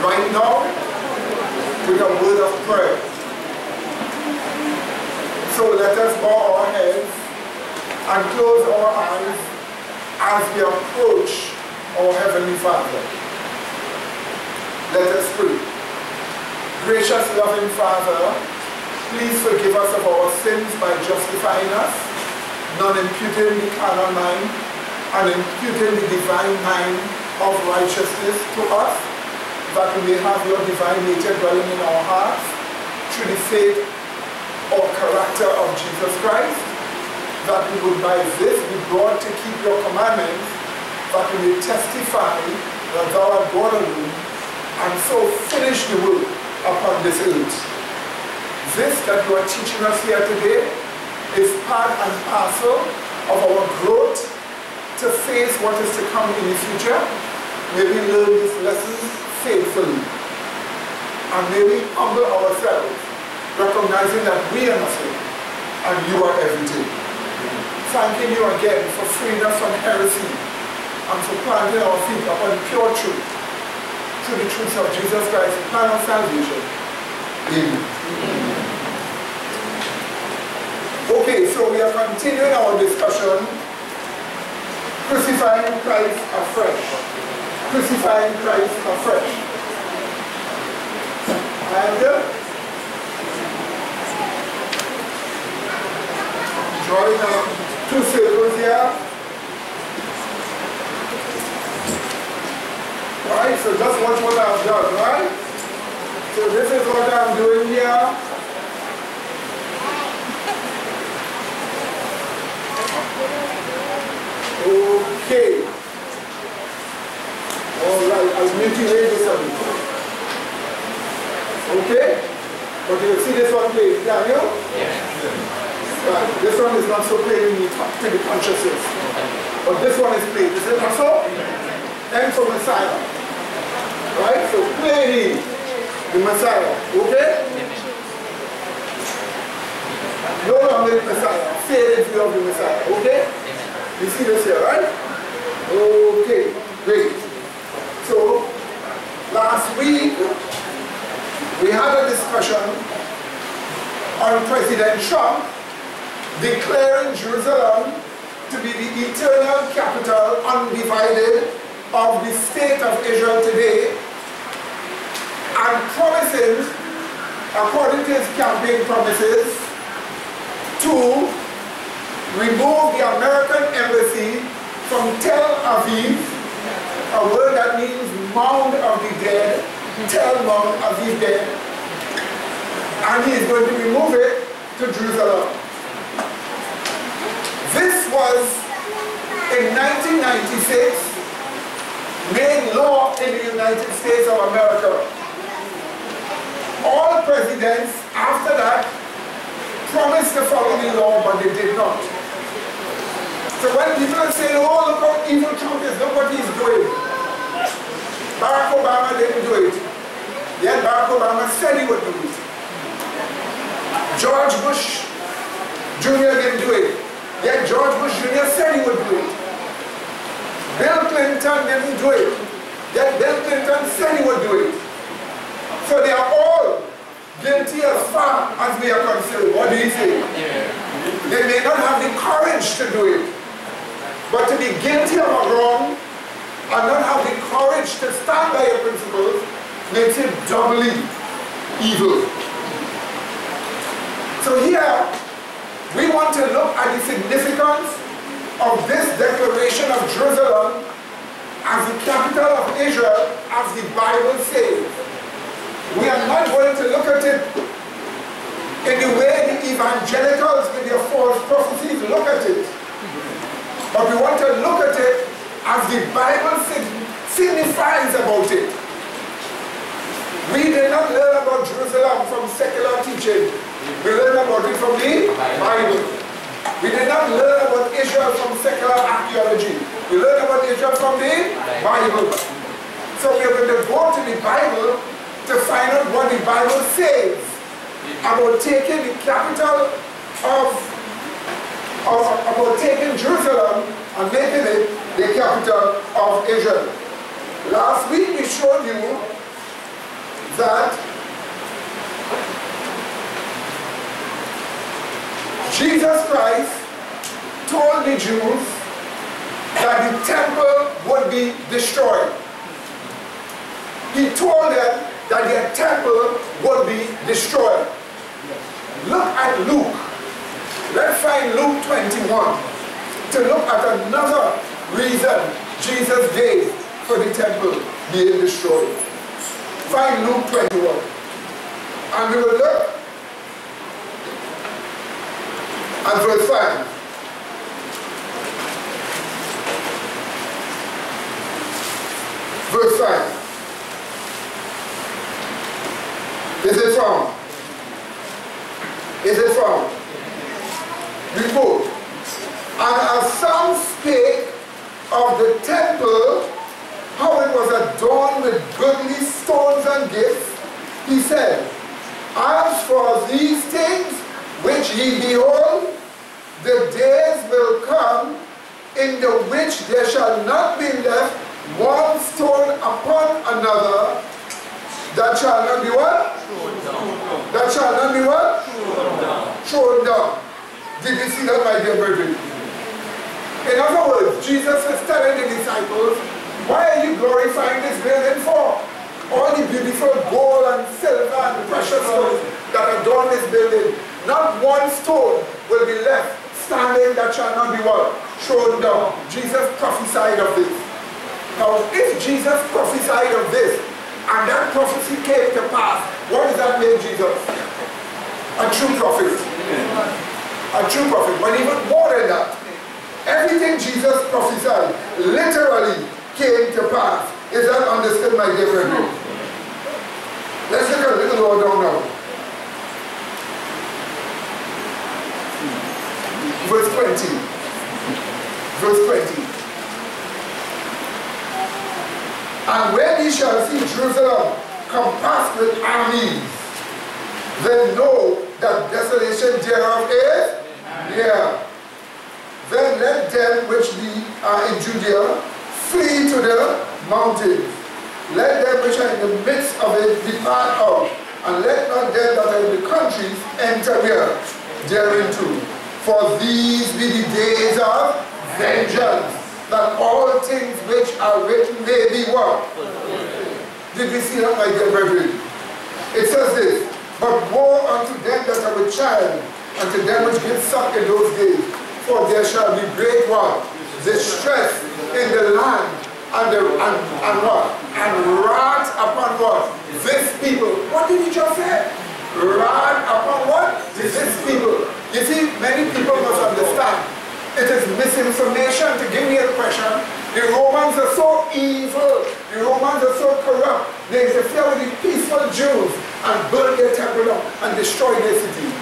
Right now, with a word of prayer. So let us bow our heads and close our eyes as we approach our Heavenly Father. Let us pray. Gracious, loving Father, please forgive us of our sins by justifying us, not imputing the carnal mind, and imputing the divine mind of righteousness to us, that we may have your divine nature dwelling in our hearts through the faith or character of Jesus Christ, that we would by this be brought to keep your commandments, that we may testify that thou art God alone, and so finish the work upon this earth. This that you are teaching us here today is part and parcel of our growth to face what is to come in the future. May we learn these lessons faithfully. And may we humble ourselves, recognizing that we are nothing and you are everything. Thanking you again for freeing us from heresy and for planting our feet upon pure truth through the truth of Jesus Christ, the plan of salvation. Amen. Okay, so we are continuing our discussion, Crucifying Christ Afresh. Crucifying Christ Afresh. And drawing two circles here. Alright, so just watch what I've done, right? So this is what I'm doing here. Okay. Alright, I'll mutilate this a bit. Okay? But you see this one playing, can you? Yeah. Right, this one is not so plain in the consciousness. But this one is plain. Is it not so? And for Messiah. Right? So play the Messiah. Okay? No longer the Messiah. Faded view of the Messiah. Okay? You see this here, right? Okay, great. So, last week, we had a discussion on President Trump declaring Jerusalem to be the eternal capital, undivided, of the state of Israel today, and promising, according to his campaign promises, to remove the American embassy from Tel Aviv, a word that means mound of the dead, Tel Mount Aviv dead, and he is going to remove it to Jerusalem. This was, in 1996, made law in the United States of America. All presidents after that promised to follow the law, but they did not. So when people are saying, oh, look how evil Trump is, look what he's doing. Barack Obama didn't do it. Yet Barack Obama said he would do it. George Bush Jr. didn't do it. Yet George Bush Jr. said he would do it. Bill Clinton didn't do it. Yet Bill Clinton said he would do it. So they are all guilty as far as we are concerned. What do you say? They may not have the courage to do it, but to be guilty of a wrong and not have the courage to stand by your principles makes it doubly evil. So here, we want to look at the significance of this declaration of Jerusalem as the capital of Israel, as the Bible says. We are not going to look at it in the way the evangelicals with their false prophecies look at it. But we want to look at it as the Bible signifies about it. We did not learn about Jerusalem from secular teaching. We learned about it from the Bible. We did not learn about Israel from secular archaeology. We learned about Israel from the Bible. So we are going to go to the Bible to find out what the Bible says about taking the capital about taking Jerusalem and making it the capital of Israel. Last week we showed you the Jews that the temple would be destroyed. He told them that their temple would be destroyed. Look at Luke. Let's find Luke 21 to look at another reason Jesus gave for the temple being destroyed. Find Luke 21. And we will look at verse 5. Verse 5. Is it found? Is it found? We quote. And as some spake of the temple, how it was adorned with goodly stones and gifts, he said, as for these things which ye behold, the days will come in the which there shall not be left one stone upon another, that shall not be what? That shall not be what? Thrown down. Did you see that, my dear brethren? In other words, Jesus is telling the disciples, why are you glorifying this building for? All the beautiful gold and silver and precious stones that adorn this building, not one stone will be left standing that shall not be what? Thrown down. Jesus prophesied of this. Now, if Jesus prophesied of this, and that prophecy came to pass, what does that make Jesus? A true prophet. A true prophet. But even more than that, everything Jesus prophesied literally came to pass. Is that understood, my dear friend? Let's look a little lower down now. Verse 20. Verse 20. And when ye shall see Jerusalem compassed with armies, then know that desolation thereof is near. Then let them which be in Judea flee to the mountains. Let them which are in the midst of it depart out, and let not them that are in the countries enter here thereinto. For these be the days of vengeance, that all things which are written may be what? Did we see that, my dear brethren? It says this, but woe unto them that are with child, and to them which give suck in those days, for there shall be great what? Distress in the land, and what? And wrath upon what? This people. What did he just say? Wrath upon what? This people. You see, many people must understand. It is misinformation to give me a impression. The Romans are so evil. The Romans are so corrupt. They interfere with the peaceful Jews and burn their temple down and destroy their city.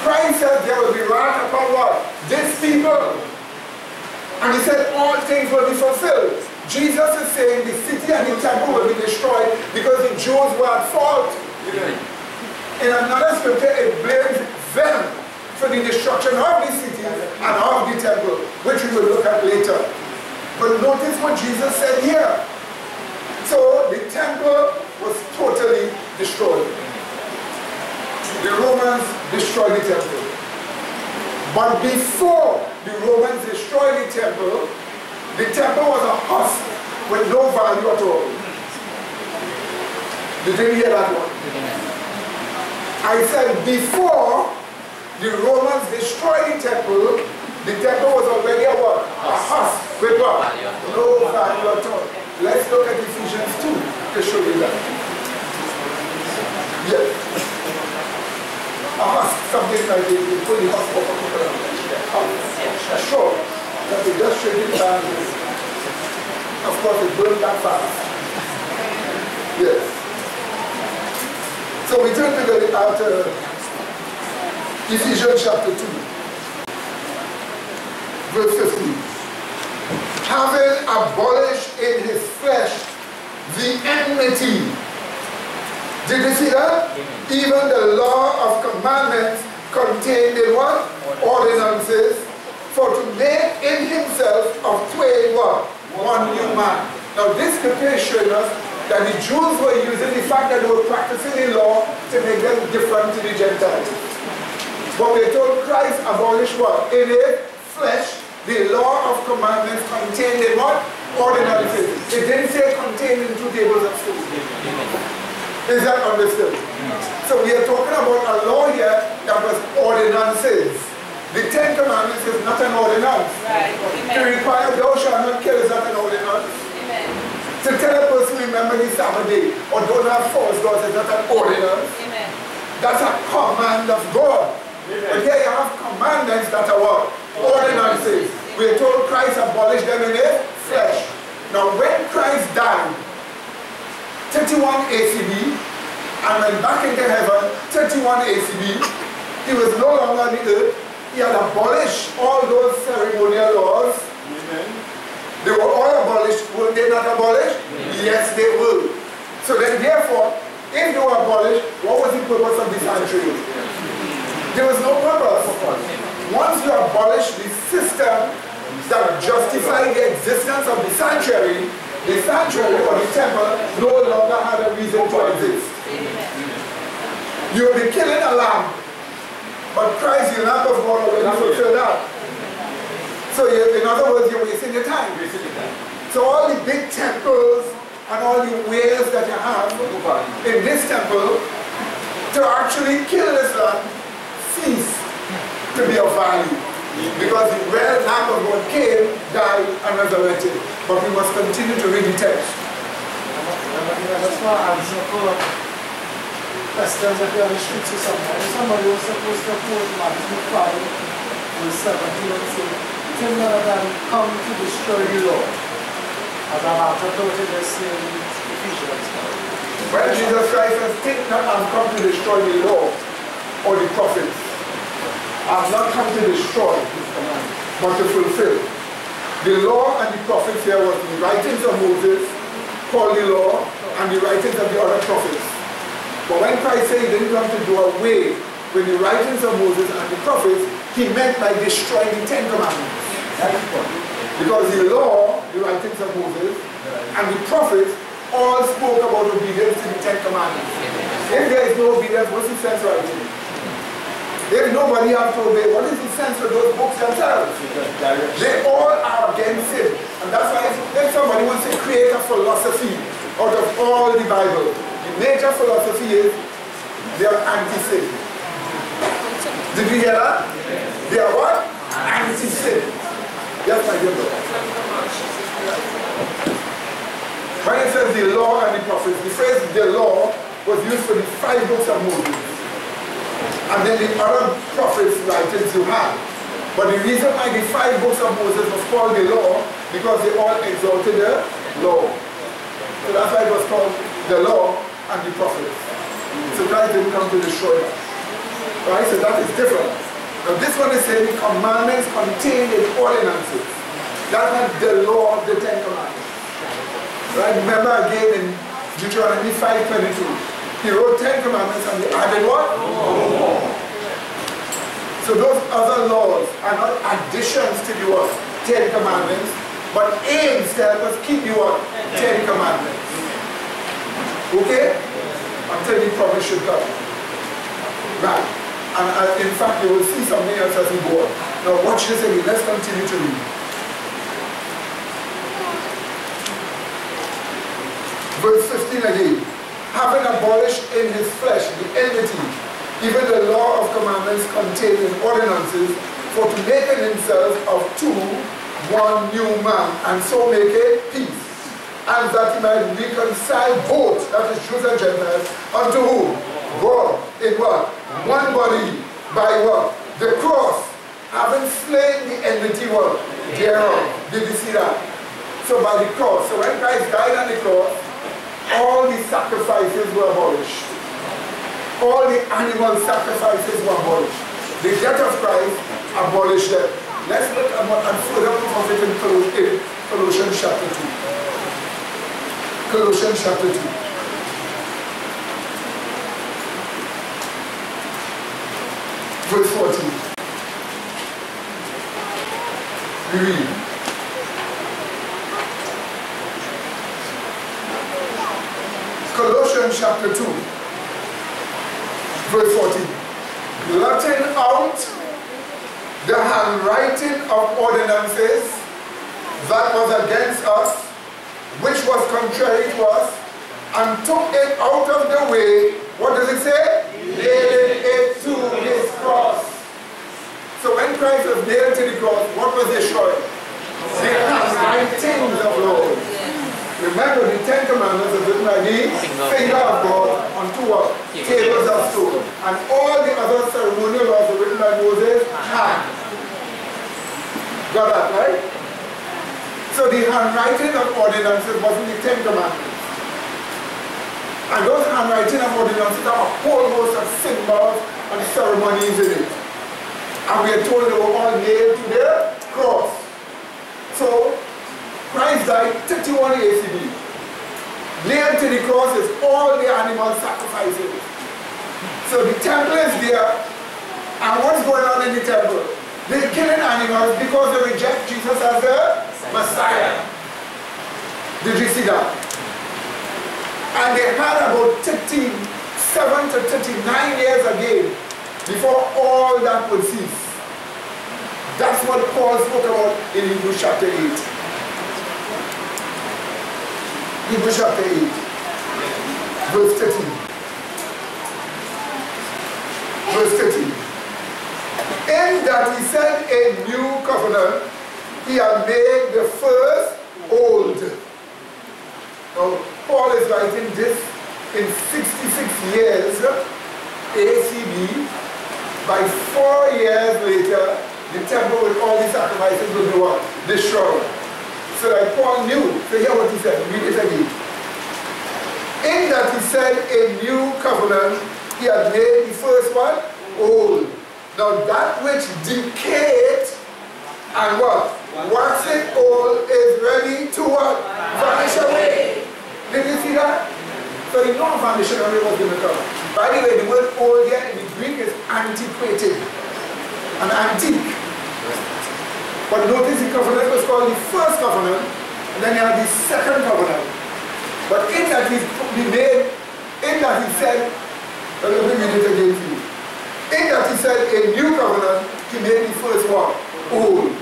Christ said there will be wrath upon what? This people. And he said all things will be fulfilled. Jesus is saying the city and the temple will be destroyed because the Jews were at fault. In another scripture, it blames them for the destruction of the city and of the temple, which we will look at later. But notice what Jesus said here. So the temple was totally destroyed. The Romans destroyed the temple. But before the Romans destroyed the temple was a husk with no value at all. Did you hear that one? I said before the Romans destroyed the temple was already a what? A husk with what? No value at all. Let's look at Ephesians 2 to show you that. Yes. A husk, something like they put the husk over a straw that they just shake it down. Of course, it burned that fast. Yes. So we turn to the Ephesians chapter 2, verse 15. Having abolished in his flesh the enmity. Did you see that? Even the law of commandments contained in what? Ordinances, for to make in himself of twain what? One new man. Now this scripture is showing us that the Jews were using the fact that they were practicing the law to make them different to the Gentiles. But we're told Christ abolished what? In his flesh the law of commandments contained in what? Ordinances. It didn't say contained in 2 tables of stone. Is that understood? So we are talking about a law here that was ordinances. The 10 Commandments is not an ordinance. Right. To require thou shalt not kill is not an ordinance. Amen. To tell a person remember the Sabbath day or don't have false gods is not an ordinance. Amen. That's a command of God. Amen. But here you have commandments that are what? Ordinances. We are told Christ abolished them in his flesh. Now when Christ died, 31 ACB, and went back into heaven, 31 ACB, he was no longer on the earth. He had abolished all those ceremonial laws. Amen. They were all abolished. Were they not abolished? Yes, they were. So then therefore, if they were abolished, what was the purpose of the sanctuary? There was no purpose. Once you abolish the system that justified the existence of the sanctuary or the temple no longer had a reason to exist. You'll be killing a lamb, but Christ, the Lamb of God, already fulfilled that. So in other words, you're wasting your time. So all the big temples and all the ways that you have in this temple to actually kill this lamb cease to be of value. Because the real Lamb of God came, died, and resurrected. But we must continue to read the text. That's why I answer for questions if you're on the streets or something. Somebody was supposed to quote Matthew 5, verse 17 and say, "Till none of them come to destroy the law." As I'm after totally the same Ephesians. When Jesus Christ says, "Think not I have come to destroy the law or the prophets." I have not come to destroy, but to fulfill. The law and the prophets here was the writings of Moses, called the law, and the writings of the other prophets. But when Christ said he didn't come to do away with the writings of Moses and the prophets, he meant by destroying the 10 Commandments. Because the law, the writings of Moses, and the prophets all spoke about obedience to the 10 Commandments. If there is no obedience, what's the sense of writing? If nobody has to obey, what is the sense of those books themselves? They all are against it. And that's why if somebody wants to create a philosophy out of all the Bible, the major philosophy is they are anti-sin. Did you hear that? They are what? Anti-sin. Yes, my dear brother. When it says the law and the prophets, the phrase the law was used for the 5 books of Moses. And then the other prophets' writings you have. But the reason why the 5 books of Moses was called the law, because they all exalted the law. So that's why it was called the law and the prophets. So Christ didn't come to destroy that. Right? So that is different. Now this one is saying the commandments contained in ordinances. That's not the law of the 10 Commandments. Right? Remember again in Deuteronomy 5:22. He wrote 10 Commandments and he added what? Oh. So those other laws are not additions to the what? 10 Commandments, but aims to help us keep the what? 10 Commandments. Okay? Until the promise should come. Right. And in fact, you will see something else as we go on. Now watch this again. Let's continue to read. Verse 15 again. Having abolished in his flesh the enmity, even the law of commandments contained in ordinances, for to make in himself of 2 one new man, and so make a peace, and that he might reconcile both, that is Jews and Gentiles, unto whom? God, in what? One body, by what? The cross, having slain the enmity what? Thereof. Did you see that? So by the cross, so when Christ died on the cross, all the sacrifices were abolished. All the animal sacrifices were abolished. The death of Christ abolished them. Let's look at further proof of it in Colossians chapter 2. Colossians chapter 2. Verse 14. We read. Colossians chapter 2, verse 14. Blotting out the handwriting of ordinances that was against us, which was contrary to us, and took it out of the way. What does it say? Nailed it to his cross. So when Christ was nailed to the cross, what was he showing? The handwritings of laws. Remember, the Ten Commandments are written by the finger of God on two tables of stone. And all the other ceremonial laws are written by Moses' hand. Got that, right? So the handwriting of ordinances wasn't the Ten Commandments. And those handwriting of ordinances have a whole host of symbols and ceremonies in it. And we are told they were all nailed to the cross. So Christ died 31 ACD. Nailed to the cross is all the animal sacrifices. So the temple is there, and what's going on in the temple? They're killing animals because they reject Jesus as the Messiah. Did you see that? And they had about 37 to 39 years again before all that would cease. That's what Paul spoke about in Hebrews chapter 8. Hebrews chapter 8, verse 13. Verse 13. In that he said a new covenant, he had made the first old. Now, Paul is writing this in 66 years ACB. By 4 years later, the temple with all the sacrifices will be what? Destroyed. So that Paul knew. So hear what he said. Read it again. In that he said a new covenant, he had made the first one old. Now that which decayed and what? Waxing old is ready to what? Vanish away. Did you see that? So you know vanishing away was going to come. By the way, the word old here in the Greek is antiquated. An antique. But notice the covenant was called the first covenant, and then you have the second covenant. But in that he made, in that he said, let me read it again for you. In that he said a new covenant, he made the first one old.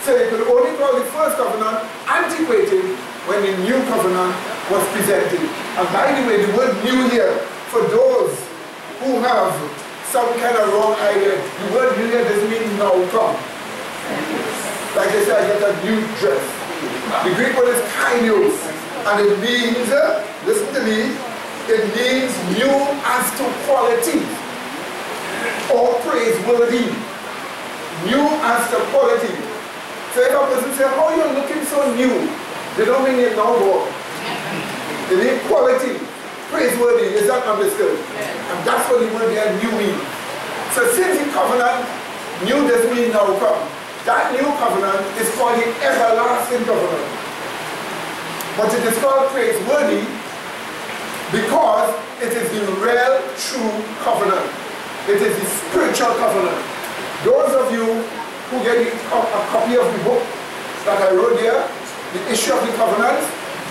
So you could only call the first covenant antiquated when the new covenant was presented. And by the way, the word new here, for those who have some kind of wrong idea, the word new here doesn't mean now come. Like I said, I get a new dress. The Greek word is kainos, and it means, listen to me, it means new as to quality or praiseworthy. New as to quality. So if a person says, oh, you're looking so new, they don't mean you're now born. They mean quality, praiseworthy. Is that understood? And that's what the word there, new means. So since the covenant, new doesn't mean now come. That new covenant is called the everlasting covenant. But it is called praiseworthy because it is the real, true covenant. It is the spiritual covenant. Those of you who get a copy of the book that I wrote there, the issue of the covenant,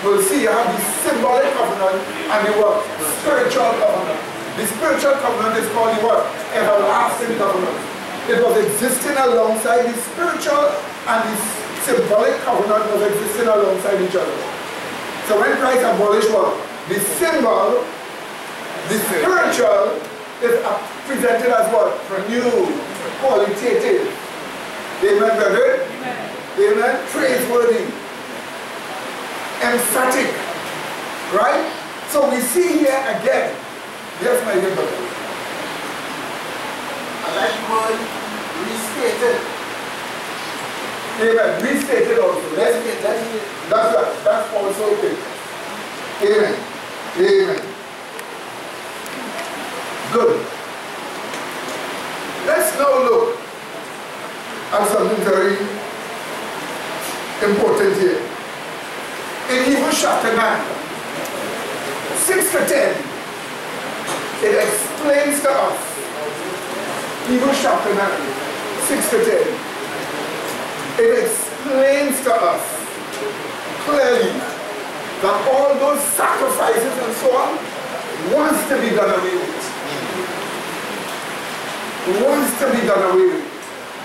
will see you have the symbolic covenant and the what? Spiritual covenant. The spiritual covenant is called the what? Everlasting covenant. It was existing alongside the spiritual, and the symbolic covenant was existing alongside each other. So when Christ abolished what? The symbol, the spiritual is presented as what? New, qualitative. Amen, brother? Amen? Praiseworthy. Emphatic. Right? So we see here again. Yes, my dear brother. I like the word restated. Amen. Restated also. That's right. That's also okay. Amen. Amen. Good. Let's now look at something very important here. In Hebrews chapter 9, 6 to 10, it explains to us. Hebrews chapter 9, 6 to 10. It explains to us clearly that all those sacrifices and so on wants to be done away with. Wants to be done away with.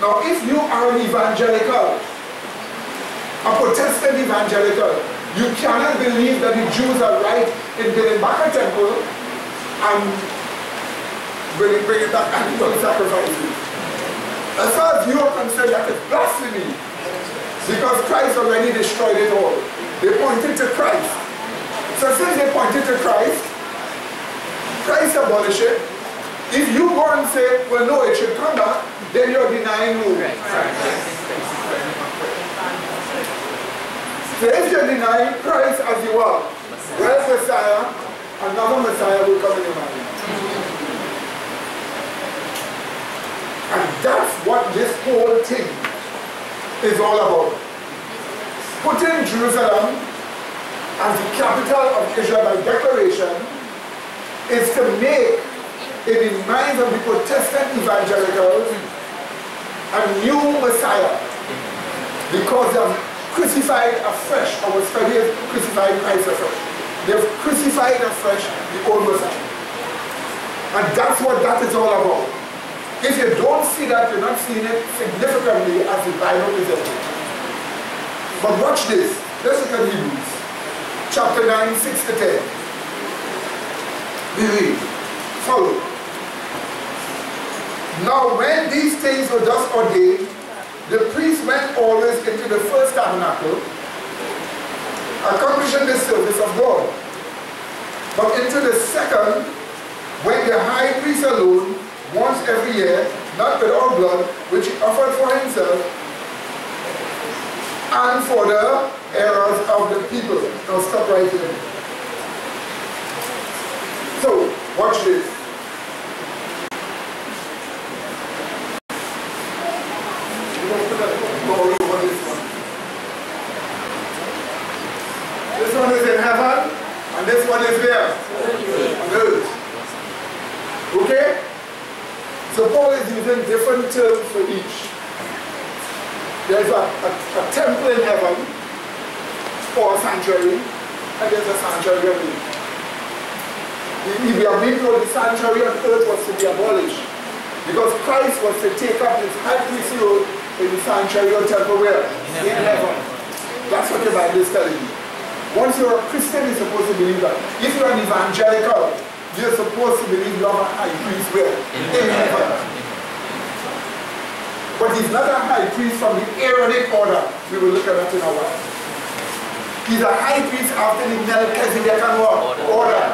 Now, if you are an evangelical, a Protestant evangelical, you cannot believe that the Jews are right in building back a temple and bringing back animal sacrifices. As far as you are concerned, that is blasphemy. Because Christ already destroyed it all. They pointed to Christ. So since they pointed to Christ, Christ abolished it. If you go and say, well, no, it should come back, then you're denying who? So if you're denying Christ as you are, where's Messiah? Another Messiah will come in your mind. And that's what this whole thing is all about. Putting Jerusalem as the capital of Israel by declaration is to make, in the minds of the Protestant evangelicals, a new Messiah. Because they have crucified afresh. Our study is crucifying Christ afresh. They have crucified afresh the old Messiah. And that's what that is all about. If you don't see that, you're not seeing it significantly as the Bible presents it. But watch this. Let's look at Hebrews. Chapter 9, 6 to 10. We read. Follow. Now when these things were thus ordained, the priest went always into the first tabernacle, accomplishing the service of God. But into the second, when the high priest alone, once every year, not without blood, which he offered for himself, and for the errors of the people. Now stop right here. So, watch this. This one is in heaven, and this one is where? On earth. Okay? So Paul is using different terms for each. There's a temple in heaven, or a sanctuary, and there's a sanctuary on earth. We have been told the sanctuary on earth was to be abolished, because Christ was to take up his high priestly role in the sanctuary or temple where? In heaven. That's what the Bible is telling you. Once you're a Christian, you're supposed to believe that. If you're an evangelical, you're supposed to believe you have a high priest where? In heaven. But he's not a high priest from the Aaronic order. We will look at that in a while. He's a high priest after the Melchizedekan order.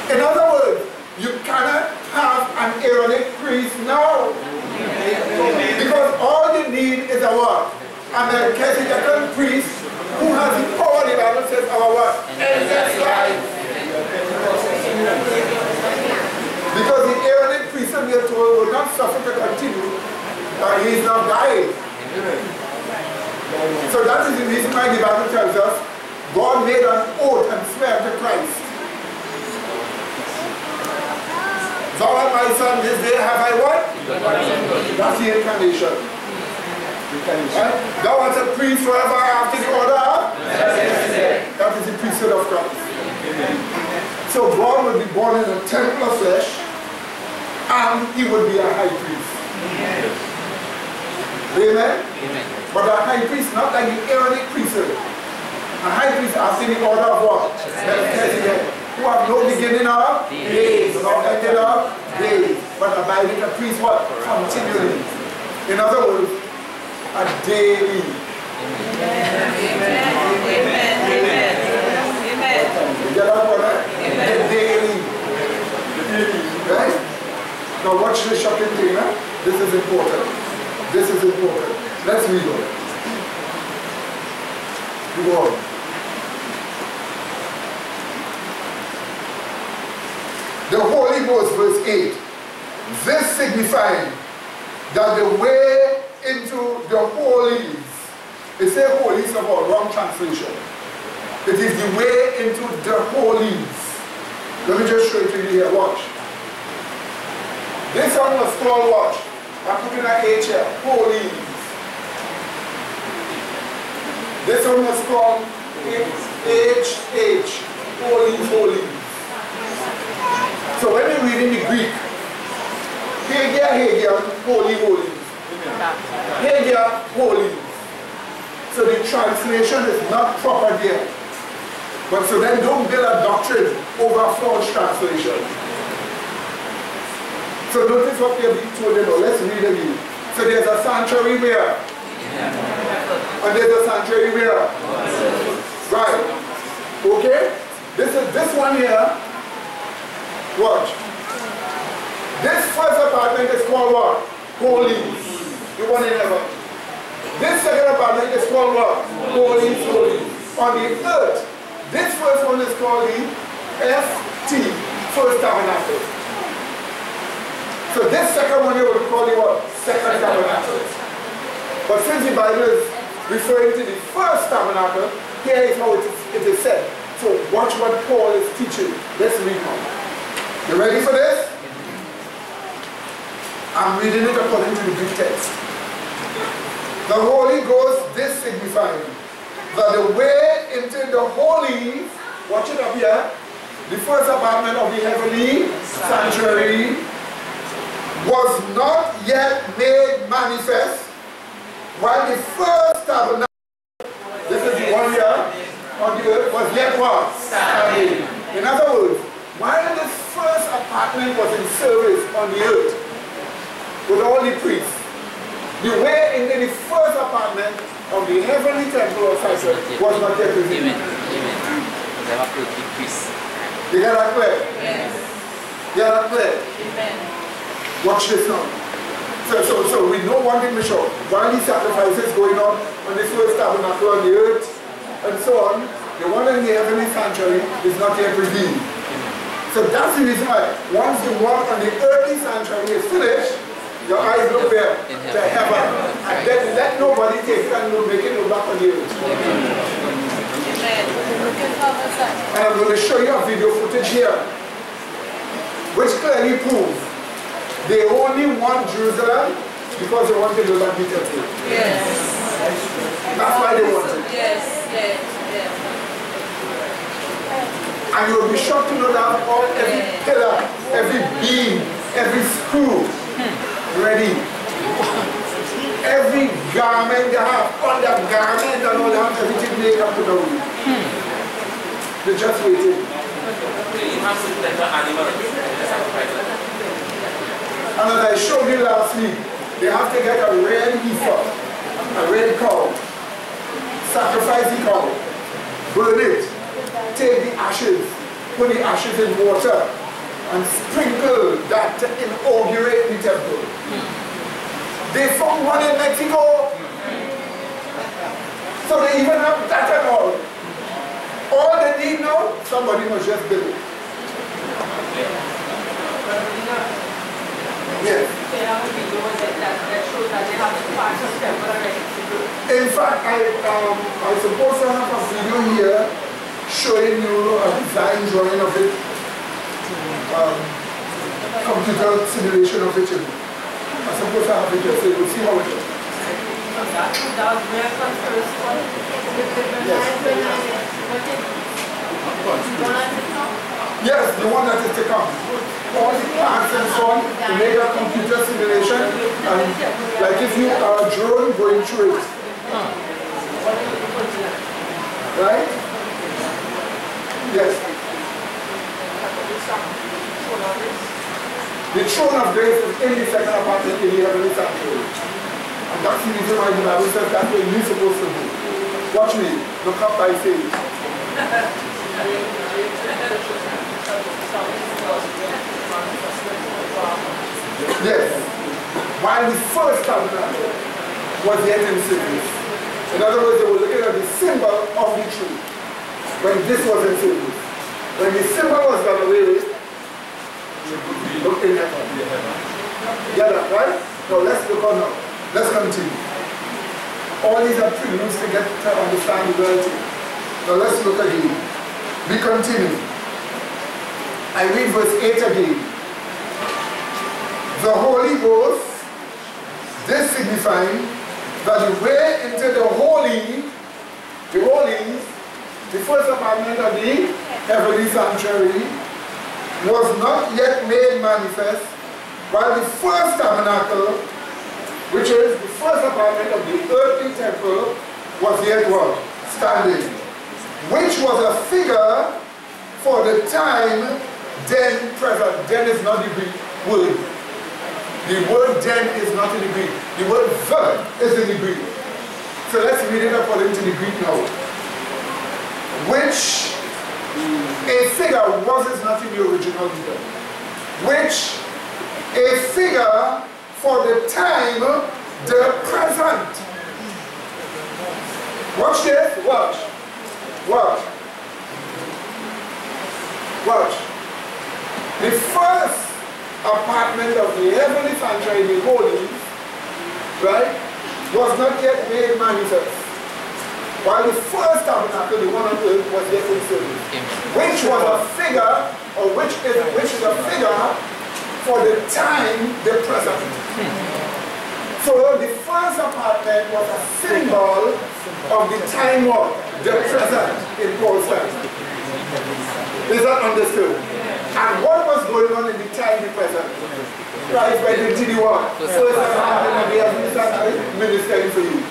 In other words, you cannot have an Aaronic priest now. Because all you need is a what? A Melchizedekan priest who has the power, the Bible says, our what? Endless life. Because the Aaronic priest, we are told, will not suffer to continue, but he is not dying. So that is the reason why the Bible tells us God made an oath and swear to Christ. Thou art my son, this day have I what? That's the incarnation. Thou art a priest forever after the order. That is the priesthood of Christ. So God would be born in a temple of flesh, and he would be a high priest. Amen? But a high priest, not like the Aaronic priesthood. A high priest after the order of what? Melchizedek. Who have no beginning of days, no ending of days, but abiding a priest what? Continually. In other words, a daily. Amen. You get that one? A daily. Right? Now watch this shocking thing. This is important. This is important. Let's read on. Go on. The Holy Ghost, verse 8. This signifying that the way into the holies, it says holies of a wrong translation. It is the way into the holies. Let me just show it to you here. Watch. This one was called watch. I'm putting an H here. Holies. This one was called H. Holy. So when you read in the Greek. Hagia, holy, holy. Hagia, holy. So the translation is not proper there. But so then don't build a doctrine over false translation. So notice what we are being told now. Let's read again. So there's a sanctuary where? And there's a sanctuary where? Right. Okay? This one here. Watch. This first apartment is called what? Holy. The one in heaven. This second apartment is called what? Holy, holy. On the earth, this first one is called the FT, First Tabernacle. So this second one here will be called the what? Second Tabernacle. But since the Bible is referring to the first tabernacle, here is how it is said. So watch what Paul is teaching. Let's read now. You ready for this? I'm reading it according to the Greek text. The Holy Ghost, this signifying that the way into the holy, watch it up here, the first apartment of the heavenly sanctuary was not yet made manifest, while the first tabernacle, this is the one here, on the earth, was yet what? Standing. In other words, while the first apartment was in service on the earth, with all the priests, the way into the first apartment of the heavenly temple of Cyprus was not yet revealed. You get that clear? Yes. You get that clear? Amen. Watch this now. So we know one thing for sure. While these sacrifices going on this first tabernacle on the earth and so on, the one in the heavenly sanctuary is not yet revealed. So that's the reason why once the one on the earthly sanctuary is finished, your eyes look there to heaven. And then let nobody take it and make it look back on the earth. And I'm going to show you a video footage here which clearly proves they only want Jerusalem because they want to build back the temple. Yes. That's why they want it. Yes, yes, yes. And you will be shocked to know that every pillar, every beam, every screw ready. Every garment they have, undergarment and all that, everything they have put away. They're just waiting. And as I showed you last week, they have to get a red heifer, a red cow, sacrifice the cow, burn it, take the ashes, put the ashes in water, and sprinkle that to inaugurate the temple. They found one in Mexico, so they even have that and all. All they need now, somebody must just build it. Yes. In fact, I suppose I have a video here showing you a design drawing of it, computer simulation of it. I suppose I have it here, so you will see how it is. Yes, the one that is to come. All the parts and so on, to make a computer simulation, and like if you are a drone going through it. Right? Yes. The throne of grace is in the second apartment in the heavenly sanctuary. And that's the reason why the Bible says that's what you're supposed to do. Watch me. Look up by faith. Yes. While the first tabernacle was yet in service. In other words, they were looking at the symbol of the tree when this was in service. When the symbol was done away with, look in heaven. Get that, right? Now let's look on now. Let's continue. All these are preludes to get to understand the reality. Now let's look again. We continue. I read verse 8 again. The Holy Ghost, this signifying that the way into the holy, the first apartment of the heavenly sanctuary, was not yet made manifest, while the first tabernacle, which is the first apartment of the earthly temple, was yet what? Standing. Which was a figure for the time then present. Then is not the Greek word. The word then is not in the Greek. The word the is in the Greek. So let's read it according to the Greek now. Which a figure was not in the original either. Which a figure for the time, the present. Watch this. Watch. Watch. Watch. The first apartment of the heavenly sanctuary, the holy, right, was not yet made manifest. While the first tabernacle, the one on earth, was yet in service. Which was a figure, or which is a figure for the time, the present. So the first apartment was a symbol of the time of the present in Paul's time. Is that understood? And what was going on in the time, the present? Christ went into the world. First apartment of the heavenly sanctuary, ministering for you.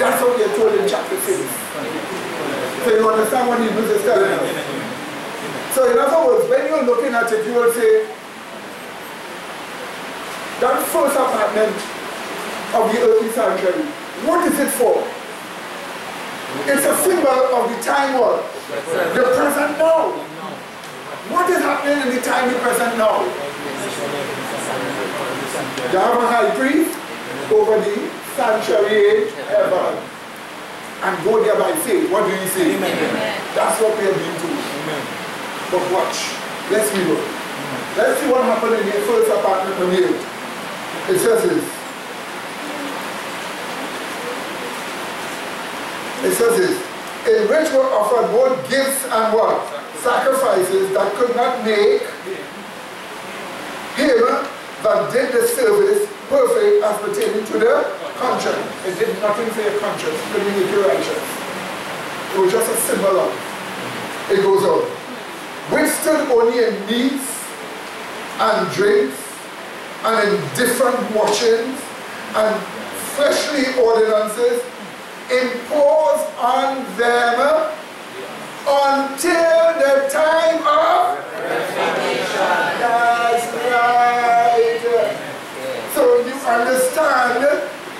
That's what we are told in chapter 6. So you understand what Hebrews is telling us. So in other words, when you're looking at it, you will say, that first apartment of the earthly sanctuary, what is it for? It's a symbol of the time what? The present now. What is happening in the time, the present now? You have a high priest over the sanctuary heaven. And go there by faith. What do you say? Amen. That's what we are being told. But watch. Let's read it. Let's see what happened in the first apartment of the earth. It says this. It says this. In which were offered both gifts and what? Sacrifices that could not make him that did the service perfect as pertaining to the conscience. It did nothing for your conscience. It couldn't make you righteous. It was just a symbol of it. It goes on. Which stood only in meats and drinks and in different washings and fleshly ordinances imposed on them until the time of reformation. That's right. So you understand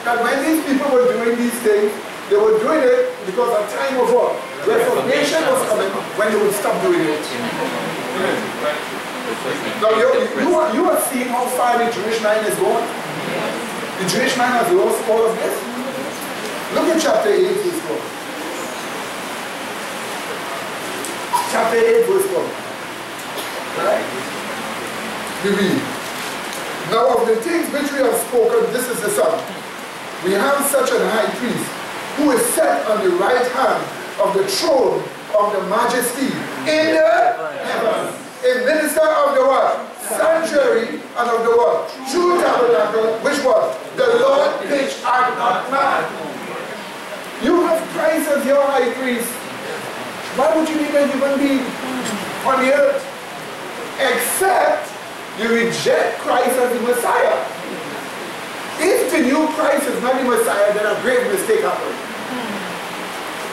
that when these people were doing these things, they were doing it because a time of what? Reformation was coming when they would stop doing it. Now you are seeing how far the Jewish mind is going. The Jewish mind has lost all of this. Look at chapter 8, verse 4. Chapter 8, verse 4. Right? We read. Now of the things which we have spoken, this is the sum. We have such an high priest who is set on the right hand of the throne of the majesty in the heavens. A minister of the what? Sanctuary and of the what? True tabernacle, which was the Lord which art not man. You have Christ as your high priest. Why would you need a human being on the earth? Except you reject Christ as the Messiah. If the new Christ is not the Messiah, then a grave mistake happened.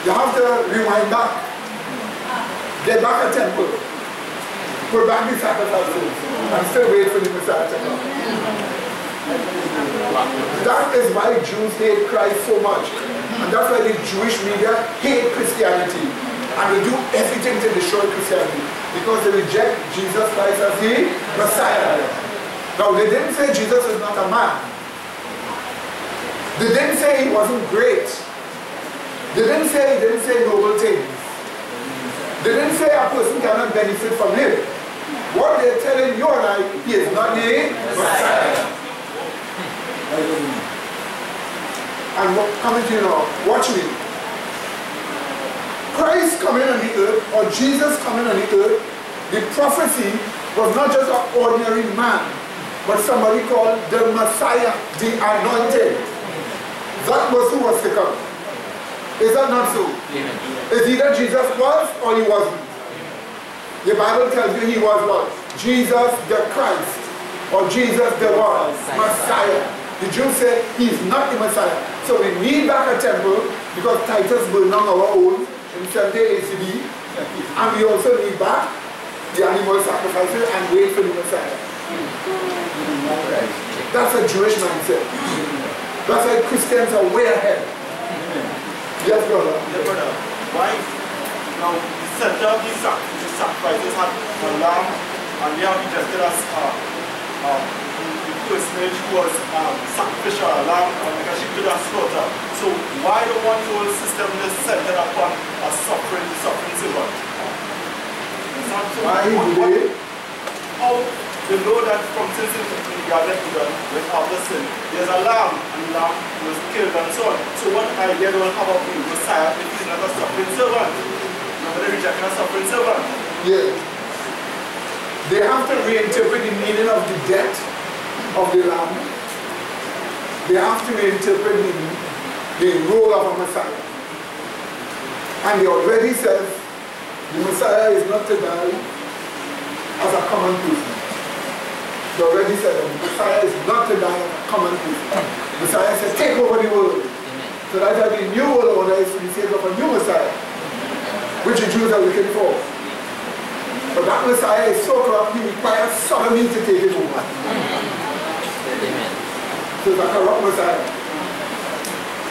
You have to rewind back. Get back a temple. Put back the sacrifices. And still wait for the Messiah to come. That is why Jews hate Christ so much. And that's why the Jewish media hate Christianity. And they do everything to destroy Christianity. Because they reject Jesus Christ as the Messiah. Now they didn't say Jesus is not a man. They didn't say he wasn't great. They didn't say noble things. They didn't say a person cannot benefit from him. What they're telling you and I, he is not the Messiah. And coming to you now, watch me. Christ coming on the earth, or Jesus coming on the earth, the prophecy was not just an ordinary man, but somebody called the Messiah, the Anointed. That was who was to come. Is that not so? Yeah. Is either Jesus was or he wasn't. The Bible tells you he was what? Jesus the Christ, or Jesus the one, Messiah. The Jews say he is not the Messiah. So we need back a temple because Titus burned on our own in 70 ACD. And we also need back the animal sacrifices and wait for the Messiah. That's a Jewish mindset. That's why Christians are way ahead. Yes, brother. Yes, brother. Why? Now, the center of these sacrifices have a lamb, and they have rejected as the personage who was sacrificial lamb, and because she could have slaughter. So why the one whole system is centered upon a suffering servant? Why do how they know that from since in Garden Eden, without the sin, there's a lamb, and the lamb was killed and so on. So what idea do we have of the Messiah if he's not a suffering servant? Nobody rejecting a suffering servant. Yeah. They have to reinterpret the meaning of the death of the lamb. They have to reinterpret the role of a Messiah. And they already said the Messiah is not to die as a common person. They already said that the Messiah is not to die as a common person. The Messiah said, take over the world. So that the new world order is to be saved of a new Messiah, which the Jews are looking for. But that Messiah is so corrupt, he requires sodomy to take it over. So it's a corrupt Messiah.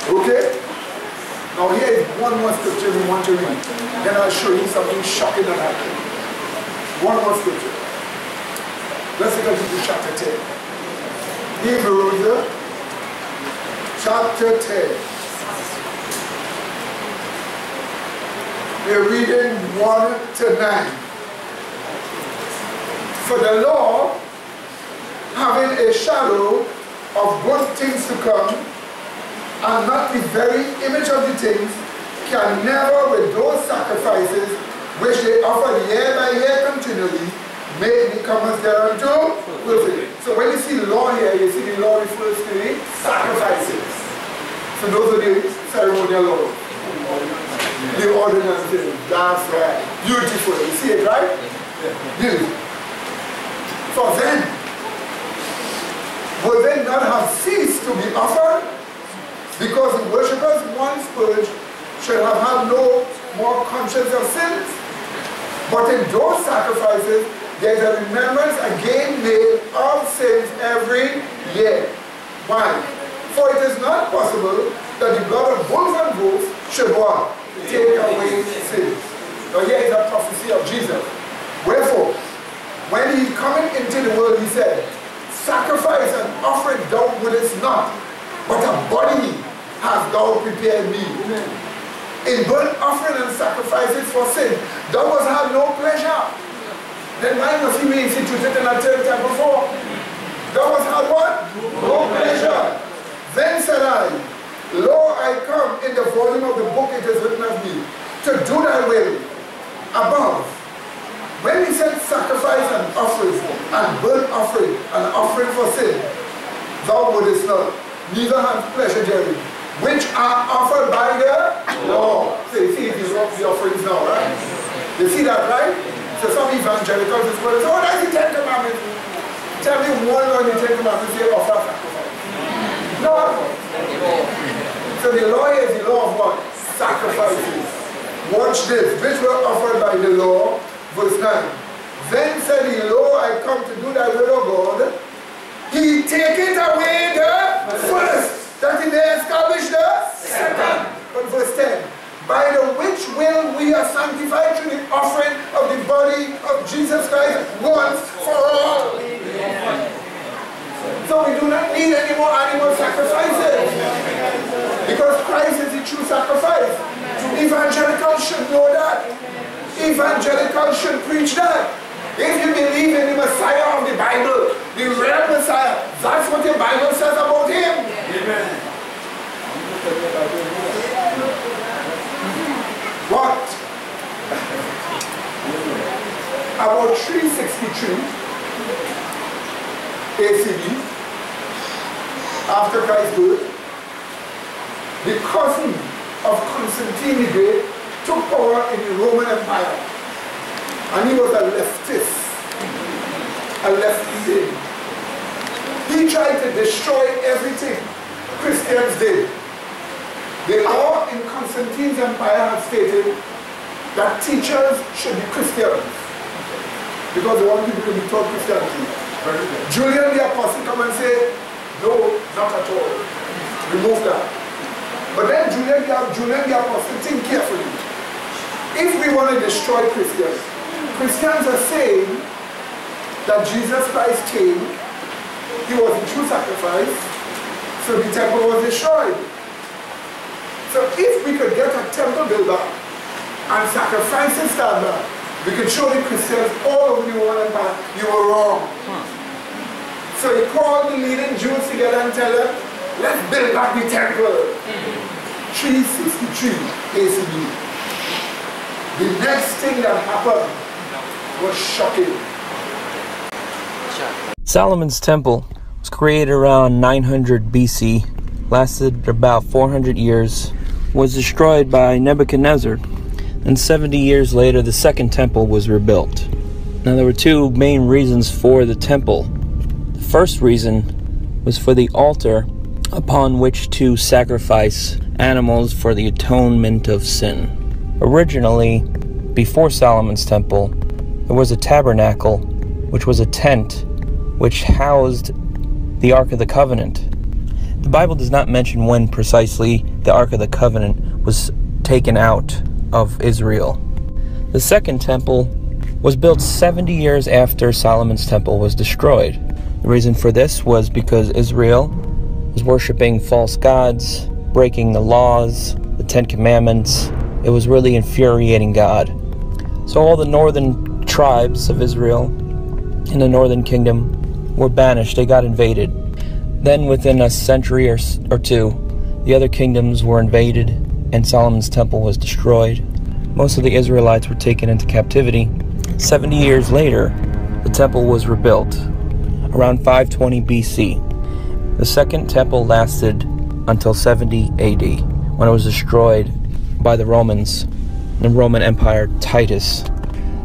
Okay? Now here is one more scripture we want to read. Then I'll show you something shocking that happened. One more scripture. Let's go to chapter 10. Hebrews chapter 10. We're reading 1 to 9. For the law, having a shadow of good things to come, and not the very image of the things, can never with those sacrifices which they offer year by year continually, make the comers thereunto perfect. So when you see the law here, you see the law refers to the sacrifices. So those are the ceremonial laws. The ordinances. That's right. Beautiful. You see it, right? Beautiful. For then, would they not have ceased to be offered? Because the worshippers once purged should have had no more conscience of sins. But in those sacrifices, there is a remembrance again made of sins every year. Why? For it is not possible that the blood of bulls and goats should what? Take away sins. Now here is a prophecy of Jesus. Wherefore, when he coming into the world, he said, sacrifice and offering thou wouldest not, but a body hast thou prepared me. In burnt offering and sacrifices for sin, thou must have no pleasure. Then why must he be instituted in a third temple for? Thou must have what? No pleasure. Then said I, Lo, I come, in the volume of the book it is written of me, to do thy will. Above, when he said sacrifice and offerings, and burnt offering, and offering for sin, thou wouldest not, neither have pleasure therein, which are offered by the law. So you see the offerings now, right? You see that, right? So some evangelicals is going to say, oh, that's the Ten Commandments. Tell me one on the Ten Commandments say offer sacrifice. No. So the law is the law of what? Sacrifices. Watch this. Which were offered by the law. Verse 9. Then said he, Lo, I come to do thy will, O God. He taketh away the first, that he may establish the second. But verse 10. By the which will we are sanctified through the offering of the body of Jesus Christ once for all. So we do not need any more animal sacrifices, because Christ is the true sacrifice. Evangelicals should know that. Evangelicals should preach that. If you believe in the Messiah of the Bible, the real Messiah, that's what the Bible says about him. Amen. What? About 363 ACD, after Christ's birth, the cousin of Constantine the Great took power in the Roman Empire. And he was a leftist. and left Eden. He tried to destroy everything Christians did. The law in Constantine's empire had stated that teachers should be Christians because they want people to be taught Christianity. Julian the Apostle come and say, no, not at all. Remove that. But then Julian the Apostle, think carefully. If we want to destroy Christians, Christians are saying that Jesus Christ came, he was a true sacrifice, so the temple was destroyed. So if we could get a temple built up and sacrifices stand up, we could show the Christians all over the world and back, you were wrong. So he called the leading Jews together and tell them, let's build back the temple. 363 ACD. The next thing that happened was shocking. Solomon's temple was created around 900 BC, lasted about 400 years, was destroyed by Nebuchadnezzar, and 70 years later the second temple was rebuilt. Now there were two main reasons for the temple. The first reason was for the altar upon which to sacrifice animals for the atonement of sin. Originally, before Solomon's temple, there was a tabernacle, which was a tent which housed the Ark of the Covenant. The Bible does not mention when precisely the Ark of the Covenant was taken out of Israel. The second temple was built 70 years after Solomon's temple was destroyed. The reason for this was because Israel was worshiping false gods, breaking the laws, the Ten Commandments. It was really infuriating God. So all the northern tribes of Israel in the northern kingdom were banished. They got invaded. Then within a century or two, the other kingdoms were invaded and Solomon's temple was destroyed. Most of the Israelites were taken into captivity. 70 years later, the temple was rebuilt, around 520 BC. The second temple lasted until 70 AD, when it was destroyed by the Romans, the Roman Empire Titus.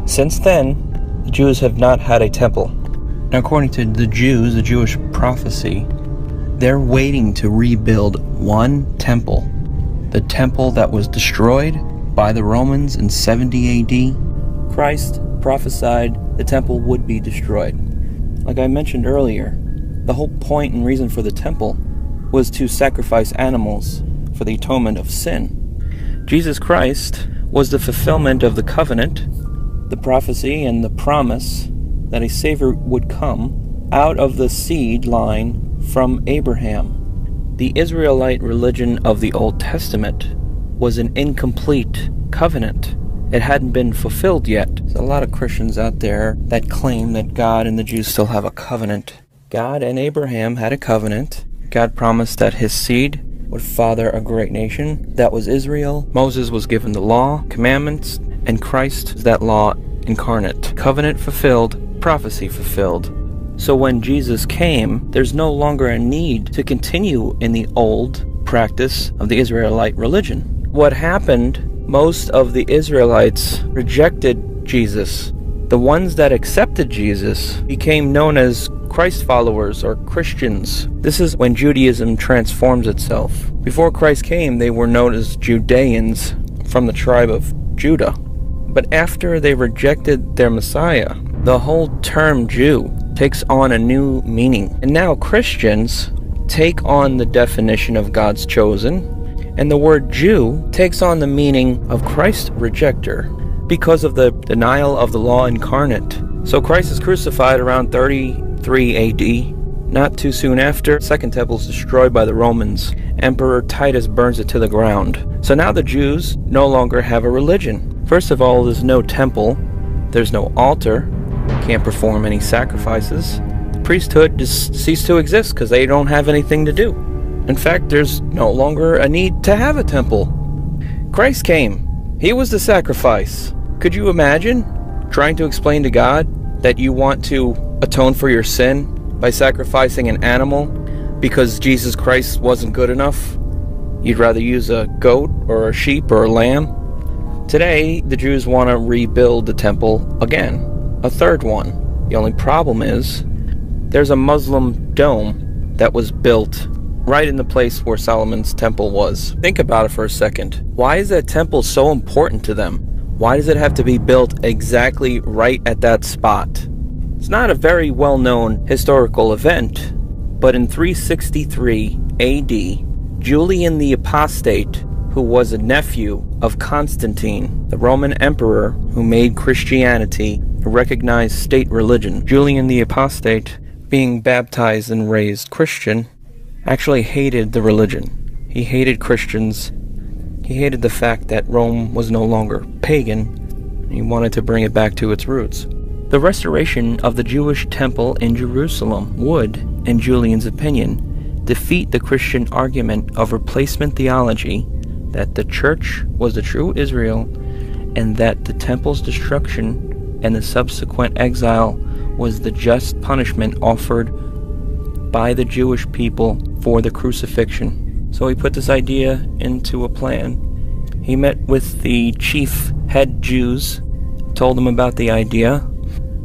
Since then, the Jews have not had a temple. Now, according to the Jews, the Jewish prophecy, they're waiting to rebuild one temple. The temple that was destroyed by the Romans in 70 AD. Christ prophesied the temple would be destroyed. Like I mentioned earlier, the whole point and reason for the temple was to sacrifice animals for the atonement of sin. Jesus Christ was the fulfillment of the covenant, the prophecy, and the promise that a Savior would come out of the seed line from Abraham. The Israelite religion of the Old Testament was an incomplete covenant. It hadn't been fulfilled yet. There's a lot of Christians out there that claim that God and the Jews still have a covenant. God and Abraham had a covenant. God promised that his seed would father a great nation. That was Israel. Moses was given the law, commandments, and Christ is that law incarnate. Covenant fulfilled, prophecy fulfilled. So when Jesus came, there's no longer a need to continue in the old practice of the Israelite religion. What happened, most of the Israelites rejected Jesus. The ones that accepted Jesus became known as Christ followers or Christians. This is when Judaism transforms itself. Before Christ came, they were known as Judeans from the tribe of Judah. But after they rejected their Messiah, the whole term Jew takes on a new meaning. And now Christians take on the definition of God's chosen, and the word Jew takes on the meaning of Christ rejecter because of the denial of the law incarnate. So Christ is crucified around 33 AD. Not too soon after, the Second Temple is destroyed by the Romans. Emperor Titus burns it to the ground. So now the Jews no longer have a religion. First of all, there's no temple, there's no altar, can't perform any sacrifices. The priesthood just ceased to exist because they don't have anything to do. In fact, there's no longer a need to have a temple. Christ came. He was the sacrifice. Could you imagine trying to explain to God that you want to atone for your sin by sacrificing an animal because Jesus Christ wasn't good enough? You'd rather use a goat or a sheep or a lamb? Today, the Jews want to rebuild the temple again, a third one. The only problem is, there's a Muslim dome that was built right in the place where Solomon's temple was. Think about it for a second. Why is that temple so important to them? Why does it have to be built exactly right at that spot? It's not a very well-known historical event, but in 363 AD, Julian the Apostate, who was a nephew of Constantine, the Roman emperor who made Christianity a recognized state religion. Julian the Apostate, being baptized and raised Christian, actually hated the religion. He hated Christians. He hated the fact that Rome was no longer pagan. He wanted to bring it back to its roots. The restoration of the Jewish temple in Jerusalem would, in Julian's opinion, defeat the Christian argument of replacement theology that the church was the true Israel and that the temple's destruction and the subsequent exile was the just punishment offered by the Jewish people for the crucifixion. So he put this idea into a plan. He met with the chief head Jews, told them about the idea,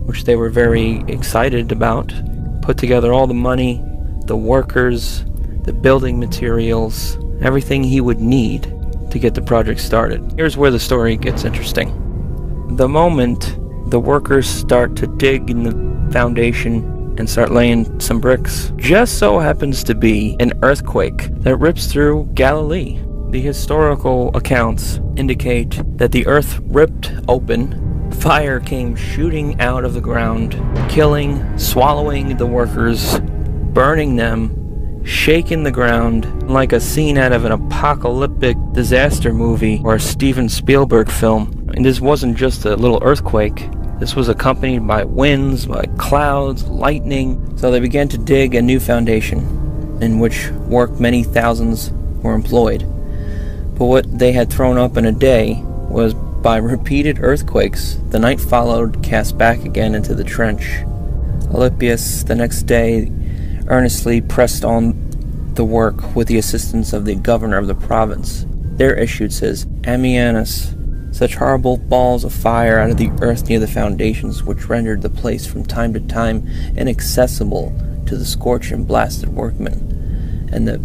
which they were very excited about, put together all the money, the workers, the building materials, everything he would need to get the project started. Here's where the story gets interesting. The moment the workers start to dig in the foundation and start laying some bricks, just so happens to be an earthquake that rips through Galilee. The historical accounts indicate that the earth ripped open, fire came shooting out of the ground, killing, swallowing the workers, burning them, shaking the ground like a scene out of an apocalyptic disaster movie or a Steven Spielberg film. And this wasn't just a little earthquake. This was accompanied by winds, by clouds, lightning. So they began to dig a new foundation, in which work many thousands were employed. But what they had thrown up in a day was, by repeated earthquakes, the night followed, cast back again into the trench. Alypius, the next day, earnestly pressed on the work with the assistance of the governor of the province. There issued, says Ammianus, such horrible balls of fire out of the earth near the foundations, which rendered the place from time to time inaccessible to the scorched and blasted workmen. And the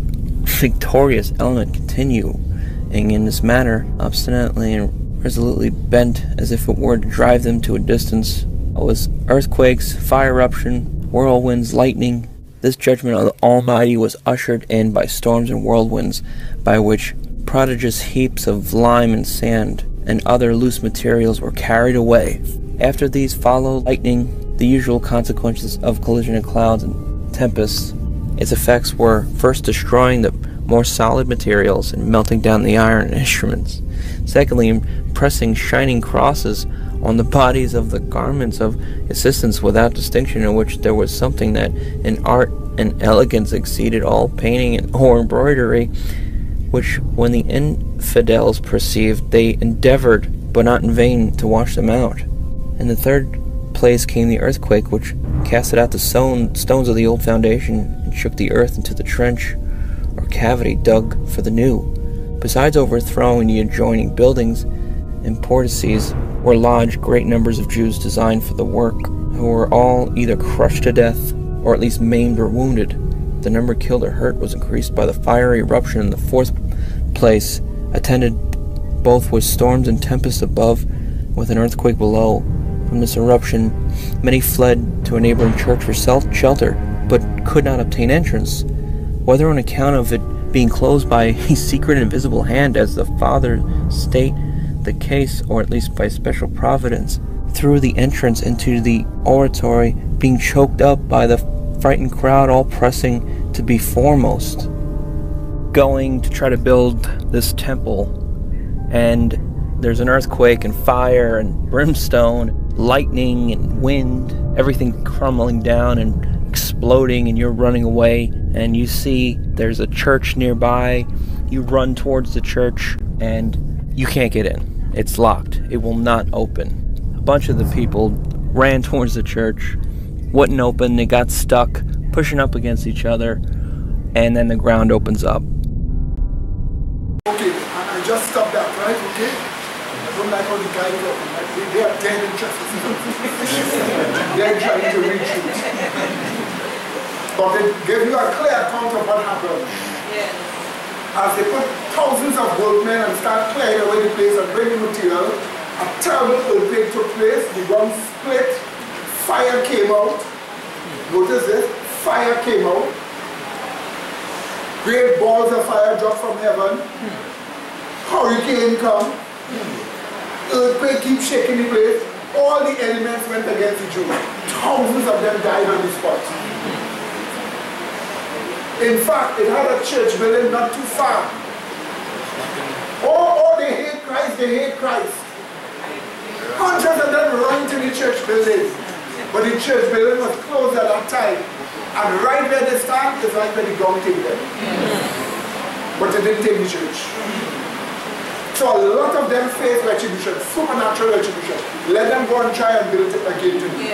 victorious element continuing in this manner, obstinately and resolutely bent as if it were to drive them to a distance, was earthquakes, fire eruption, whirlwinds, lightning. This judgment of the Almighty was ushered in by storms and whirlwinds, by which prodigious heaps of lime and sand and other loose materials were carried away. After these followed lightning, the usual consequences of collision of clouds and tempests. Its effects were first destroying the more solid materials and melting down the iron instruments. Secondly, impressing shining crosses on the bodies of the garments of assistants without distinction, in which there was something that in art and elegance exceeded all painting and or embroidery, which when the infidels perceived, they endeavored, but not in vain, to wash them out. In the third place came the earthquake, which casted out the stones of the old foundation and shook the earth into the trench or cavity dug for the new. Besides overthrowing the adjoining buildings and portices, were lodged great numbers of Jews designed for the work, who were all either crushed to death or at least maimed or wounded. The number killed or hurt was increased by the fiery eruption in the fourth place, attended both with storms and tempests above, with an earthquake below. From this eruption, many fled to a neighboring church for shelter, but could not obtain entrance, whether on account of it being closed by a secret and invisible hand, as the Father state the case, or at least by special providence, through the entrance into the oratory being choked up by the frightened crowd, all pressing to be foremost, going to try to build this temple. And there's an earthquake and fire and brimstone, lightning and wind, everything crumbling down and exploding, and you're running away, and you see there's a church nearby. You run towards the church and you can't get in. It's locked. It will not open. A bunch of the people ran towards the church, wouldn't open. They got stuck, pushing up against each other, and then the ground opens up. Okay, I just stopped that, right? Okay? I don't like how the guy is open, right? They are dead in trespasses. They're trying to reach you. But they give you a clear account of what happened. As they put thousands of workmen and start clearing away the place and bringing material, a terrible earthquake took place, the ground split, fire came out. Notice this, fire came out. Great balls of fire dropped from heaven. Hurricane come. Earthquake keeps shaking the place. All the elements went against the Jews. Thousands of them died on the spot. In fact, it had a church building not too far. Oh, they hate Christ, they hate Christ. Hundreds of them ran to the church building. But the church building was closed at that time. And right where they stand is right where the ground came them. But they didn't take the church. So a lot of them face retribution, supernatural retribution. Let them go and try and build it again to me.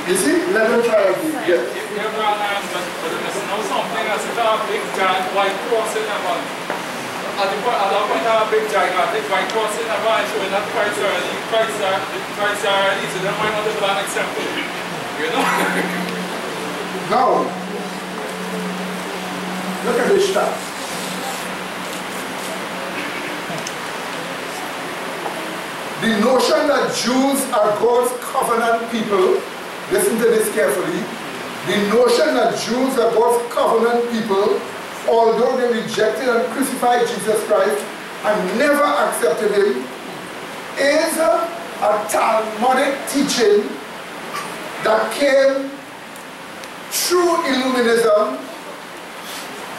You see? Let them try again. Yes. If you know something as a big giant white cross in a man. At that point, a big gigantic white cross in a man showing that Christ are easy. Then why not the black example? You know? Now, look at this stuff. The notion that Jews are God's covenant people, listen to this carefully, the notion that Jews are God's covenant people, although they rejected and crucified Jesus Christ and never accepted him, is a Talmudic teaching that came through Illuminism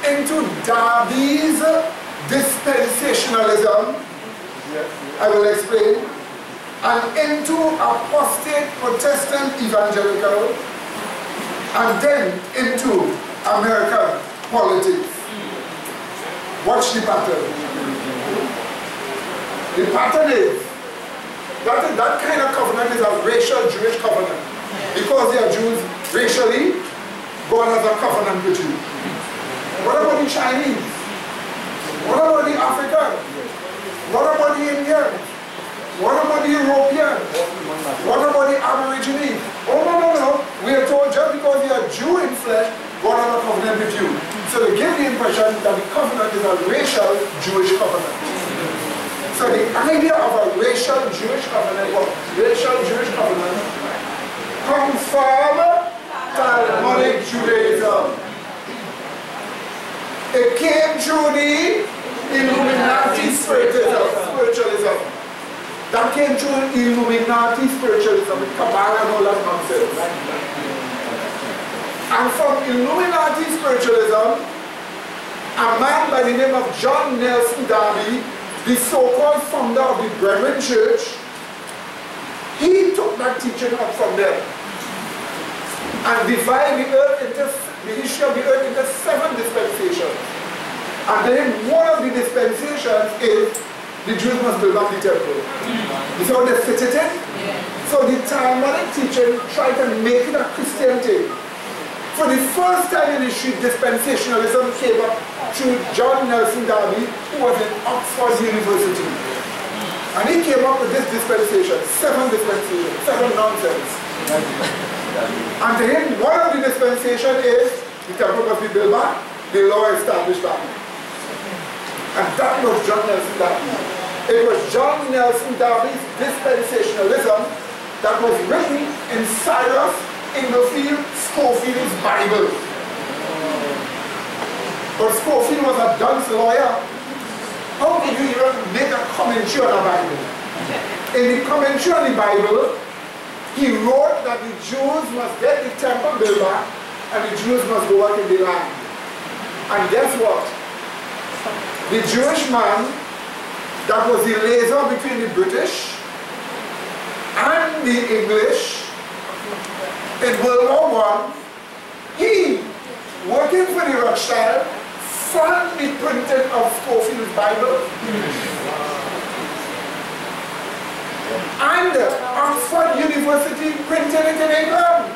into Darby's dispensationalism, I will explain, and into apostate Protestant evangelical, and then into American politics. Watch the pattern. The pattern is that kind of covenant is a racial Jewish covenant. Because they are Jews racially, God has a covenant with you. What about the Chinese? What about the Africans? What about the Indians? What about the Europeans? What about the Aborigines? Oh, no. We are told just because you are Jew in flesh, God has a covenant with you. So they give the impression that the covenant is a racial Jewish covenant. So the idea of a racial Jewish covenant comes from Talmudic Judaism. It came through the Illuminati spiritualism. That came through Illuminati spiritualism, with Kabbalah and all that nonsense. And from Illuminati spiritualism, a man by the name of John Nelson Darby, the so-called founder of the Brethren Church, he took that teaching up from there and divided the history of the earth into 7 dispensations. And then one of the dispensations is the Jews must build back the temple. You see how they fit it in? So the Talmudic teaching tried to make it a Christian thing. For the first time in history, dispensationalism came up through John Nelson Darby, who was in Oxford University. And he came up with this dispensation, 7 dispensations, 7 nonsense. And to him, one of the dispensations is the temple must be built back, the law established back. And that was John Nelson Darby. It was John Nelson Darby's dispensationalism that was written in Cyrus Inglefield Schofield's Bible. But Schofield was a dunce lawyer. How could you even make a commentary on the Bible? In the commentary on the Bible, he wrote that the Jews must get the temple built back and the Jews must go back in the land. And guess what? The Jewish man that was the liaison between the British and the English in World War I, he, working for the Rothschild, found the printing of Schofield's Bible. And Oxford University printed it in England.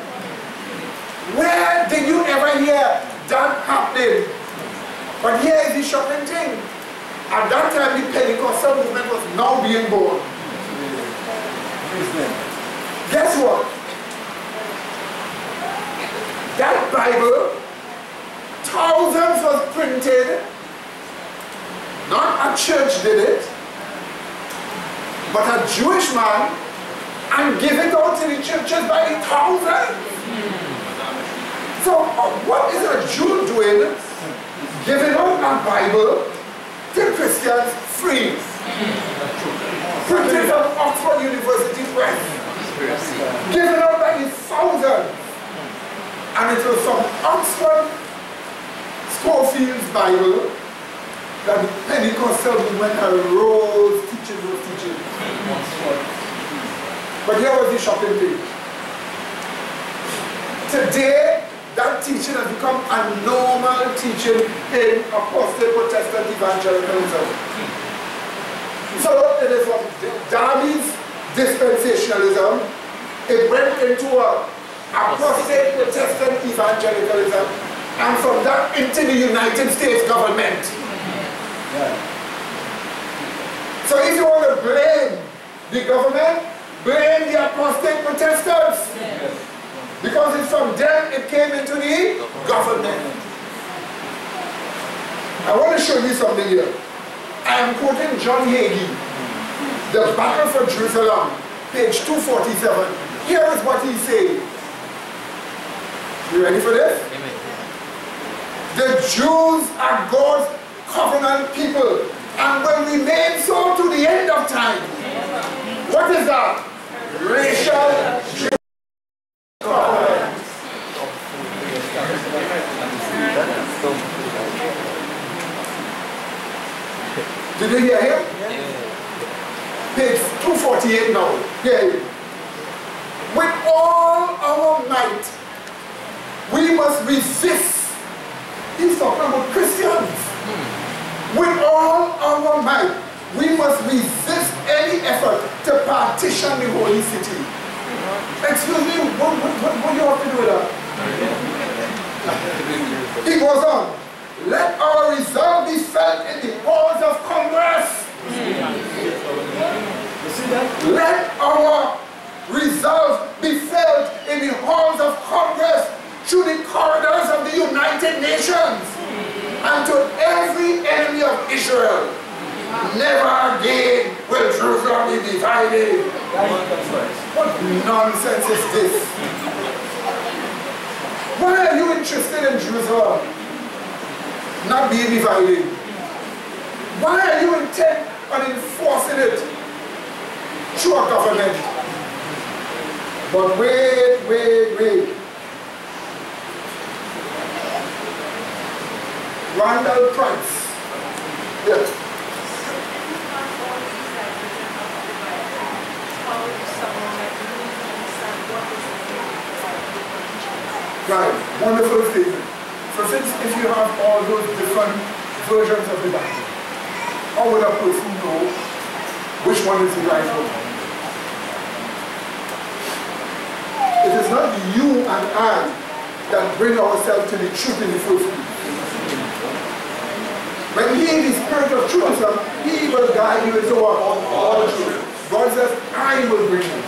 Where did you ever hear that happening? But here is the shocking thing. At that time, the Pentecostal movement was now being born. Guess what? That Bible, thousands was printed. Not a church did it, but a Jewish man, and give it out to the churches by the thousands. So what is a Jew doing giving out a Bible to Christians free? Printed from Oxford University Press. Given out by the thousands. And it was from Oxford Schofield's Bible that the Pentecostal movement arose teaching those teachings. But here was the shocking thing. Today, that teaching has become a normal teaching in apostate Protestant evangelicalism. So it is from Darby's dispensationalism, it went into a apostate Protestant evangelicalism, and from that into the United States government. So if you want to blame the government, blame the apostate Protestants. Because it's from them it came into the government. I want to show you something here. I am quoting John Hagee, The Battle for Jerusalem, page 247. Here is what he said. You ready for this? Amen. The Jews are God's covenant people and will remain so to the end of time. What is that? Racial covenant. Did you hear him? Page 248 now. Hear him. With all our might, we must resist. He's talking about Christians. With all our might, we must resist any effort to partition the holy city. Excuse me, what do you have to do with that? He goes on. Let our resolve be felt in the halls of Congress. Let our resolve be felt in the halls of Congress, through the corridors of the United Nations, and to every enemy of Israel. Never again will Jerusalem be divided. What nonsense is this? Why are you interested in Jerusalem not being divided? Why are you intent on enforcing it through a government? But wait. Randall Price. Yes. Right, wonderful statement. So since if you have all those different versions of the Bible, how would a person know which one is the right one? It is not you and I that bring ourselves to the truth in the first place. When he is the Spirit of truth, he will guide you into all truth. God says, I will bring you.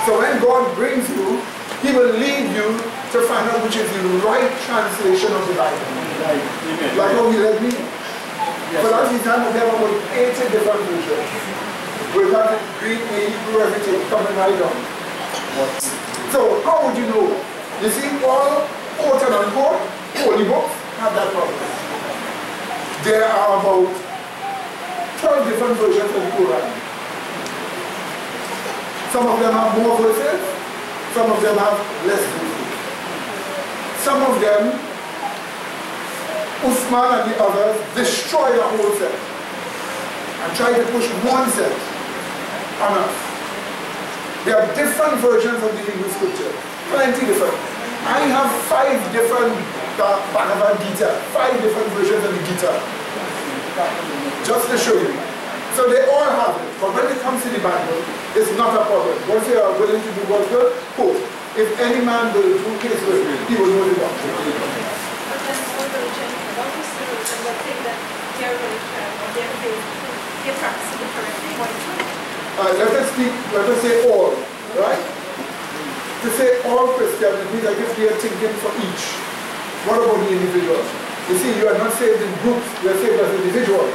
So when God brings you, he will lead you to find out which is the right translation of the Bible. Like how he led me. For that reason, there are about 80 different versions. We've got Greek, Hebrew, everything coming right down. So how would you know? You see, all quote and unquote holy books have that problem. There are about 12 different versions of the Quran. Some of them have more verses, some of them have less verses. Some of them, Usman and the others, destroy the whole set and try to push one set on us. There are different versions of the Hebrew scripture, plenty different. I have 5 different Bhagavad Gita, 5 different versions of the Gita, just to show you. So they all have it, but when it comes to the Bible, it's not a problem. Once you are willing to do God's will, quote, if any man will do his will, he will know the doctrine. But then all religion, what is the religion that think that their religion or their faith, they're practicing the correct thing? What is it? Let us say all. Christian, it means like if they are thinking for each. What about the individual? You see, you are not saved in groups, you are saved as individuals.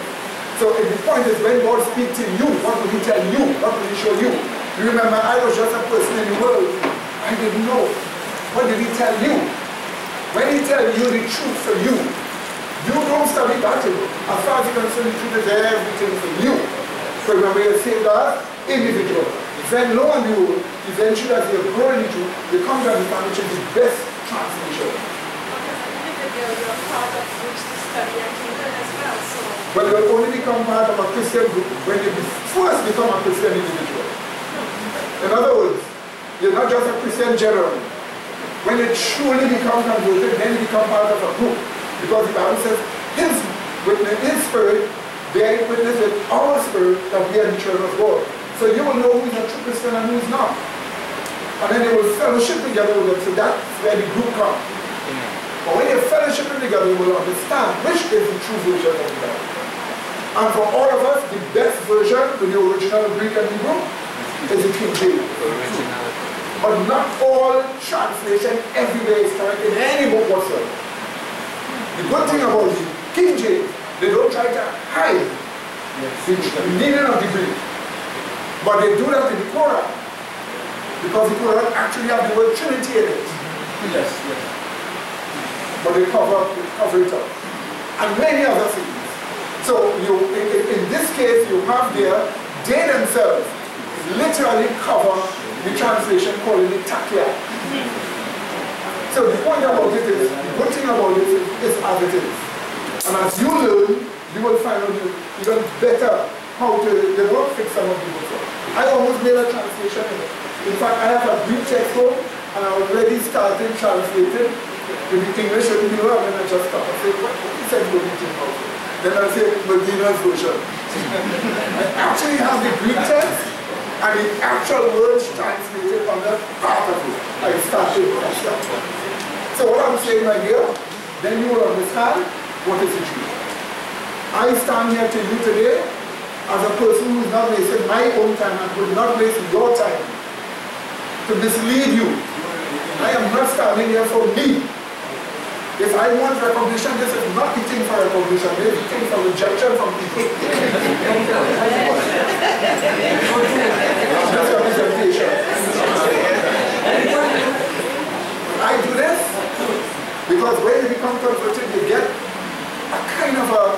So the point is, when God speaks to you, what will he tell you? What will he show you? You remember, I was just a person in the world. I didn't know. What did he tell you? When he tells you the truth for you, you don't study Bible. As far as you're concerned, the truth is everything for you. So remember, you're saved as individual. Then lo and behold, eventually as you're growing into, you come to understand which is the best translation. You're part of which to study and to learn as well. So. But you'll only become part of a Christian group when you first become a Christian individual. In other words, you're not just a Christian generally. When you truly become converted, then you become part of a group. Because the Bible says, his spirit bearing witness with our spirit that we are the children of God. So you will know who is a true Christian and who is not. And then they will fellowship together with them. So that's where the group comes. But when you're fellowshipping together, you will understand which is the true version of the Bible. And for all of us, the best version, with the original Greek and Hebrew, is the King James. But not all translation everywhere is correct in any book whatsoever. The good thing about the King James, they don't try to hide the meaning of the Greek. But they do that in the Quran. Because the Quran actually has the word Trinity in it. Yes. But they cover it up. And many other things. So in this case, you have there, they themselves literally cover the translation calling it Takia. So the point about it is, the good thing about it is as it is. And as you learn, you will find out even better how to fix some of the books. I almost made a translation in it. In fact, I have a Greek textbook and I already started translating in the English and the English, and I just stop and say, what is that going to think about? Then I say, Medina's version. I actually have the Greek text and the actual words translated on the part of it. I started with that. So what I'm saying right here, then you will understand what is the truth. I stand here to you today as a person who is not wasting my own time and would not waste your time to mislead you. I am not standing here for me. If I want recognition, this is not eating for recognition, it is eating for rejection from people. That's your presentation. I do this because when you become converted, you get a kind of a,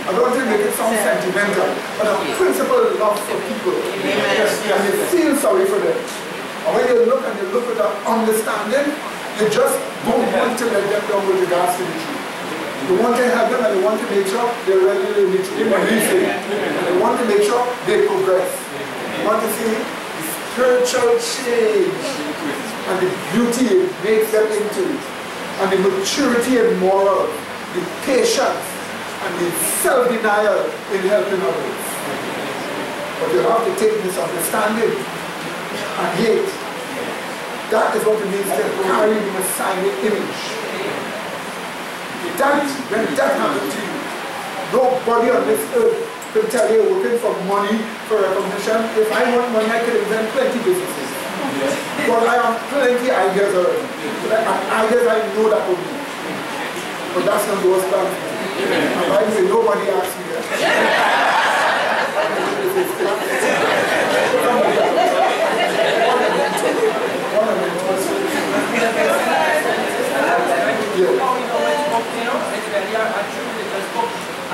I don't want to make it sound sentimental, but a principled love for people. And you feel sorry for them. And when you look with that understanding, you just don't want to let them down with regards to the truth. You want to help them and you want to make sure they're regularly in the truth. And you want to make sure they progress. You want to see the spiritual change and the beauty it makes them into, and the maturity and moral, the patience and the self-denial in helping others. But you have to take this understanding and hate. That is what it means to carry the Messiah image. When that happens to you, nobody on this earth can tell you working for money, for recognition. If I want money, I can invent plenty businesses. But I have plenty ideas already. Ideas I know that will be. But that's not God's plan. I say nobody asks me that.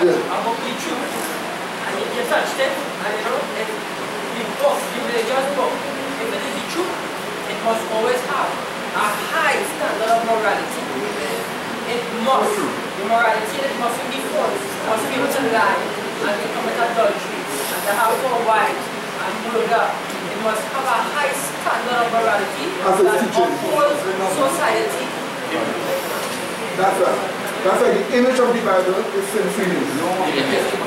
And if you touched it, and if the book, the religious book, if it is the truth, it must always have a high standard of morality. It must. The morality, it mustn't be false. It must be able to lie and to commit adultery and to have 4 wives and murder. It must have a high standard of morality that upholds society. That's right. That's why the image of the Bible is sinfulness. Yes, in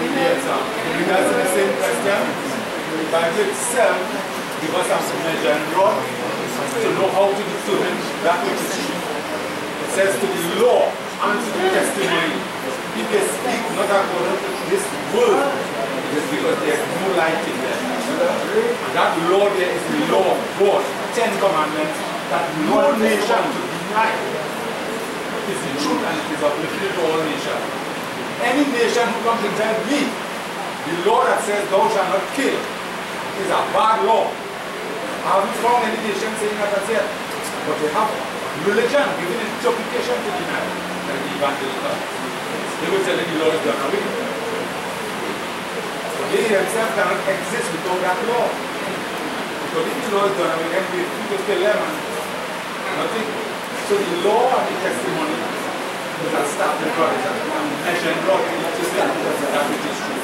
regards to the same question, the Bible itself gives us some measure and rod to know how to determine that which is true. It says to the law and to the testimony. If they speak not according to this word, it is because there is no light in them. And that law there is the law of God, 10 commandments, that no nation to deny is the truth and it is applicable to all nations. Any nation who comes and tells me the law that says thou shalt not kill is a bad law. I haven't found any nation saying that as yet. But they have religion giving interpretation to deny it, like the evangelical. They will tell you the law is done away. But they themselves cannot exist without that law. Because if the law is done away, then people kill them and nothing. So the law and the testimony is a start the God is a measuring law to say that which is true.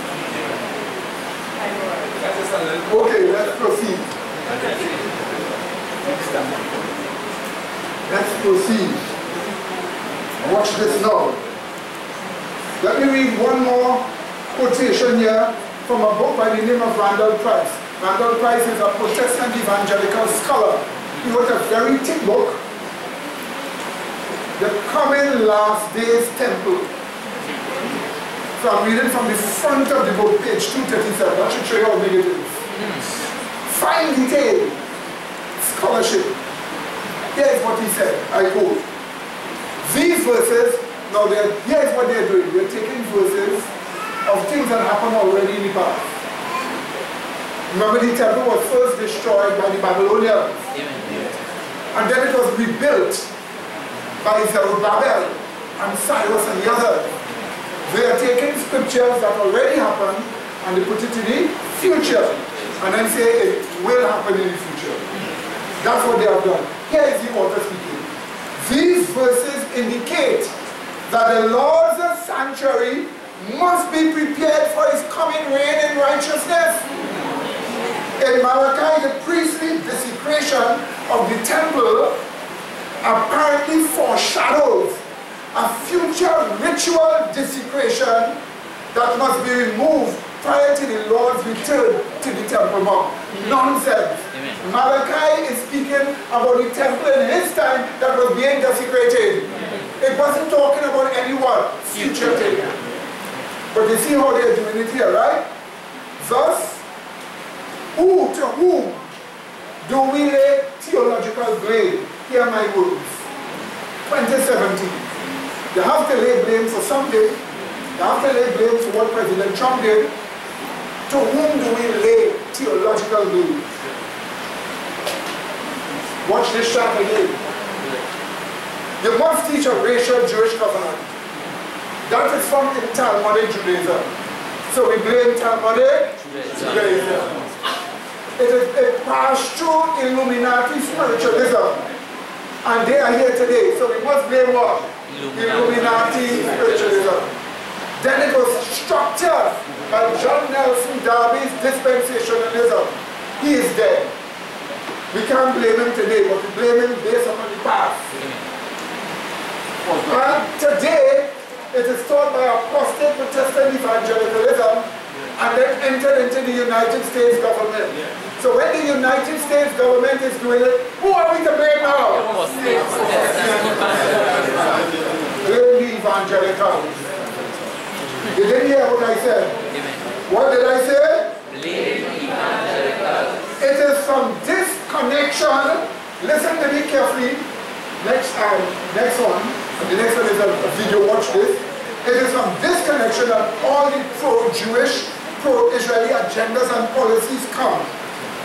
That's just a little. Okay, let's proceed. Let's proceed. Watch this now. Let me read one more quotation here from a book by the name of Randall Price. Randall Price is a Protestant evangelical scholar. He wrote a very thick book, The Coming Last Days Temple. So I'm reading from the front of the book, page 237. That should show you how big it is. Fine detail, scholarship. Here's what he said, I quote. These verses, now here's what they're doing. They're taking verses of things that happened already in the past. Remember, the temple was first destroyed by the Babylonians. And then it was rebuilt by Zerubbabel and Cyrus and the others. They are taking scriptures that already happened and they put it to the future. And then say it will happen in the future. That's what they have done. Here is the author speaking. These verses indicate that the Lord's sanctuary must be prepared for his coming reign in righteousness. In Malachi, the priestly desecration of the temple apparently foreshadows a future ritual desecration that must be removed prior to the Lord's return to the Temple Mount. Nonsense. Amen. Malachi is speaking about the temple in his time that was being desecrated. It wasn't talking about anyone, future thing. But you see how they're doing it here, right? Thus, to whom do we lay theological blame? Hear my words. 2017. You have to lay blame for something. You have to lay blame for what President Trump did. To whom do we lay theological blame? Watch this chart again. You must teach a racial Jewish covenant. That is from in Talmudic Judaism. So we blame Talmudic Judaism. It passed through Illuminati spiritualism. And they are here today. So we must blame what? Illuminati spiritualism. Then it was structured by John Nelson Darby's dispensationalism. He is dead. We can't blame him today, but we blame him based on the past. And today, it is taught by apostate Protestant evangelicalism and then entered into the United States government. So when the United States government is doing it, who are we to blame now? Blame the evangelicals. You didn't hear what I said? What did I say? It is from this connection, listen to me carefully, next one, the next one is a video, watch this. It is from this connection that all the pro-Jewish, pro-Israeli agendas and policies come.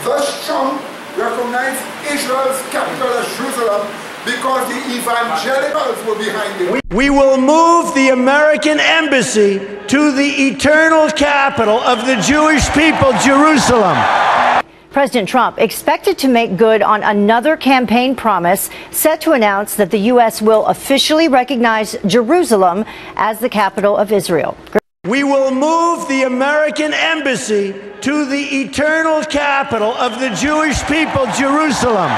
Thus Trump recognized Israel's capital as Jerusalem because the evangelicals were behind it. We will move the American embassy to the eternal capital of the Jewish people, Jerusalem. President Trump expected to make good on another campaign promise, set to announce that the U.S. will officially recognize Jerusalem as the capital of Israel. We will move the American embassy to the eternal capital of the Jewish people, Jerusalem.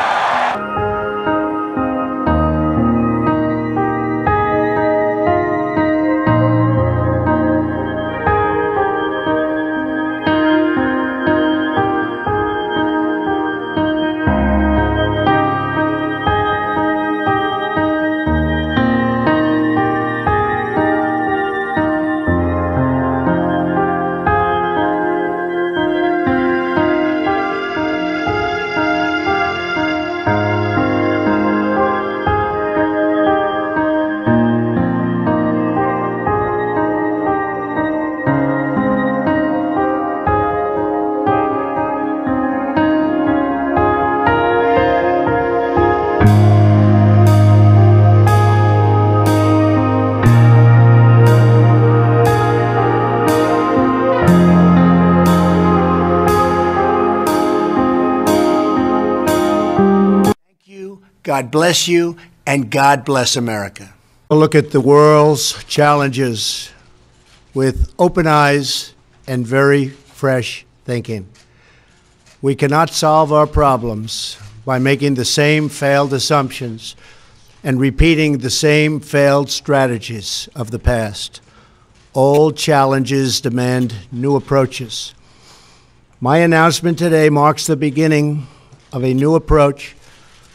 God bless you, and God bless America. Look at the world's challenges with open eyes and very fresh thinking. We cannot solve our problems by making the same failed assumptions and repeating the same failed strategies of the past. Old challenges demand new approaches. My announcement today marks the beginning of a new approach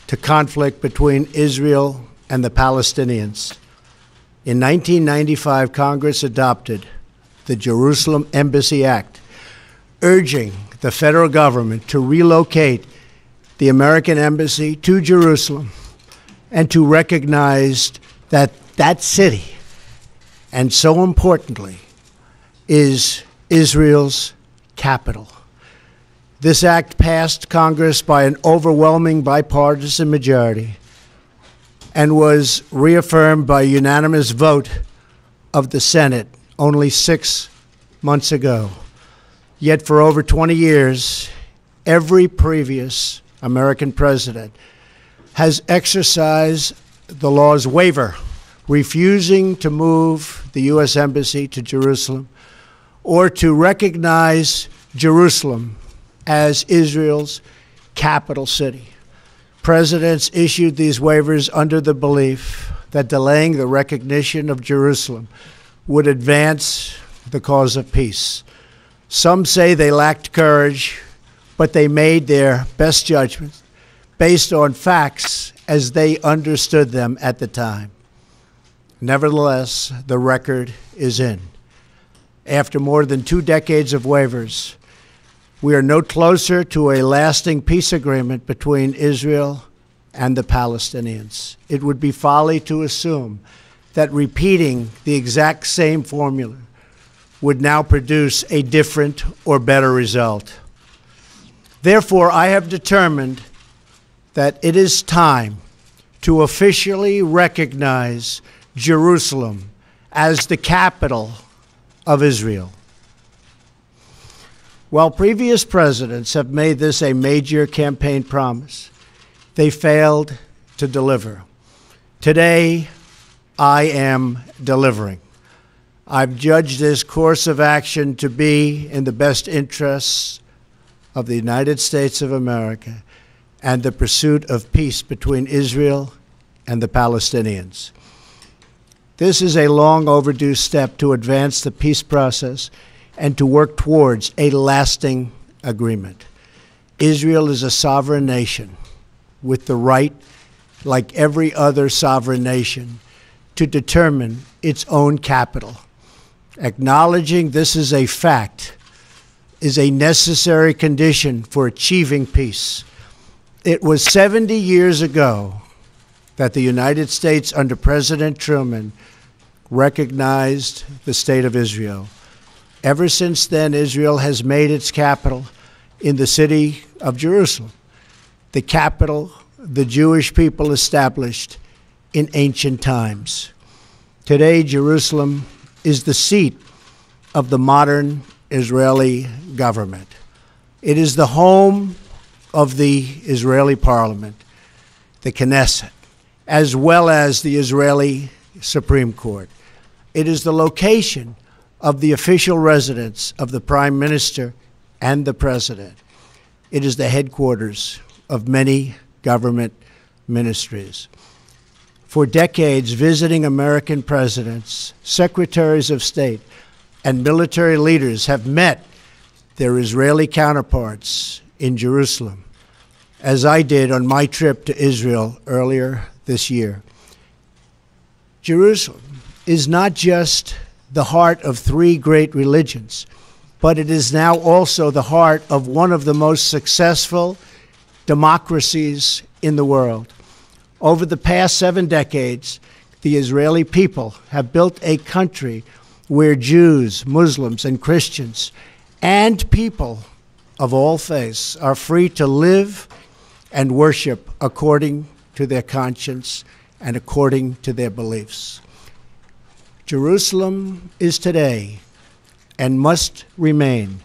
to conflict between Israel and the Palestinians. In 1995, Congress adopted the Jerusalem Embassy Act, urging the federal government to relocate the American embassy to Jerusalem and to recognize that that city, and so importantly, is Israel's capital. This act passed Congress by an overwhelming bipartisan majority and was reaffirmed by a unanimous vote of the Senate only 6 months ago. Yet for over 20 years, every previous American president has exercised the law's waiver, refusing to move the U.S. Embassy to Jerusalem or to recognize Jerusalem as Israel's capital city. Presidents issued these waivers under the belief that delaying the recognition of Jerusalem would advance the cause of peace. Some say they lacked courage, but they made their best judgment based on facts as they understood them at the time. Nevertheless, the record is in. After more than 2 decades of waivers, we are no closer to a lasting peace agreement between Israel and the Palestinians. It would be folly to assume that repeating the exact same formula would now produce a different or better result. Therefore, I have determined that it is time to officially recognize Jerusalem as the capital of Israel. While previous presidents have made this a major campaign promise, they failed to deliver. Today, I am delivering. I've judged this course of action to be in the best interests of the United States of America and the pursuit of peace between Israel and the Palestinians. This is a long overdue step to advance the peace process and to work towards a lasting agreement. Israel is a sovereign nation with the right, like every other sovereign nation, to determine its own capital. Acknowledging this is a fact is a necessary condition for achieving peace. It was 70 years ago that the United States, under President Truman, recognized the State of Israel. Ever since then, Israel has made its capital in the city of Jerusalem, the capital the Jewish people established in ancient times. Today, Jerusalem is the seat of the modern Israeli government. It is the home of the Israeli parliament, the Knesset, as well as the Israeli Supreme Court. It is the location of the official residence of the Prime Minister and the President. It is the headquarters of many government ministries. For decades, visiting American presidents, secretaries of state, and military leaders have met their Israeli counterparts in Jerusalem, as I did on my trip to Israel earlier this year. Jerusalem is not just the heart of 3 great religions, but it is now also the heart of one of the most successful democracies in the world. Over the past 7 decades, the Israeli people have built a country where Jews, Muslims, and Christians, and people of all faiths are free to live and worship according to their conscience and according to their beliefs. Jerusalem is today and must remain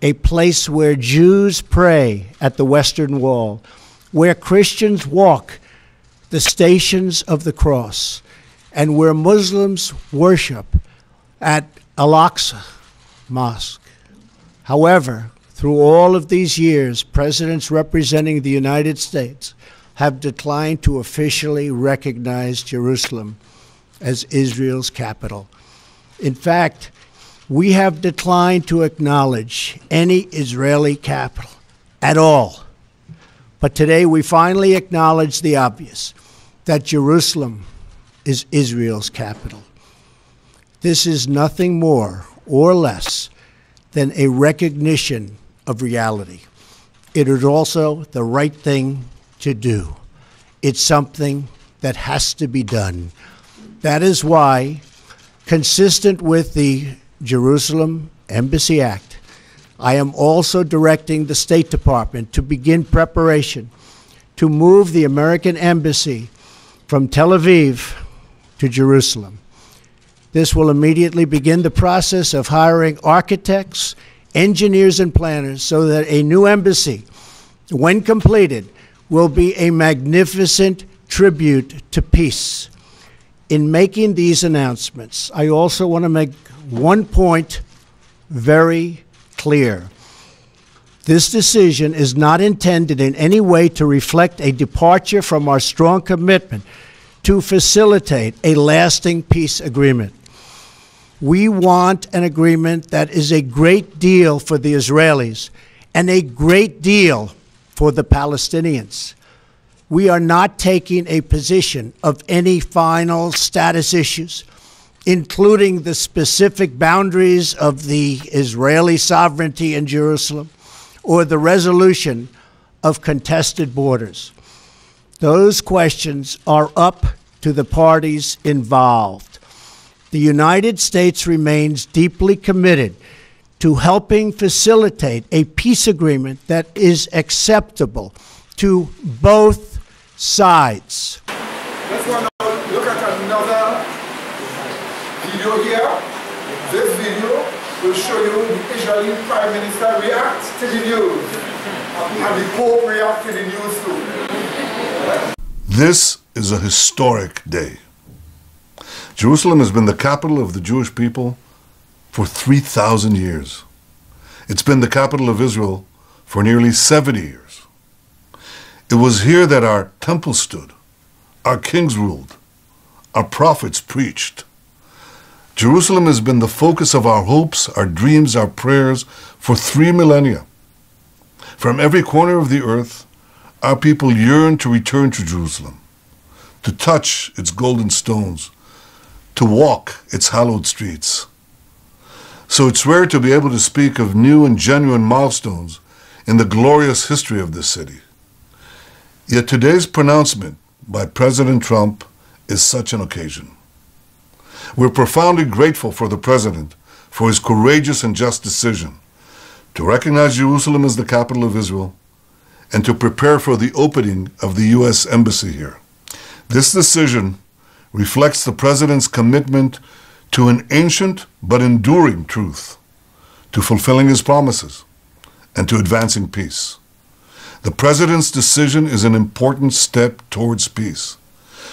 a place where Jews pray at the Western Wall, where Christians walk the Stations of the Cross, and where Muslims worship at Al-Aqsa Mosque. However, through all of these years, presidents representing the United States have declined to officially recognize Jerusalem as Israel's capital. In fact, we have declined to acknowledge any Israeli capital at all. But today we finally acknowledge the obvious, that Jerusalem is Israel's capital. This is nothing more or less than a recognition of reality. It is also the right thing to do. It's something that has to be done. That is why, consistent with the Jerusalem Embassy Act, I am also directing the State Department to begin preparation to move the American Embassy from Tel Aviv to Jerusalem. This will immediately begin the process of hiring architects, engineers, and planners so that a new embassy, when completed, will be a magnificent tribute to peace. In making these announcements, I also want to make one point very clear. This decision is not intended in any way to reflect a departure from our strong commitment to facilitate a lasting peace agreement. We want an agreement that is a great deal for the Israelis and a great deal for the Palestinians. We are not taking a position of any final status issues, including the specific boundaries of the Israeli sovereignty in Jerusalem or the resolution of contested borders. Those questions are up to the parties involved. The United States remains deeply committed to helping facilitate a peace agreement that is acceptable to both sides. Let's now look at another video here. This video will show you the Israeli Prime Minister react to the news, and the Pope react to the news too. This is a historic day. Jerusalem has been the capital of the Jewish people for 3,000 years. It's been the capital of Israel for nearly 70 years. It was here that our temple stood, our kings ruled, our prophets preached. Jerusalem has been the focus of our hopes, our dreams, our prayers for 3 millennia. From every corner of the earth, our people yearn to return to Jerusalem, to touch its golden stones, to walk its hallowed streets. So it's rare to be able to speak of new and genuine milestones in the glorious history of this city. Yet today's pronouncement by President Trump is such an occasion. We're profoundly grateful for the President for his courageous and just decision to recognize Jerusalem as the capital of Israel and to prepare for the opening of the U.S. Embassy here. This decision reflects the President's commitment to an ancient but enduring truth, to fulfilling his promises, and to advancing peace. The President's decision is an important step towards peace,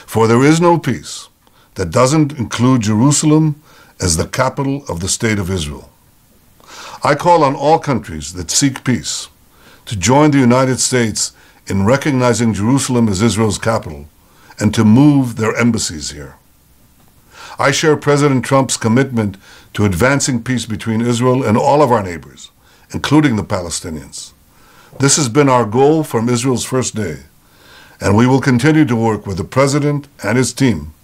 for there is no peace that doesn't include Jerusalem as the capital of the State of Israel. I call on all countries that seek peace to join the United States in recognizing Jerusalem as Israel's capital and to move their embassies here. I share President Trump's commitment to advancing peace between Israel and all of our neighbors, including the Palestinians. This has been our goal from Israel's first day, and we will continue to work with the President and his team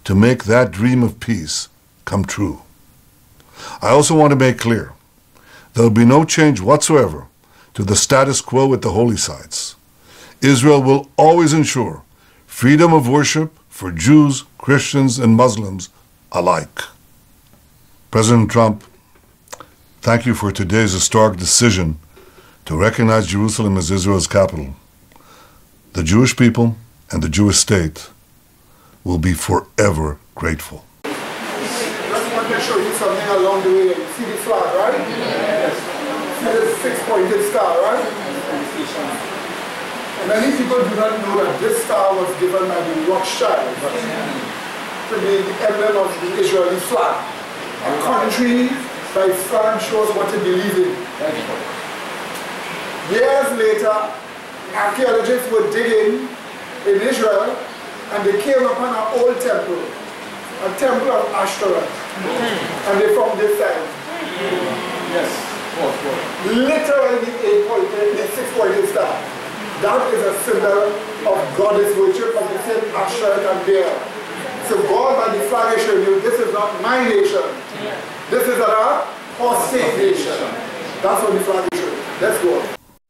to make that dream of peace come true. I also want to make clear, there will be no change whatsoever to the status quo at the holy sites. Israel will always ensure freedom of worship for Jews, Christians, and Muslims alike. President Trump, thank you for today's historic decision to recognize Jerusalem as Israel's capital. The Jewish people and the Jewish state will be forever grateful. Just want to show you something along the way. You see the flag, right? Yes. See the 6-pointed star, right? Many people do not know that this star was given by the Rothschild to be the emblem of the Israeli flag. A country by flag shows what it believes in. Years later, archaeologists were digging in Israel and they came upon an old temple, a temple of Ashtoreth, and they found this sign. Yes. Literally the 6-pointed star. That is a symbol of goddess worship of the same Ashtoreth and Baal. So God by the flag is showing you, this is not my nation. This is an apostate nation. That's what the flag is showing. Let's go.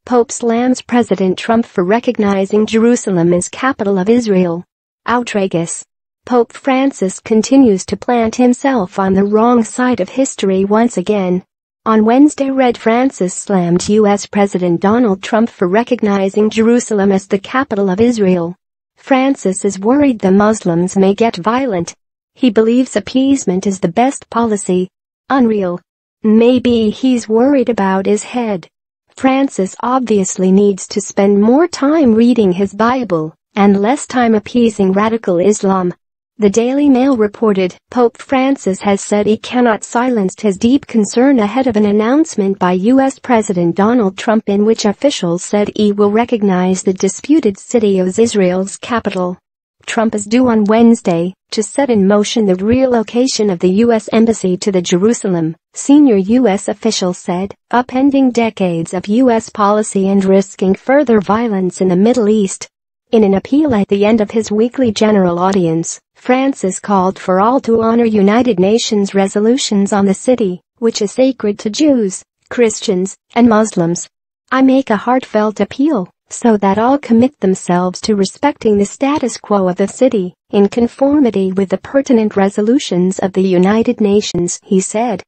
Pope slams President Trump for recognizing Jerusalem as capital of Israel. Outrageous. Pope Francis continues to plant himself on the wrong side of history once again. On Wednesday, Red Francis slammed U.S. President Donald Trump for recognizing Jerusalem as the capital of Israel. Francis is worried the Muslims may get violent. He believes appeasement is the best policy. Unreal. Maybe he's worried about his head. Francis obviously needs to spend more time reading his Bible and less time appeasing radical Islam. The Daily Mail reported, Pope Francis has said he cannot silence his deep concern ahead of an announcement by U.S. President Donald Trump in which officials said he will recognize the disputed city as Israel's capital. Trump is due on Wednesday to set in motion the relocation of the U.S. Embassy to the Jerusalem, senior U.S. officials said, upending decades of U.S. policy and risking further violence in the Middle East. In an appeal at the end of his weekly general audience, Francis called for all to honor United Nations resolutions on the city, which is sacred to Jews, Christians, and Muslims. I make a heartfelt appeal, so that all commit themselves to respecting the status quo of the city, in conformity with the pertinent resolutions of the United Nations, he said.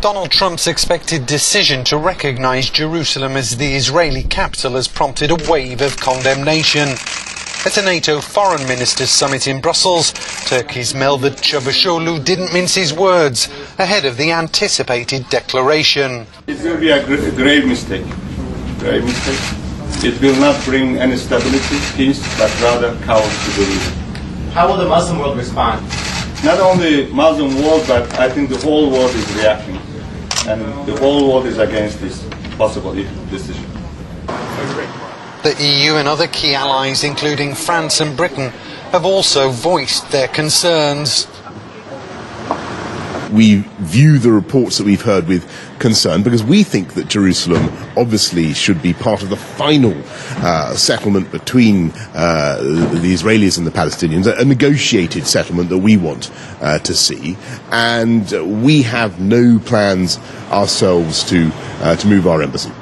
Donald Trump's expected decision to recognize Jerusalem as the Israeli capital has prompted a wave of condemnation. At a NATO foreign ministers summit in Brussels, Turkey's Mevlut Çavuşoğlu didn't mince his words ahead of the anticipated declaration. It will be a grave mistake. Grave mistake. It will not bring any stability, peace, but rather chaos to the region. How will the Muslim world respond? Not only Muslim world, but I think the whole world is reacting. And the whole world is against this possible decision. The EU and other key allies, including France and Britain, have also voiced their concerns. We view the reports that we've heard with concern because we think that Jerusalem obviously should be part of the final settlement between the Israelis and the Palestinians, a negotiated settlement that we want to see, and we have no plans ourselves to move our embassy.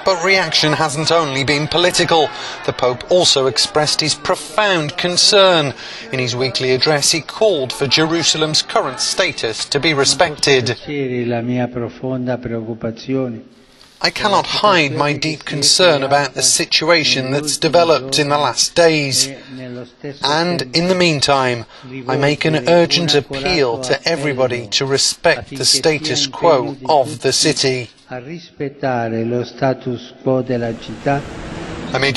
But reaction hasn't only been political. The Pope also expressed his profound concern. In his weekly address, he called for Jerusalem's current status to be respected. I cannot hide my deep concern about the situation that's developed in the last days. And in the meantime, I make an urgent appeal to everybody to respect the status quo of the city. Amid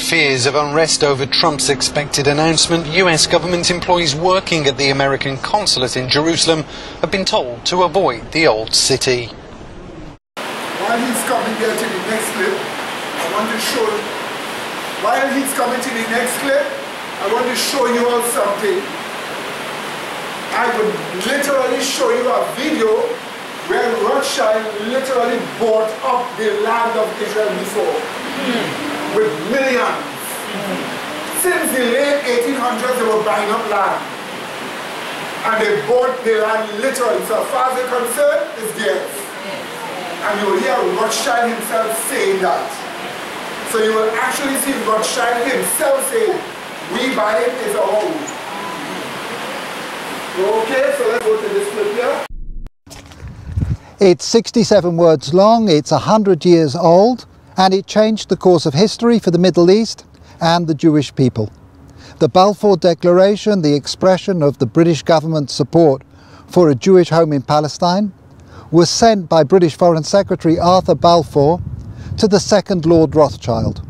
fears of unrest over Trump's expected announcement, US government employees working at the American consulate in Jerusalem have been told to avoid the old city. While he's coming here to the next clip, I want to show you. While he's coming to the next clip, I want to show you all something. I would literally show you a video where Rothschild literally bought up the land of Israel before with millions. Since the late 1800s, they were buying up land. And they bought the land literally. So as far as they're concerned, it's theirs. And you will hear Rothschild himself saying that. So you will actually see Rothschild himself saying, we buy it, it's our own. Okay, so let's go to this clip here. It's 67 words long, it's 100 years old, and it changed the course of history for the Middle East and the Jewish people. The Balfour Declaration, the expression of the British government's support for a Jewish home in Palestine, was sent by British Foreign Secretary Arthur Balfour to the second Lord Rothschild.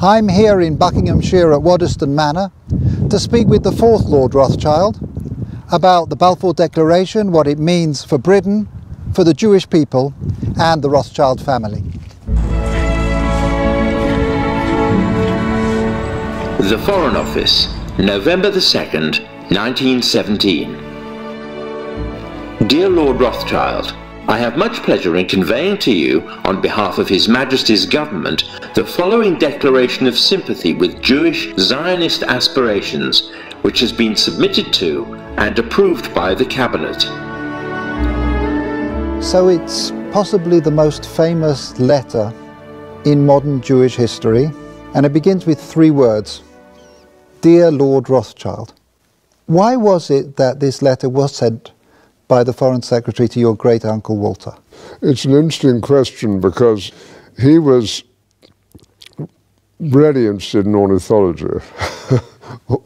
I'm here in Buckinghamshire at Waddesdon Manor to speak with the fourth Lord Rothschild about the Balfour Declaration, what it means for Britain, for the Jewish people and the Rothschild family. The Foreign Office, November the 2nd, 1917. Dear Lord Rothschild, I have much pleasure in conveying to you, on behalf of His Majesty's Government, the following declaration of sympathy with Jewish Zionist aspirations, which has been submitted to and approved by the Cabinet. So it's possibly the most famous letter in modern Jewish history, and it begins with 3 words: Dear Lord Rothschild. Why was it that this letter was sent by the Foreign Secretary to your great-uncle Walter? It's an interesting question because he was really interested in ornithology,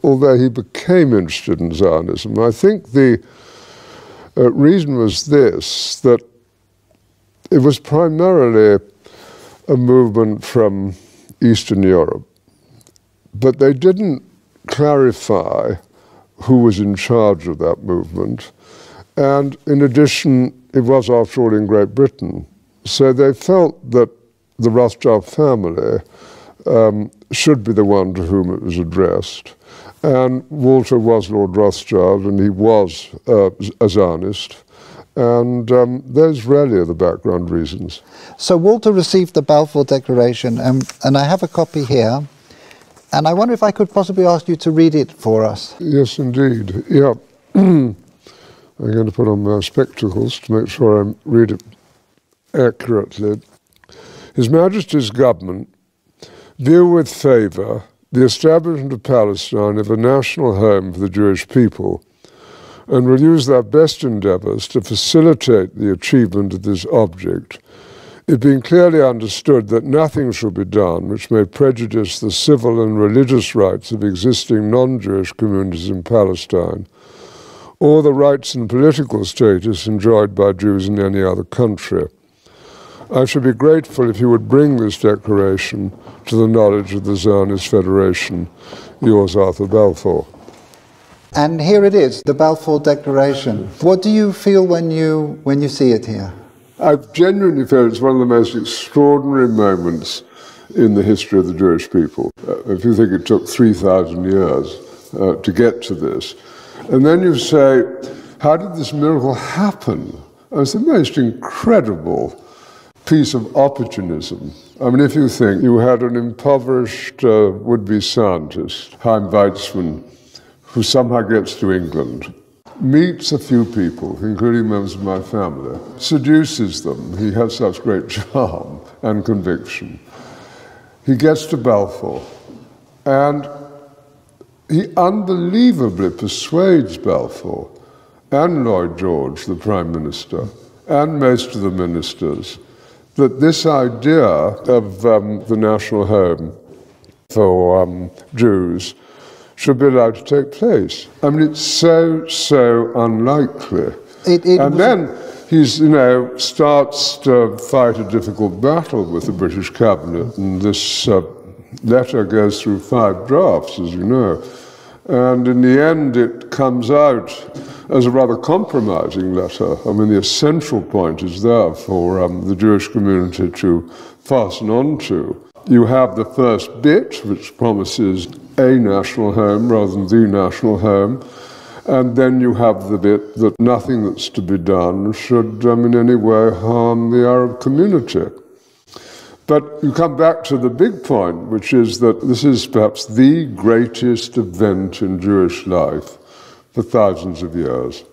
although he became interested in Zionism. I think the reason was this, that it was primarily a movement from Eastern Europe, but they didn't clarify who was in charge of that movement. And in addition, it was after all in Great Britain. So they felt that the Rothschild family should be the one to whom it was addressed. And Walter was Lord Rothschild, and he was a Zionist. And those really are the background reasons. So Walter received the Balfour Declaration, and I have a copy here. And I wonder if I could possibly ask you to read it for us. Yes, indeed. Yeah. I'm going to put on my spectacles to make sure I read it accurately. His Majesty's Government view with favour the establishment of Palestine as a national home for the Jewish people, and will use their best endeavours to facilitate the achievement of this object, it being clearly understood that nothing shall be done which may prejudice the civil and religious rights of existing non-Jewish communities in Palestine, or the rights and political status enjoyed by Jews in any other country. I should be grateful if you would bring this declaration to the knowledge of the Zionist Federation. Yours, Arthur Balfour. And here it is, the Balfour Declaration. What do you feel when you see it here? I genuinely feel it's one of the most extraordinary moments in the history of the Jewish people. If you think it took 3,000 years to get to this, and then you say, how did this miracle happen? It's the most incredible piece of opportunism. I mean, if you think you had an impoverished would-be scientist, Chaim Weizmann, who somehow gets to England, meets a few people, including members of my family, seduces them. He has such great charm and conviction. He gets to Balfour, and he unbelievably persuades Balfour and Lloyd George, the Prime Minister, and most of the ministers, that this idea of the national home for Jews should be allowed to take place. I mean, it's so unlikely. And then he's, starts to fight a difficult battle with the British cabinet, and this letter goes through 5 drafts, as you know. And in the end, it comes out as a rather compromising letter. I mean, the essential point is there for the Jewish community to fasten on to. You have the first bit, which promises a national home rather than the national home, and then you have the bit that nothing that's to be done should in any way harm the Arab community. But you come back to the big point, which is that this is perhaps the greatest event in Jewish life for thousands of years.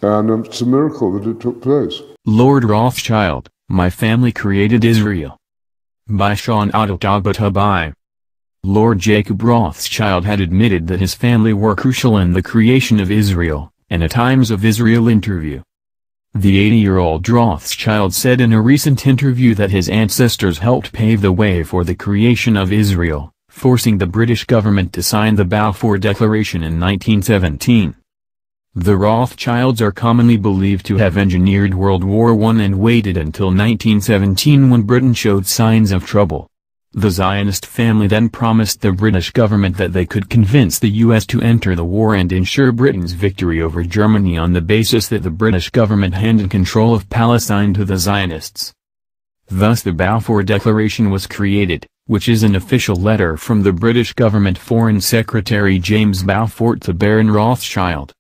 And it's a miracle that it took place. Lord Rothschild, my family created Israel. By Sean Adatabai. Lord Jacob Rothschild had admitted that his family were crucial in the creation of Israel, and a Times of Israel interview. The 80-year-old Rothschild said in a recent interview that his ancestors helped pave the way for the creation of Israel, forcing the British government to sign the Balfour Declaration in 1917. The Rothschilds are commonly believed to have engineered World War I and waited until 1917 when Britain showed signs of trouble. The Zionist family then promised the British government that they could convince the U.S. to enter the war and ensure Britain's victory over Germany on the basis that the British government handed control of Palestine to the Zionists. Thus the Balfour Declaration was created, which is an official letter from the British government Foreign Secretary James Balfour to Baron Rothschild.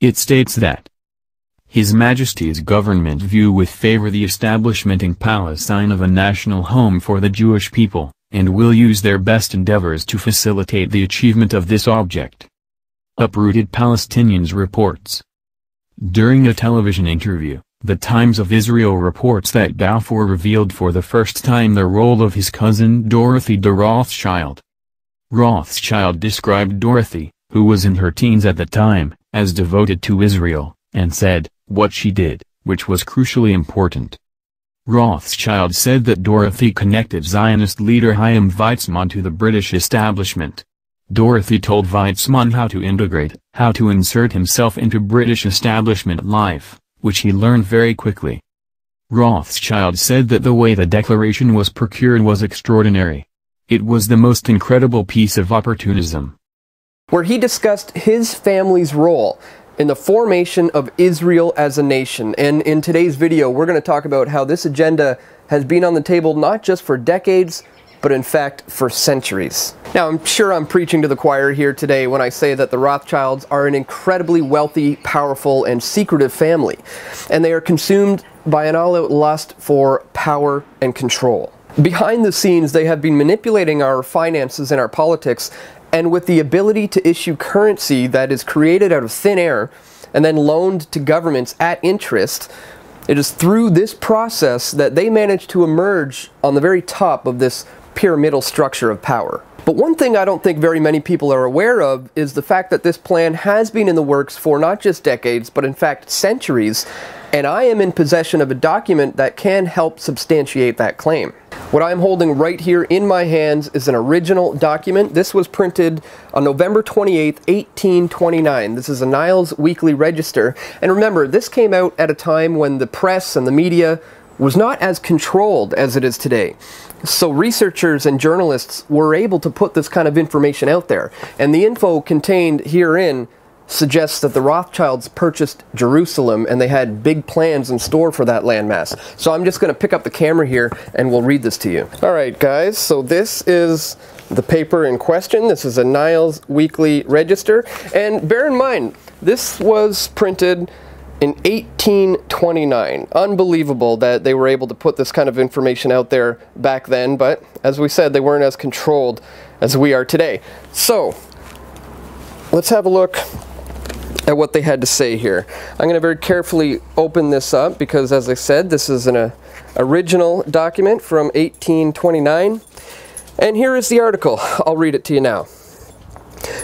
It states that His Majesty's government view with favor the establishment in Palestine of a national home for the Jewish people, and will use their best endeavors to facilitate the achievement of this object. Uprooted Palestinians reports. During a television interview, The Times of Israel reports that Balfour revealed for the first time the role of his cousin Dorothy de Rothschild. Rothschild described Dorothy, who was in her teens at the time, as devoted to Israel, and said, what she did, which was crucially important. Rothschild said that Dorothy connected Zionist leader Chaim Weizmann to the British establishment. Dorothy told Weizmann how to integrate, how to insert himself into British establishment life, which he learned very quickly. Rothschild said that the way the declaration was procured was extraordinary. It was the most incredible piece of opportunism. Where he discussed his family's role in the formation of Israel as a nation. And in today's video, we're going to talk about how this agenda has been on the table not just for decades, but in fact for centuries. Now, I'm sure I'm preaching to the choir here today when I say that the Rothschilds are an incredibly wealthy, powerful, and secretive family, and they are consumed by an all-out lust for power and control. Behind the scenes, they have been manipulating our finances and our politics, and with the ability to issue currency that is created out of thin air and then loaned to governments at interest, it is through this process that they manage to emerge on the very top of this pyramidal structure of power. But one thing I don't think very many people are aware of is the fact that this plan has been in the works for not just decades, but in fact centuries, and I am in possession of a document that can help substantiate that claim. What I'm holding right here in my hands is an original document. This was printed on November 28, 1829. This is a Niles Weekly Register. And remember, this came out at a time when the press and the media was not as controlled as it is today. So researchers and journalists were able to put this kind of information out there. And the info contained herein suggests that the Rothschilds purchased Jerusalem and they had big plans in store for that landmass. So I'm just going to pick up the camera here and we'll read this to you. Alright guys, so this is the paper in question. This is a Niles Weekly Register. And bear in mind, this was printed in 1829. Unbelievable that they were able to put this kind of information out there back then, but as we said, they weren't as controlled as we are today. So, let's have a look at what they had to say here. I'm going to very carefully open this up because, as I said, this is an original document from 1829. And here is the article. I'll read it to you now.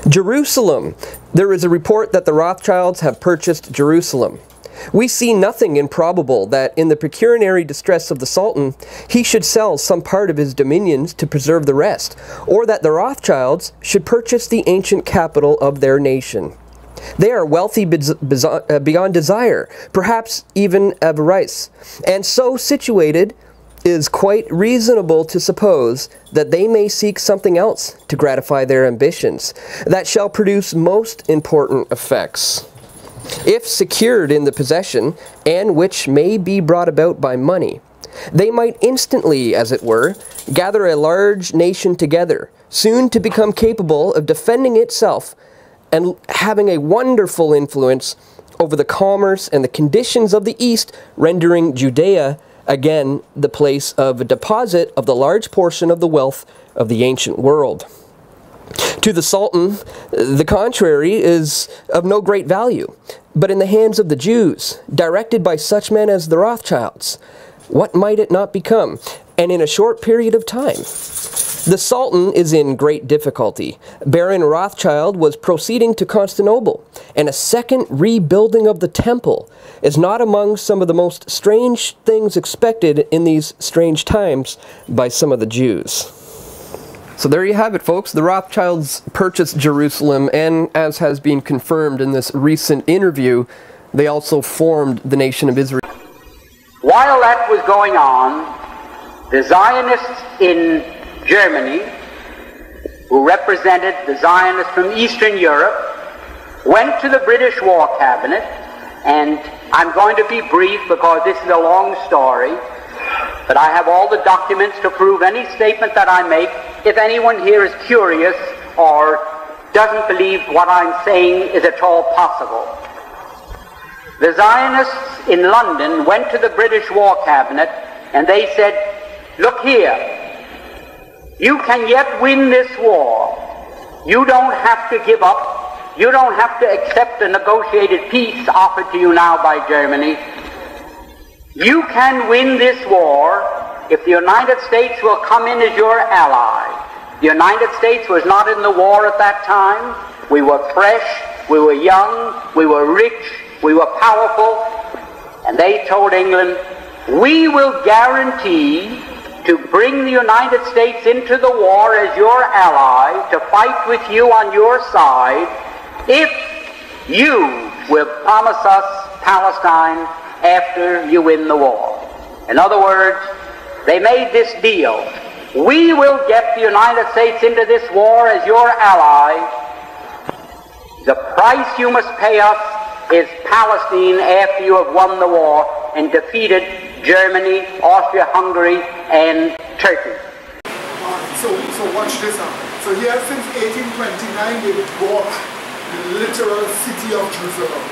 Jerusalem. There is a report that the Rothschilds have purchased Jerusalem. We see nothing improbable that in the pecuniary distress of the Sultan, he should sell some part of his dominions to preserve the rest, or that the Rothschilds should purchase the ancient capital of their nation. They are wealthy beyond desire, perhaps even avarice, and so situated it is quite reasonable to suppose that they may seek something else to gratify their ambitions that shall produce most important effects. If secured in the possession, and which may be brought about by money, they might instantly, as it were, gather a large nation together, soon to become capable of defending itself and having a wonderful influence over the commerce and the conditions of the East, rendering Judea again the place of a deposit of the large portion of the wealth of the ancient world. To the Sultan, the contrary is of no great value, but in the hands of the Jews, directed by such men as the Rothschilds, what might it not become, and in a short period of time? The Sultan is in great difficulty. Baron Rothschild was proceeding to Constantinople, and a second rebuilding of the temple is not among some of the most strange things expected in these strange times by some of the Jews. So there you have it, folks. The Rothschilds purchased Jerusalem, and as has been confirmed in this recent interview, they also formed the nation of Israel. While that was going on, the Zionists in Germany, who represented the Zionists from Eastern Europe, went to the British War Cabinet, and I'm going to be brief because this is a long story, but I have all the documents to prove any statement that I make if anyone here is curious or doesn't believe what I'm saying is at all possible. The Zionists in London went to the British War Cabinet and they said, look here, you can yet win this war. You don't have to give up. You don't have to accept a negotiated peace offered to you now by Germany. You can win this war if the United States will come in as your ally. The United States was not in the war at that time. We were fresh, we were young, we were rich, we were powerful. And they told England, we will guarantee to bring the United States into the war as your ally, to fight with you on your side, if you will promise us Palestine after you win the war. In other words, they made this deal. We will get the United States into this war as your ally. The price you must pay us is Palestine after you have won the war and defeated Germany, Austria-Hungary, and Turkey. So watch this out. So here since 1829 they bought the literal city of Jerusalem.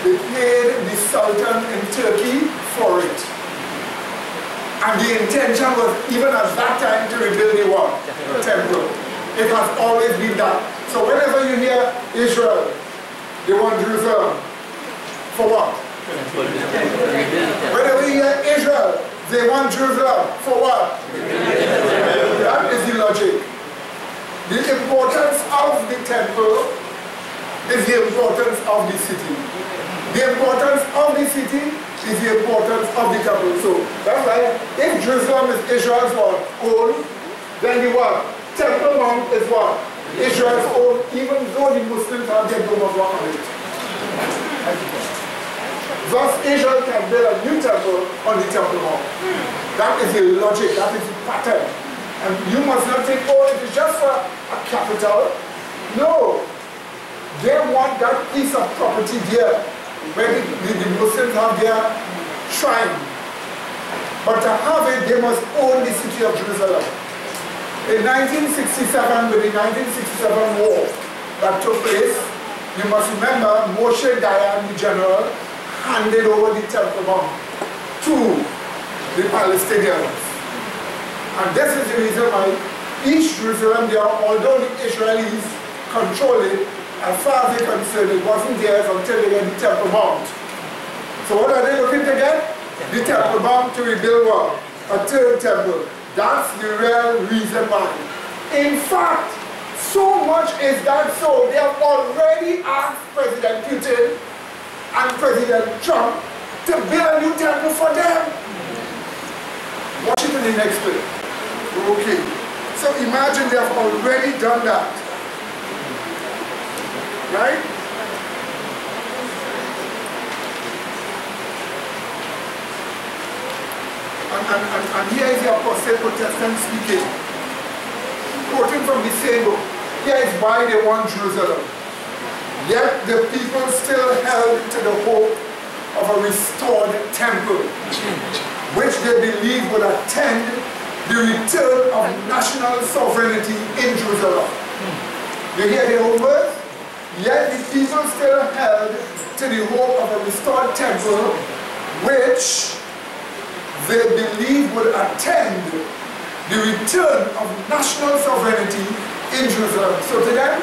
They paid the Sultan in Turkey for it. And the intention was, even at that time, to rebuild the what? Temple. It has always been that. So whenever you hear Israel, they want Jerusalem. For what? Whenever you hear Israel, they want Jerusalem. For what? That is the logic. The importance of the temple is the importance of the city. The importance of the city is the importance of the temple. So that's why if Jerusalem is Israel's own, then the what? Temple Mount is what? Israel's own, even though the Muslims have their Dome of Rock on it. Thus Israel can build a new temple on the Temple Mount. That is the logic, that is the pattern. And you must not think, oh, it is just for a capital. No. They want that piece of property there, where the Muslims have their shrine. But to have it, they must own the city of Jerusalem. In 1967, with the 1967 war that took place, you must remember Moshe Dayan, the general, handed over the Temple Mount to the Palestinians. And this is the reason why East Jerusalem, although the Israelis control it, as far as they're concerned, it wasn't theirs until they get the Temple Mount. So what are they looking to get? The Temple Mount to rebuild what? A third temple. That's the real reason why. In fact, so much is that so, they have already asked President Putin and President Trump to build a new temple for them. Watch it in the next clip. Okay. So imagine they have already done that. Right? And here is the apostate Protestant speaking. Quoting from the same book. Here is why they want Jerusalem. Yet the people still held to the hope of a restored temple, which they believe would attend the return of national sovereignty in Jerusalem. You hear the own words? Yet the people still held to the hope of a restored temple, which they believe would attend the return of national sovereignty in Jerusalem. So to them,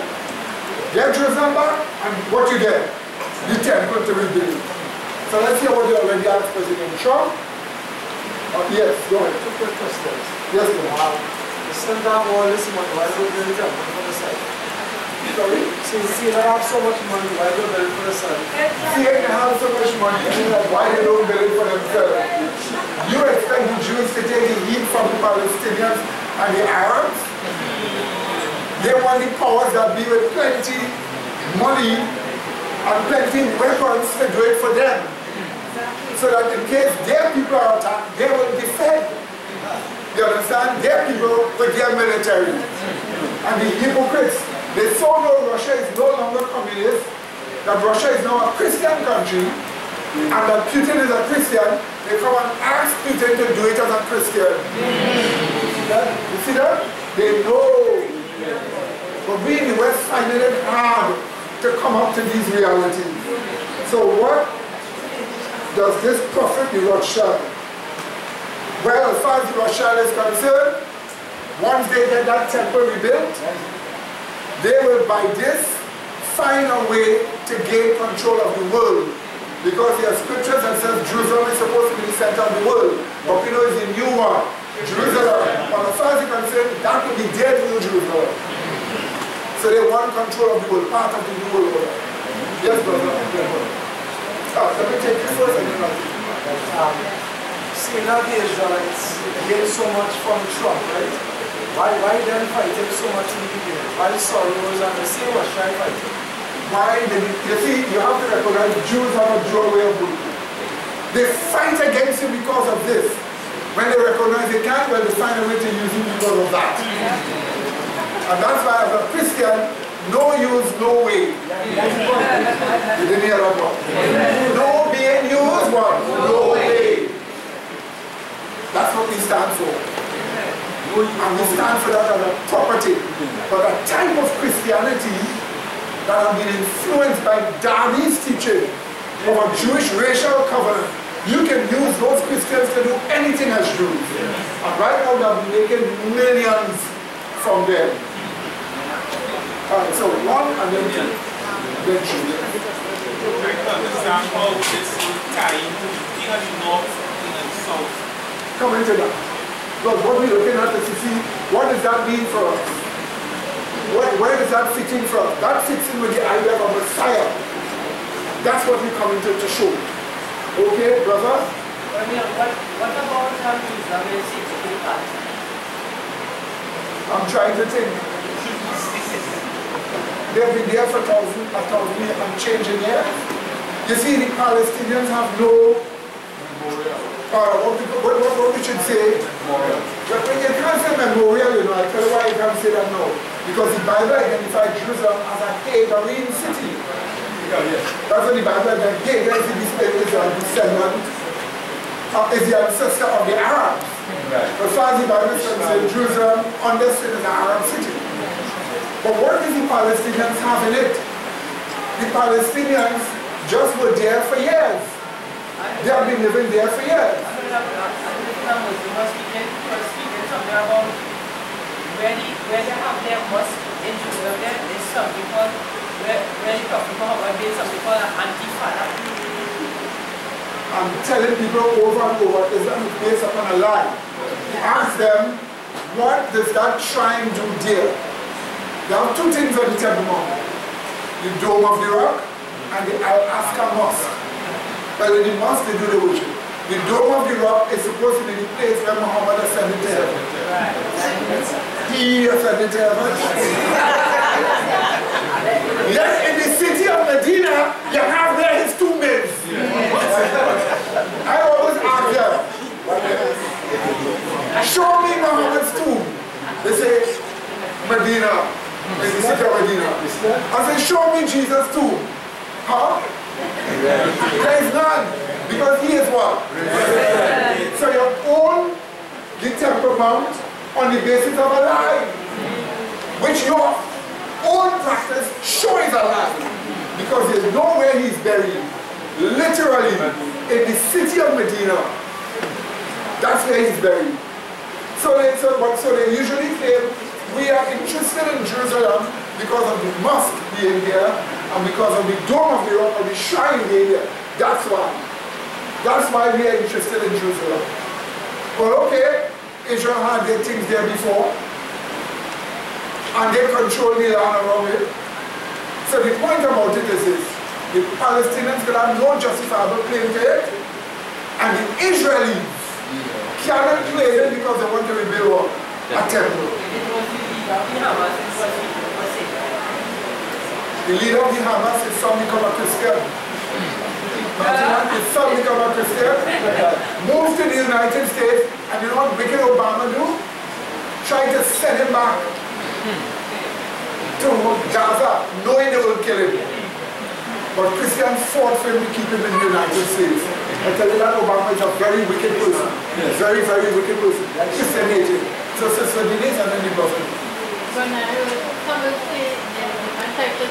get Jerusalem back, and what you get? The temple to rebuild. So let's hear what they already asked President Trump. Yes, go ahead. Yes, go ahead. Send down all this money, why don't we build a temple for the site? Sorry? See, they have so much money, why don't we build it for the site? See, they have so much money, why they don't build it for themselves? You expect the Jews to take the heat from the Palestinians and the Arabs? They want the powers that be with plenty money and plenty weapons to do it for them. So that in case their people are attacked, they will defend. You understand? Their people with their military. And the hypocrites, they saw no Russia is no longer communist, that Russia is now a Christian country, and that Putin is a Christian. They come and ask Putin to do it as a Christian. You see that? They know. But we in the West finding it hard to come up to these realities. So what does this profit the Rothschild? Well, as far as the Rothschild is concerned, once they get that temple rebuilt, they will by this find a way to gain control of the world. Because there are scriptures that says Jerusalem is supposed to be the center of the world. But we know it's a new one. Jerusalem, but as far as you're concerned, that will be their new Jerusalem. So they want control of the world, part of the new world. Yes, brother. Let me take you first and then I'll take you. See, now the Israelites get so much from Trump, right? Why then fighting so much in the beginning? Why Soros and the same was trying fighting? Why did it, you see, you have to recognize Jews have a dual way of working. They fight against you because of this. When they recognize they can't, well, they find a way to use you because of that. And that's why as a Christian, no use, no way. You didn't hear that one? No being used, what? No way. That's what we stand for. And we stand for that as a property. But a type of Christianity that have been influenced by Darby's teaching of a Jewish racial covenant. You can use those Christians to do anything as Jews. And right now they are making millions from them. Alright, so one and then two. Then two. Trying to understand how this will tie into the thing of the north and the south. Come into that. Because what we're looking at is to see what does that mean for us? Where does that fit in from? That fits in with the idea of a Messiah. That's what we're coming to show. Okay, brother? I mean, what about Jerusalem is in Palestine? I'm trying to think. They've been there for 1,000 and changing years. You see, the Palestinians have no what we should say. You can't say memorial, you know. I tell you why you can't say that now. Because the Bible identified Jerusalem as a Hagarine city. That's what the Bible identified. Hagar is a descendant, is the ancestor of the Arabs. As far as the Bible is concerned, Jerusalem understood as an Arab city. But what does the Palestinians have in it? The Palestinians just were there for years. They have been living there for years. Where they have their mosque in Jerusalem, there is some people, where you talk about how there's some people are anti-Fatah. I'm telling people over and over, Islam is based upon a lie. Ask them, what does that shrine do there? There are two things on the Temple Mount. The Dome of the Rock and the Al-Aqsa Mosque. Well, in the mosque they do the worship. The Dome of the Rock is supposed to be the place where Muhammad ascended to heaven. He ascended to heaven. Yes, in the city of Medina, you have there his tombs. I always ask them, show me Muhammad's tomb. They say, Medina, in the city of Medina. I say, show me Jesus' tomb. Huh? There is none, because he is what? So you own the Temple Mount on the basis of a lie, which your own practice shows a lie, because there's nowhere he's buried. Literally, in the city of Medina, that's where he's buried. So they usually claim we are interested in Jerusalem because of the mosque being there and because of the Dome of the Rock or the shrine being there. That's why. That's why we are interested in Jerusalem. Well, okay, Israel had their things there before and they control the land around it. So the point about it is this: the Palestinians could have no justifiable claim to it, and the Israelis cannot claim it because they want to rebuild a temple. The leader of the Hamas is some become a Christian. His son become a Christian, moved to the United States, and you know what wicked Obama do? Try to send him back to Gaza, knowing they will kill him. But Christians fought for him to keep him in the United States. I tell you that Obama is a very wicked person. Very, very wicked person. Christian hated. So Sister Denise and then the brother. When I come say different types of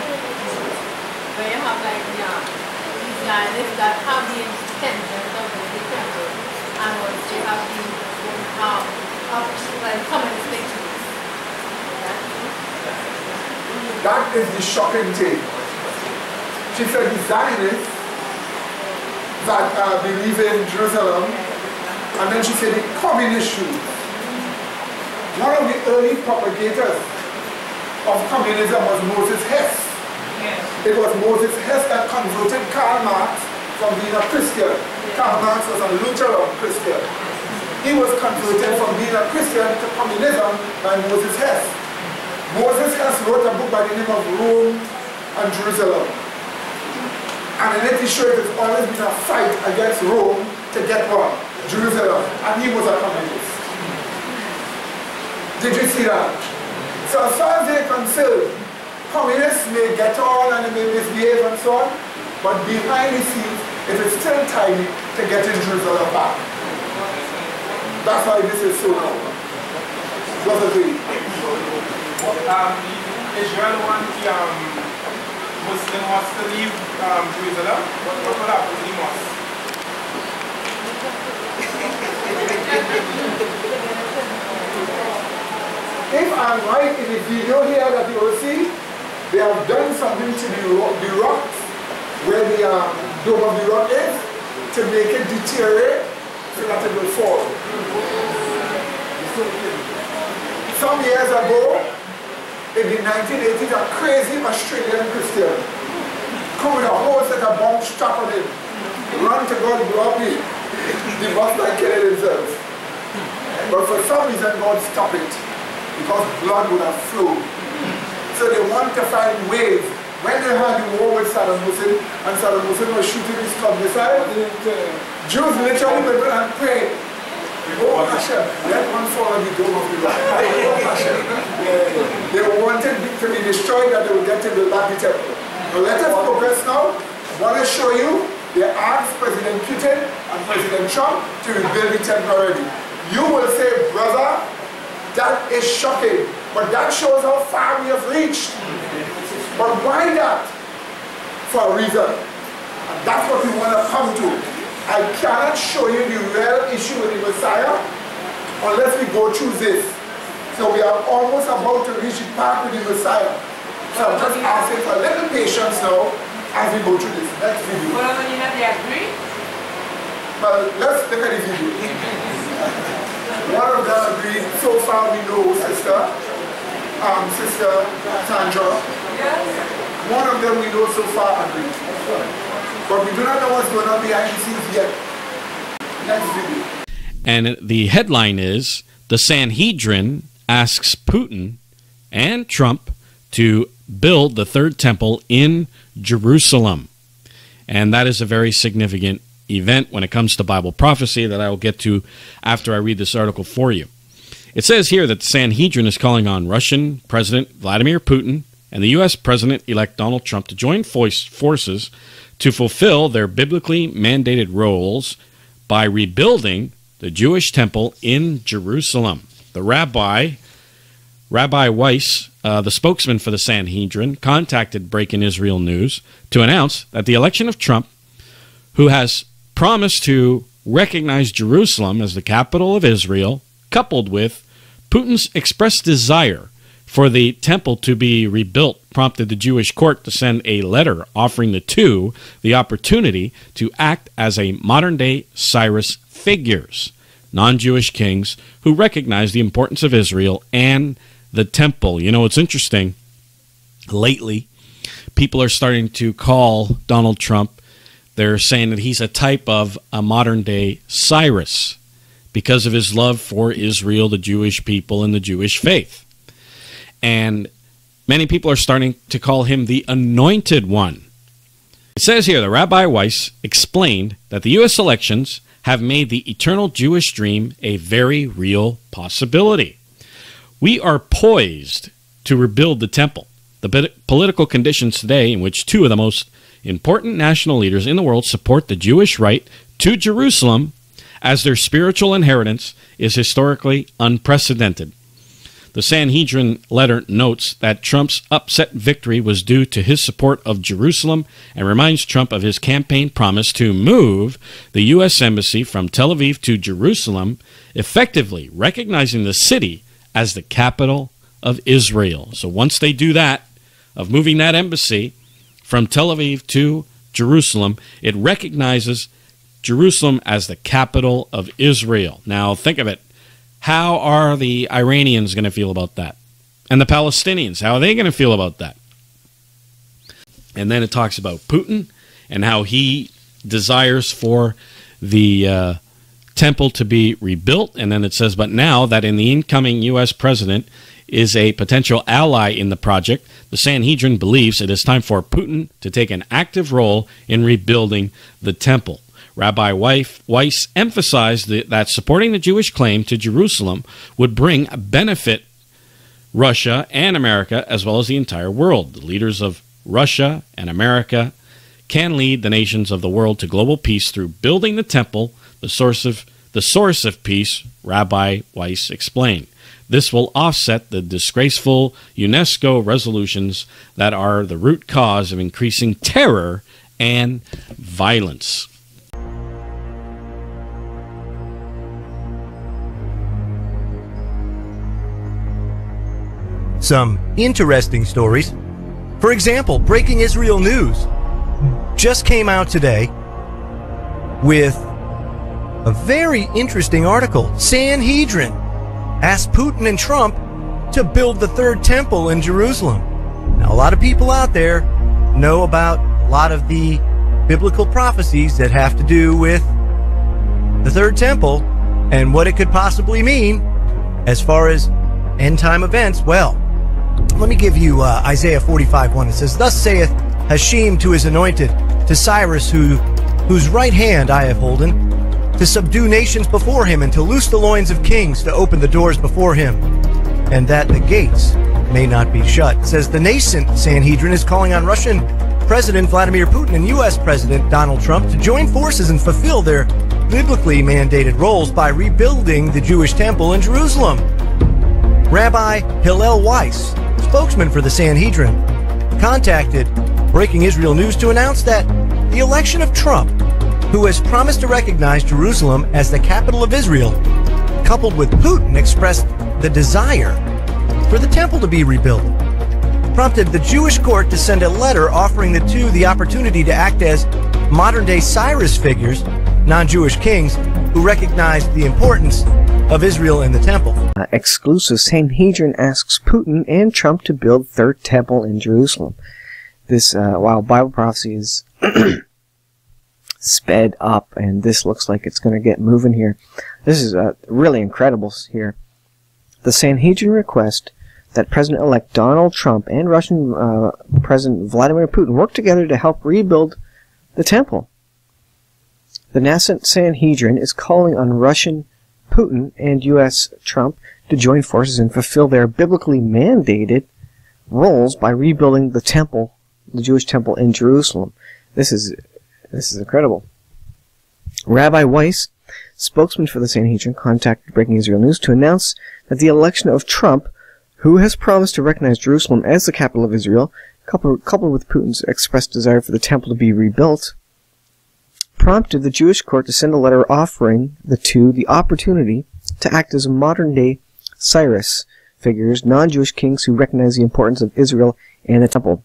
where you have like these Zionists that have the intentions of the temple and also have the like communist pictures. That is the shocking thing. She said the Zionists that believe in Jerusalem, and then she said the communist Jews. One of the early propagators of communism was Moses Hess. It was Moses Hess that converted Karl Marx from being a Christian. Karl Marx was a Lutheran Christian. He was converted from being a Christian to communism by Moses Hess. Moses Hess wrote a book by the name of Rome and Jerusalem. And in it he showed there's always been a fight against Rome to get what? Jerusalem. And he was a communist. Did you see that? So as far as they're concerned, communists may get on and they may misbehave and so on, but behind the scenes, it is still time to get in Jerusalem back. That's why this is so now. Brother Green. Israel wants the Muslim mosque to leave Jerusalem. What will happen to the mosque? If I'm right in the video here that you will see, they have done something to the rocks where the dome of the rock is to make it deteriorate so that it will fall. Some years ago, in the 1980s, a crazy Australian Christian come with a whole set of bombs strapped on him, run to God, blow up the bus by killing himself. But for some reason, God stopped it, because blood would have flowed. So they want to find ways. When they had the war with Saddam Hussein, and Saddam Hussein was shooting his club missiles, Jews literally went and prayed, oh Hashem, let one fall on the dome of the rock. Oh Hashem. They wanted to be destroyed, that they would get to build back the temple. Now let us progress now. I want to show you, they asked President Putin and President Trump to rebuild the temple already. You will say, brother, that is shocking, but that shows how far we have reached. But why that? For a reason. And that's what we want to come to. I cannot show you the real issue with the Messiah unless we go through this. So we are almost about to reach the part with the Messiah. So I'm just asking for a little patience now as we go through this next video. Well, when you have the agree? Well, let's look at the video. One of them agreed, so far we know, Sister Sandra. Yes. One of them we know so far agreed. But we do not know what's going on behind the scenes yet. Next video. And the headline is, the Sanhedrin asks Putin and Trump to build the third temple in Jerusalem. And that is a very significant event when it comes to Bible prophecy that I will get to after I read this article for you. It says here that the Sanhedrin is calling on Russian President Vladimir Putin and the U.S. President-elect Donald Trump to join forces to fulfill their biblically mandated roles by rebuilding the Jewish temple in Jerusalem. The Rabbi Weiss, the spokesman for the Sanhedrin, contacted Breaking Israel News to announce that the election of Trump, who has promised to recognize Jerusalem as the capital of Israel, coupled with Putin's expressed desire for the temple to be rebuilt, prompted the Jewish court to send a letter offering the two the opportunity to act as a modern-day Cyrus figures, non-Jewish kings who recognize the importance of Israel and the temple. You know, it's interesting. Lately, people are starting to call Donald Trump, they're saying that he's a type of a modern-day Cyrus because of his love for Israel, the Jewish people, and the Jewish faith. And many people are starting to call him the Anointed One. It says here that Rabbi Weiss explained that the U.S. elections have made the eternal Jewish dream a very real possibility. We are poised to rebuild the temple. The political conditions today in which two of the most important national leaders in the world support the Jewish right to Jerusalem as their spiritual inheritance is historically unprecedented. The Sanhedrin letter notes that Trump's upset victory was due to his support of Jerusalem and reminds Trump of his campaign promise to move the U.S. Embassy from Tel Aviv to Jerusalem, effectively recognizing the city as the capital of Israel. So once they do that, of moving that embassy from Tel Aviv to Jerusalem, it recognizes Jerusalem as the capital of Israel. Now think of it. How are the Iranians going to feel about that? And the Palestinians, how are they going to feel about that? And then it talks about Putin and how he desires for the temple to be rebuilt. And then it says, but now that in the incoming U.S. president is a potential ally in the project, the Sanhedrin believes it is time for Putin to take an active role in rebuilding the temple. Rabbi Weiss emphasized that supporting the Jewish claim to Jerusalem would bring benefit Russia and America as well as the entire world. The leaders of Russia and America can lead the nations of the world to global peace through building the temple, the source of peace, Rabbi Weiss explained. This will offset the disgraceful UNESCO resolutions that are the root cause of increasing terror and violence. Some interesting stories. For example, breaking Israel news just came out today with a very interesting article. Sanhedrin asked Putin and Trump to build the third temple in Jerusalem. Now, a lot of people out there know about a lot of the biblical prophecies that have to do with the third temple and what it could possibly mean as far as end-time events. Well, let me give you Isaiah 45:1. It says, "Thus saith Hashem to his anointed, to Cyrus, whose right hand I have holden, to subdue nations before him, and to loose the loins of kings, to open the doors before him, and that the gates may not be shut." It says the nascent Sanhedrin is calling on Russian President Vladimir Putin and U.S. President Donald Trump to join forces and fulfill their biblically mandated roles by rebuilding the Jewish temple in Jerusalem. Rabbi Hillel Weiss, spokesman for the Sanhedrin, contacted Breaking Israel News to announce that the election of Trump, who has promised to recognize Jerusalem as the capital of Israel, coupled with Putin expressed the desire for the temple to be rebuilt, prompted the Jewish court to send a letter offering the two the opportunity to act as modern-day Cyrus figures, non-Jewish kings who recognized the importance of Israel and the temple. Exclusive. Sanhedrin asks Putin and Trump to build third temple in Jerusalem. This, while Bible prophecy is sped up, and this looks like it's going to get moving here. This is really incredible here. The Sanhedrin request that President-elect Donald Trump and Russian President Vladimir Putin work together to help rebuild the temple. The nascent Sanhedrin is calling on Russian Putin and U.S. Trump to join forces and fulfill their biblically mandated roles by rebuilding the temple, the Jewish temple in Jerusalem. This is incredible. Rabbi Weiss, spokesman for the Sanhedrin, contacted Breaking Israel News to announce that the election of Trump, who has promised to recognize Jerusalem as the capital of Israel, coupled with Putin's expressed desire for the temple to be rebuilt, prompted the Jewish court to send a letter offering the two the opportunity to act as modern-day Cyrus figures, non-Jewish kings who recognize the importance of Israel and the temple.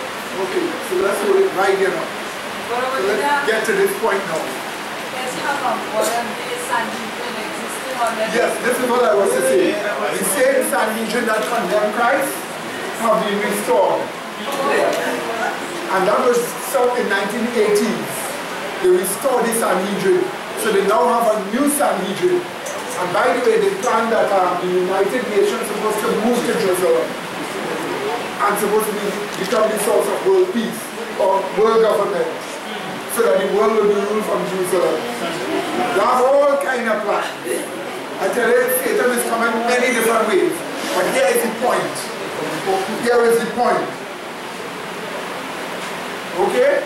Okay, so let's hold it right here now. So let's get to this point now. Yes, this is what I was to say. The same Sanhedrin that condemned Christ have been restored. And that was so in 1980s. They restored the Sanhedrin, so they now have a new Sanhedrin. And by the way, they plan that the United Nations is supposed to move to Jerusalem and supposed to become the source of world peace. or world government, so that the world will be ruled from Jerusalem. They have all kind of plans. I tell you, Satan is coming many different ways. But here is the point. Here is the point. Okay?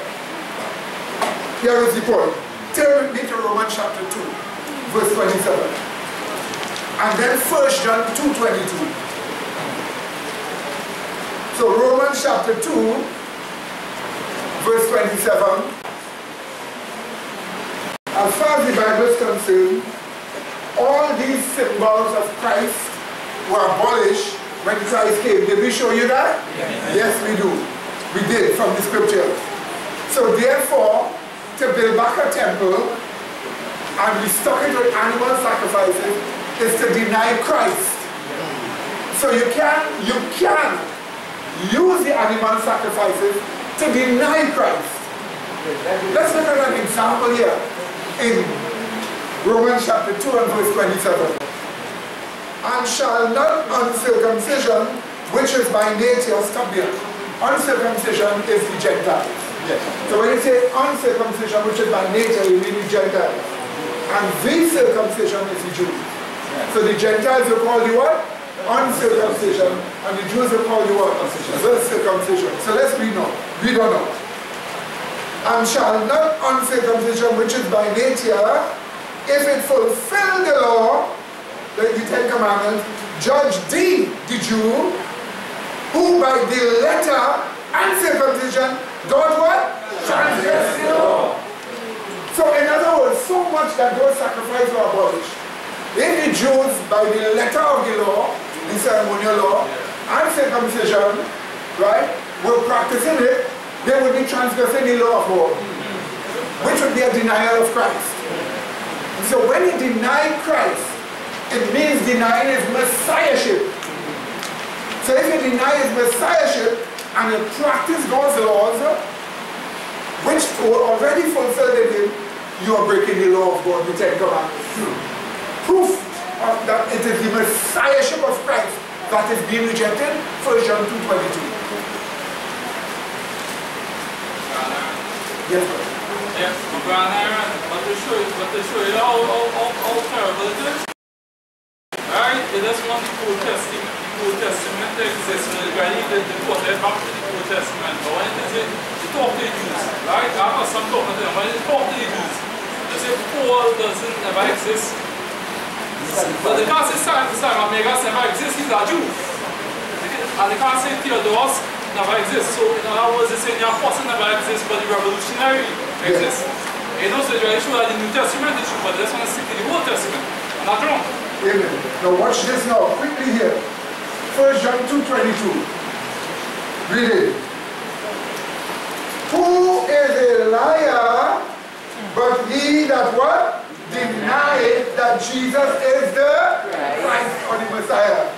Here is the point. Turn with me to Romans chapter 2, verse 27. And then 1 John 2:22. So Romans chapter 2, verse 27. As far as the Bible is concerned, all these symbols of Christ were abolished when Christ came. Did we show you that? Yes, we do. We did from the scriptures. So therefore, to build back a temple and restock it with animal sacrifices is to deny Christ. So you can use the animal sacrifices to deny Christ. Let's look at an example here in Romans chapter 2 and verse 27. And shall not uncircumcision, which is by nature stubborn. Uncircumcision is the Gentiles. Yes. So when you say uncircumcision, which is by nature, you mean the Gentiles. And the circumcision is the Jews. Yes. So the Gentiles will call you what? Uncircumcision. And the Jews will call you what? The circumcision. So let's read now. We don't know. And shall not uncircumcision, which is by nature, if it fulfill the law, the Ten Commandments, judge thee, the Jew, who by the letter and circumcision doth what? Transgress the law. So in other words, so much that those sacrifices were abolished. If the Jews, by the letter of the law, the ceremonial law, and circumcision, right, were practicing it, they would be transgressing the law of God, which would be a denial of Christ. So when you deny Christ, it means denying his messiahship. So if you deny his messiahship and you practice God's laws, which were already fulfilled in him, you are breaking the law of God, the Ten Commandments. Proof of that it is the messiahship of Christ that is being rejected, 1 John 2:22. Yes, sir. Yes, but to show you how terrible it is. Alright, it is one the Old Testament. The Old Testament exists, and the guy needed to put it back to the Old Testament. But when it is to talk to the Jews, right? I have some talking to them. When it talk to the Jews, they say Paul doesn't ever exist. But they can't say Simon Megas never exists, he's a Jew. And they can't say Theodorus never exists. So in other words, they say the apostle never exists, but the revolutionary exists. You know, so it's very sure that the New Testament is true, but they just want to stick to the Old Testament. I'm not wrong. Amen. Now watch this now, quickly here. 1 John 2:22. Read it. Who is a liar, but he that what? Denieth that Jesus is the Christ or the Messiah.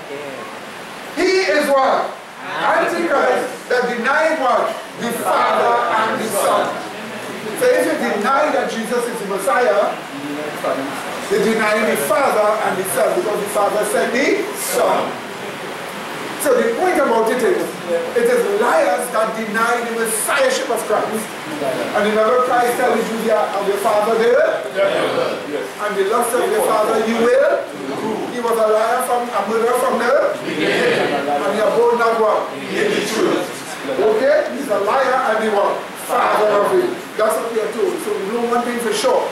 He is what? Antichrist that denied what? The Father and the Son. So if you deny that Jesus is the Messiah, they deny the Father and the Son, because the Father sent the Son. So the point about it is liars that deny the messiahship of Christ. And remember Christ telling you of your father there? And the lust of your father you will? He was a liar from a murderer from the beginning. And he abode not what? In the truth. Okay? He's a liar and the what? Father of it. That's what we are told. So we know one thing for sure.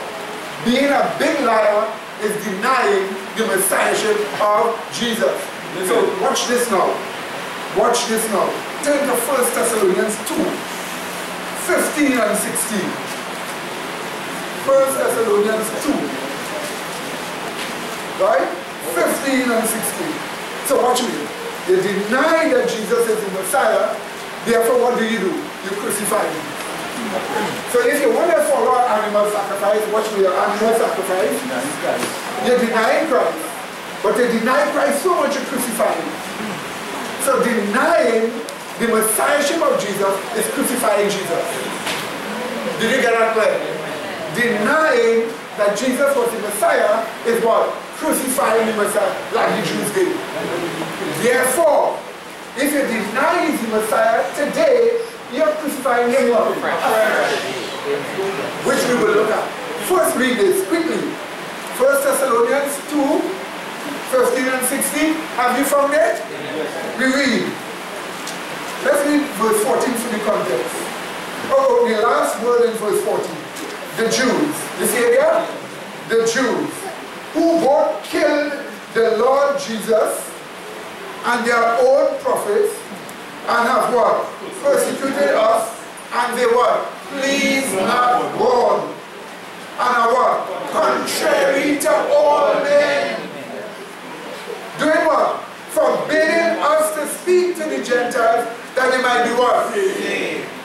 Being a big liar is denying the messiahship of Jesus. So watch this now. Watch this now. Turn to 1 Thessalonians 2, 15 and 16. 1 Thessalonians 2. Right? 15 and 16. So watch me. They deny that Jesus is the Messiah, therefore what do? You crucify him. So if you want to follow animal sacrifice, watch me, animal sacrifice, you're denying Christ. But they deny Christ so much you crucify him. So denying the messiahship of Jesus is crucifying Jesus. Did you get that clear? Denying that Jesus was the Messiah is what? Crucifying the Messiah, like the Jews did. Therefore, if you deny he's the Messiah today, you're crucifying crucifying him what? Which we will look at. First read this quickly. 1 Thessalonians 2, 15 and 16. Have you found it? Yes. We read. Let's read verse 14 to the context. Oh, the last word in verse 14. The Jews. You see it here? The Jews who both killed the Lord Jesus and their own prophets and have what? Persecuted us, and they what? Please not God. And are what? Contrary to all men. Doing what? Forbidding us to speak to the Gentiles that they might be what?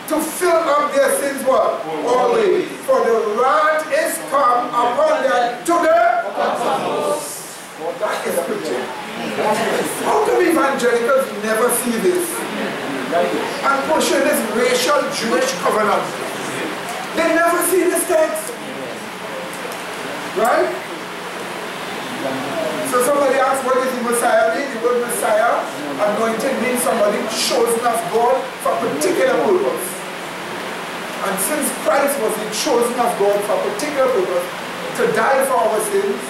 To fill up their sins what? Always. For the wrath is come upon them to the uttermost. That is scripture. How come evangelicals never see this? And pushing this racial Jewish covenant. They never see this text. Right? So somebody asks, what is the Messiah mean? The word Messiah, anointed, means somebody chosen of God for a particular purpose. And since Christ was the chosen of God for a particular purpose, to die for our sins,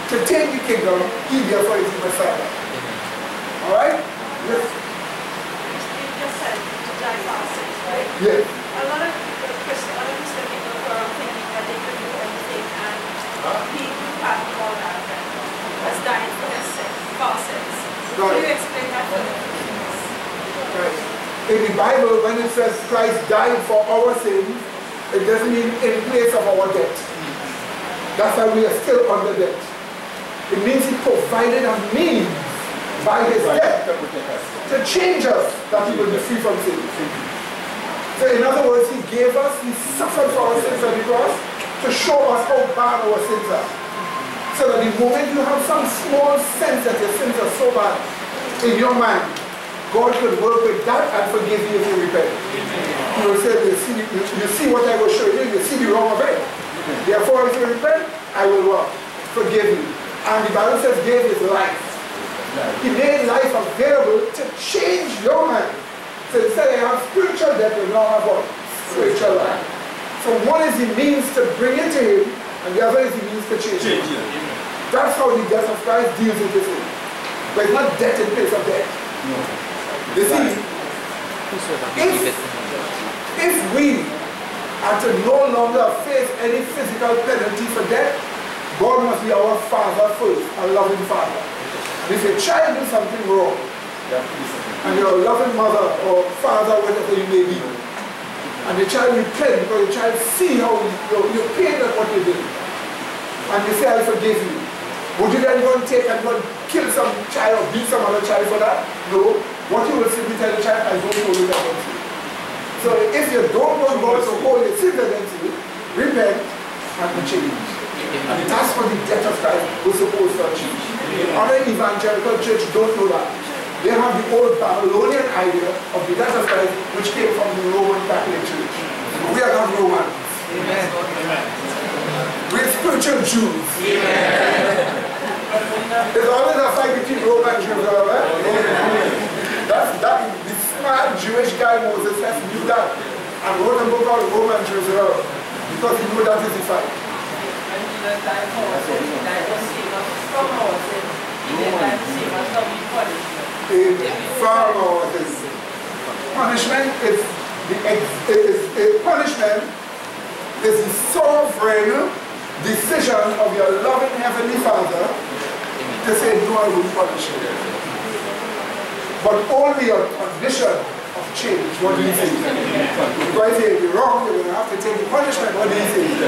to take the kingdom, he therefore is the Messiah. Alright? Yes. You just said to die for our sins, right? Yes. A lot of Christian people were thinking that they could do everything and he had all that was dying for their sins, for our sins. Right. Can you explain that for the Christians? Right. In the Bible, when it says Christ died for our sins, it doesn't mean in place of our debt. That's why we are still under debt. It means he provided a means by his death to change us, that we will be free from sin. So in other words, he gave us, he suffered for our sins on the cross to show us how bad our sins are. So that the moment you have some small sense that your sins are so bad in your mind, God will work with that and forgive you if you repent. He will say, you see what I will show you, you see the wrong of it. Therefore, if you repent, I will what? Forgive you. And the Bible says, gave his life. He made life available to change your mind. So instead I have spiritual death, you now have what? Spiritual life. So one is the means to bring it to him, and the other is the means to change it. That's how the death of Christ deals with this thing. But it's not death in place of death. No. You see, if we are to no longer face any physical penalty for death, God must be our Father first, a loving Father. And if your child does something wrong, and you're a loving mother or father, whatever you may be, and the child repents because the child see how you're paid at what you did, and you say, I forgive you, would you then go and take and go and kill some child or beat some other child for that? No. What you will simply tell the child, I don't hold it against you. So if you don't want God to hold your sins against you, repent and be changed. And that's what the death of Christ was supposed to achieve. Other evangelical church don't know that. They have the old Babylonian idea of the death of Christ, which came from the Roman Catholic Church. We are not Romans. Amen. We're spiritual Jews. Amen. There's always a fight between Roman and Jews, right? The smart Jewish guy Moses has knew that and wrote a book called Roman Jews because he knew that is the fight. Far more than punishment punishment is the sovereign decision of your loving Heavenly Father to say, no, I will punish you. But only on condition of change. What do you think? Because if you're wrong, you're going to have to take the punishment. What do you think?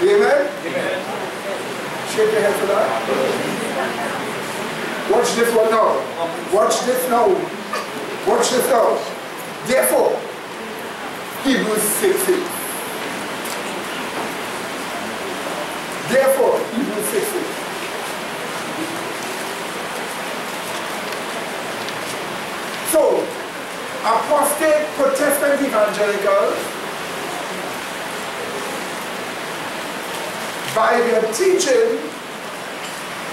Amen? Amen. Shake your head for that. Watch this one now. Watch this now. Watch this now. Therefore, Hebrews 6:6. Therefore, Hebrews 6:6. So, apostate Protestant evangelicals, by their teaching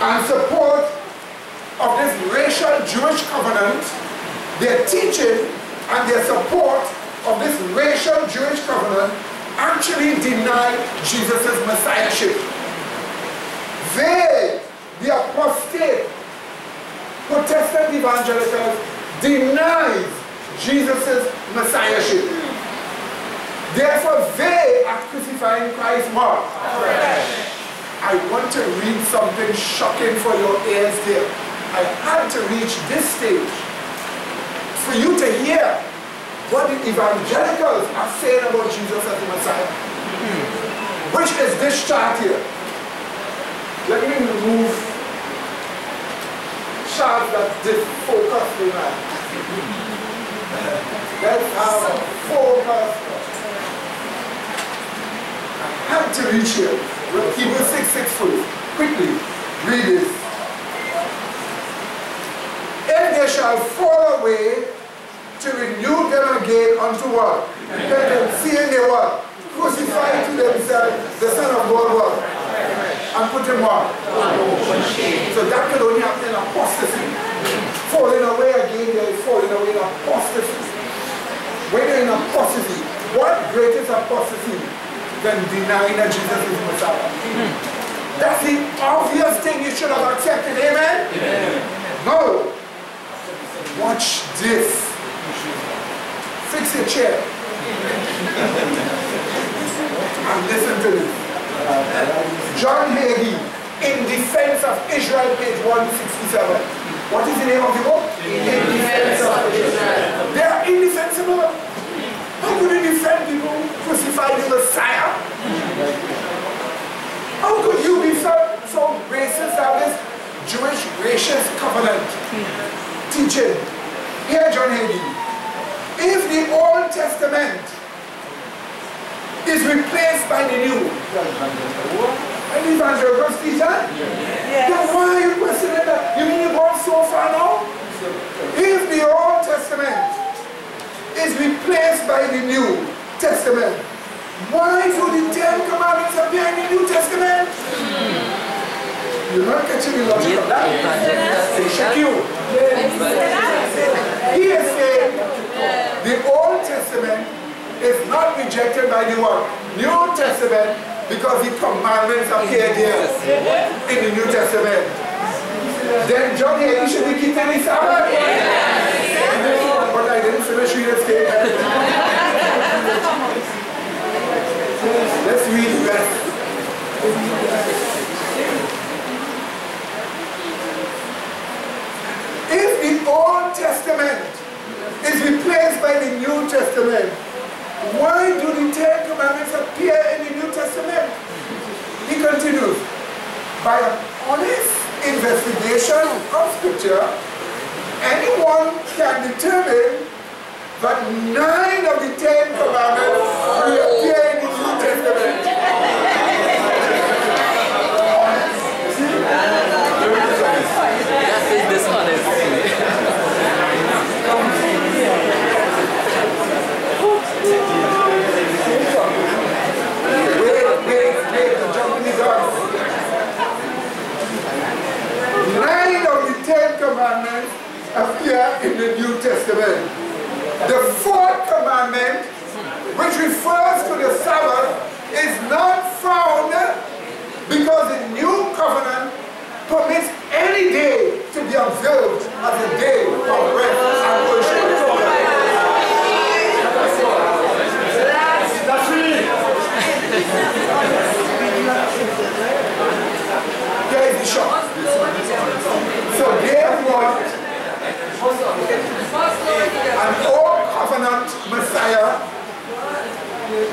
and support of this racial Jewish covenant, their teaching and their support of this racial Jewish covenant actually denied Jesus' messiahship. They, the apostate, Protestant evangelicals, denied Jesus' messiahship. Therefore, they are crucifying Christ more. I want to read something shocking for your ears here. I had to reach this stage for you to hear what the evangelicals are saying about Jesus as the Messiah. Which is this chart here. Let me remove charts that disfocus me now. Let's have a focus. I had to reach here. Hebrews 6:6 first. Quickly, read this. If they shall fall away, to renew them again unto what? Repentance. Seeing they what? Crucify to themselves the Son of God what? And put him what? So that can only happen in apostasy. Falling away again, there is falling away in apostasy. When you're in apostasy, what greatest apostasy than denying that Jesus is the Messiah? That's the obvious thing you should have accepted, amen? No. Watch this. Fix your chair. And listen to this. John Hagee, In Defense of Israel, page 167. What is the name of the book? In Defense of Israel. They are indefensible. How could you defend people who crucified the Messiah? How could you be so racist of this Jewish racist covenant teaching? Here, John Hagee. If the Old Testament is replaced by the New, and the evangelicals teach that, then why are you questioning that? You mean you've gone so far now? If the Old Testament is replaced by the New Testament, why do the Ten Commandments appear in the New Testament? You're not catching the logic of that. They shock you. He is saying the Old Testament is not rejected by the what? New Testament, because the commandments appear there in the New Testament. Then John Hagee should be keeping the Sabbath. But I didn't finish reading this case. Let's read the rest. If the Old Testament is replaced by the New Testament, why do the Ten Commandments appear in the New Testament? He continues, by an honest investigation of Scripture, anyone can determine that 9 of the 10 Commandments will appear in the New Testament. That is dishonest. Wait, jumping the gun. 9 of the 10 Commandments appear in the New Testament. The 4th commandment, which refers to the Sabbath, is not found because the New Covenant permits any day to be observed as a day of rest and worship. That's it. Here is the shot. So there was an old covenant Messiah,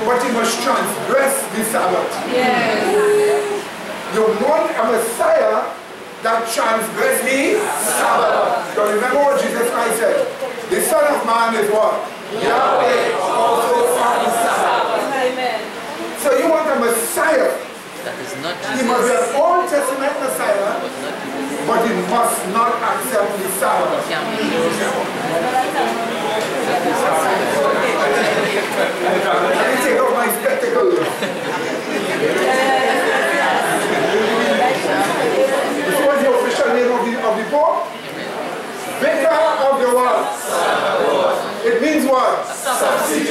but he must transgress the Sabbath. You want a Messiah that transgress the Sabbath. So remember what Jesus Christ said. The Son of Man is what? Yahweh also on the Sabbath. Amen. So you want a Messiah. He must be an Old Testament Messiah, but he must not accept the Sabbath. Let me take off my spectacles. This was the official name of the book. Vicar of the what? It means what? Substitute.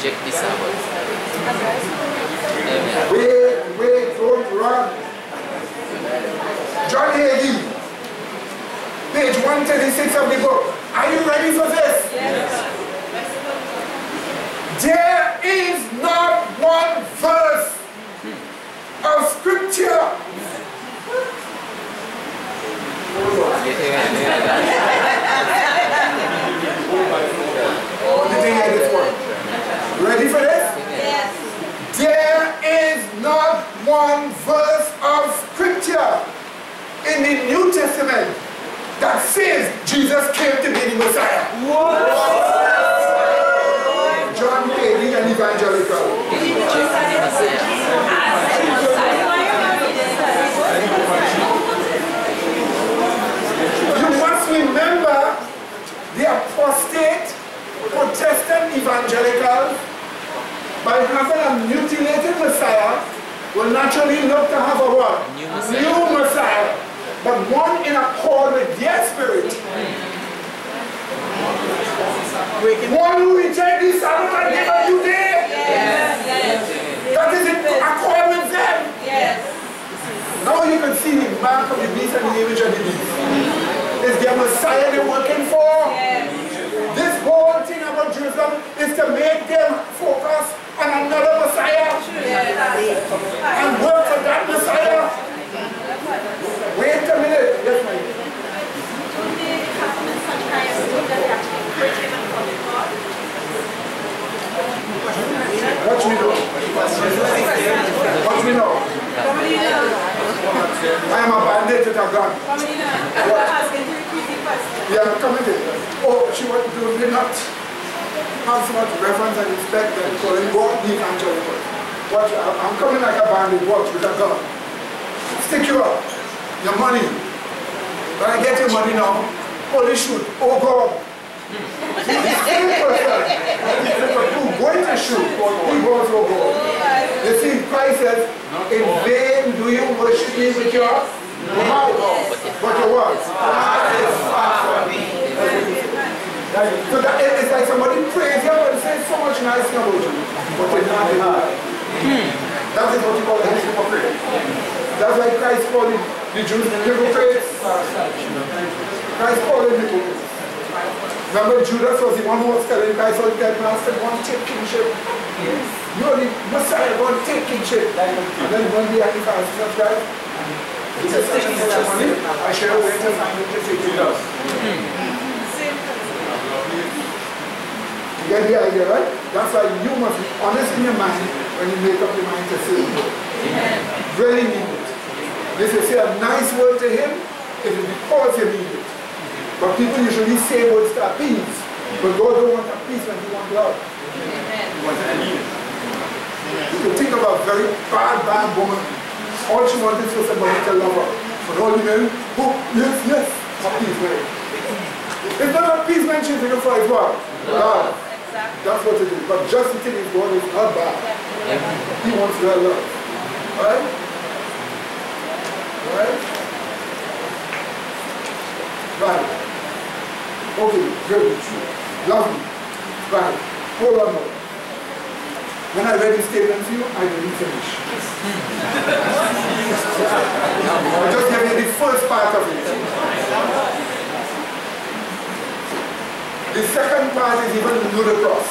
reject the Sabbath. Wait, don't run. John Hagee, page 136 of the book. Are you ready for this? Yes. There is not one verse of scripture. Ready for this? Yes. There is not one verse of scripture in the New Testament that says Jesus came to be the Messiah. John Hagee, an evangelical. You must remember the apostate Protestant evangelicals, by having a mutilated Messiah, will naturally look to have a what? New Messiah. But one in accord with their spirit. One who rejects the Sabbath and give up today. That is in accord with them. Now you can see the mark of the beast and the image of the beast. Is their Messiah they're working for? This whole thing about Jerusalem is to make them focus on another Messiah and work for that Messiah. Wait a minute. Yes, ma'am. Watch me know. Watch me know. I am a bandit with a gun. Yeah, come in. Oh, she did not have so much reverence and respect that calling God the evangelical. Watch, I'm coming like a bandit, watch, with a gun. Stick you up. Your money. When I get your money now, only shoot. Oh God. He's the same person. Who's going to shoot? He goes, oh God. You see, Christ says, in vain do you worship me with your mouth, but your what? So that it's like somebody prays you and says so much nice thing about you, but they're not in heart. That is what you call the hypocrite. That's why Christ called the Jews hypocrites. Christ called them hypocrites. Remember Judas was the one who was telling Christ, "Oh, that master won't take kingship. You're the Messiah, won't take kingship." And then one day after Christ said, "Right? He said, such and such money, I shall wait and find it to take it up." You get the idea, right? That's why you must be honest in your mind when you make up your mind to say it. Really mean it. If you say a nice word to him, it is because you mean it. But people usually say words to appease. But God don't want appeasement, he wants love. You can think of a very bad woman. All she wanted was somebody to love her. But all the men, oh, yes, appeasement. It's not appeasement she's looking for, it's what? Love. That's what it is. But just the thing is, God is not bad. He wants their love. Alright? Alright? Right. Okay, good. Lovely. Right. Hold on now. When I read the statement to you, I didn't finish. I just gave you the first part of it. The second part is even ludicrous.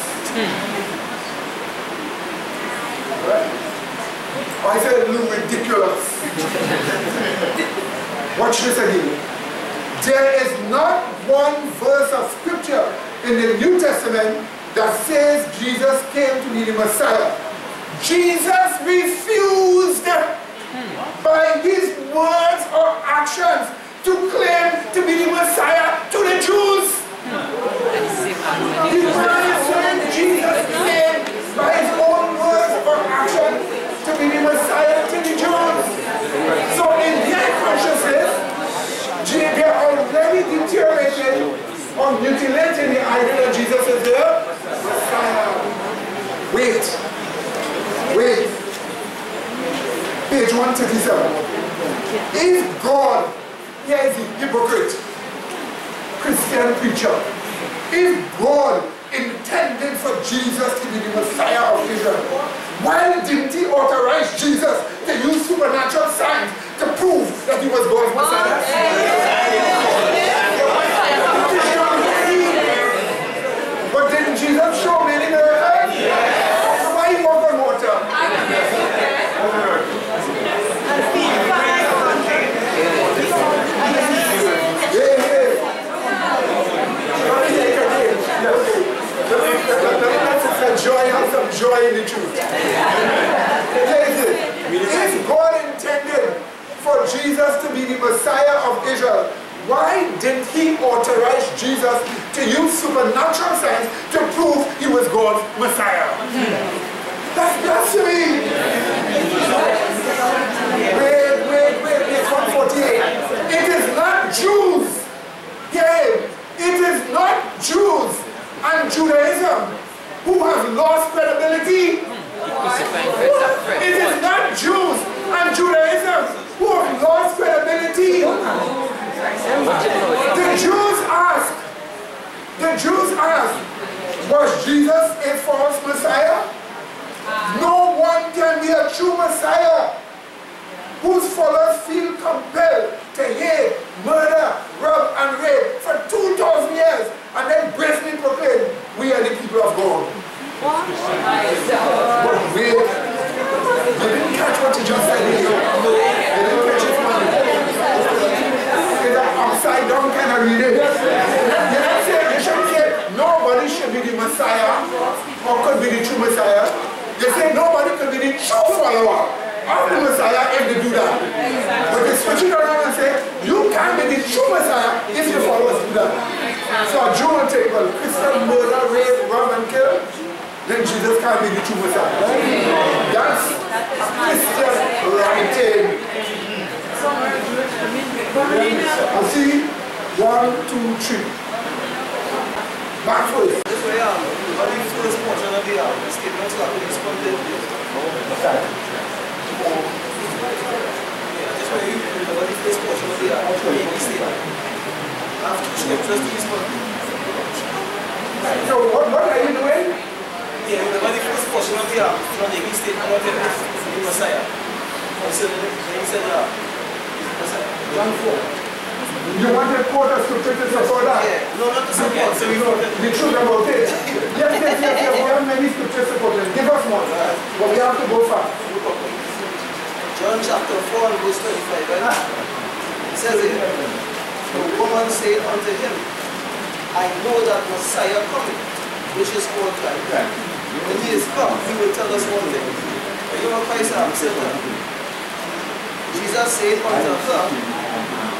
Right? I said ridiculous. Watch this again. There is not one verse of scripture in the New Testament that says Jesus came to be the Messiah. Jesus refused by his words or actions to claim to be the Messiah to the Jews. The man is saying Jesus came by his own words or actions to be the Messiah to the Jews. So in their consciousness, they are already deteriorating or mutilating the idea that Jesus is the Messiah. Wait. Page 137. If God, here is the hypocrite, Christian preacher, if God intended for Jesus to be the Messiah of Israel, why didn't he authorize Jesus to use supernatural signs to prove that he was God's Messiah? But didn't Jesus show many miracles? Why he walk on water? Have some joy in the truth. If God intended for Jesus to be the Messiah of Israel, why didn't he authorize Jesus to use supernatural signs to prove he was God's Messiah? That's blasphemy. Wait, it's 148. It is not Jews. Yeah, it is not Jews and Judaism who have lost credibility. It is not Jews and Judaism who have lost credibility. The Jews asked, was Jesus a false Messiah? No one can be a true Messiah whose followers feel compelled to hate, murder, rob, and rape for 2,000 years and then brazenly proclaim, we are the people of God. But wait, you didn't catch what you just said here. You didn't catch it, man. It's an upside down kind of reading. You should say nobody should be the Messiah or could be the true Messiah. You say nobody could be the true follower of the Messiah if they do that. But they switch it around and say, you can't be the true Messiah if your followers do that. So a Jew will take, well, Christian murder, rape, rob, and kill, then Jesus can't be the true Messiah. That's Christian writing. And see, 1, 2, 3. Back first. This way, what is the first portion of the statement that we responded to? This way, what is the first portion of the statement? After scriptures to respond. So what are you doing? Yeah, what is the first portion of the from the statement of the Messiah? He said, Messiah. John 4. You want to quote a scripture to support that? Yeah, no, not to support. So the truth about it. Yes. We have many scriptures supporting. Give us one. But we have to go fast. John chapter 4 and verse 25, right? It says it. The woman said unto him, I know that Messiah coming, which is called Christ. When he is come, he will tell us one thing. But you know Christ said that. Jesus said unto her,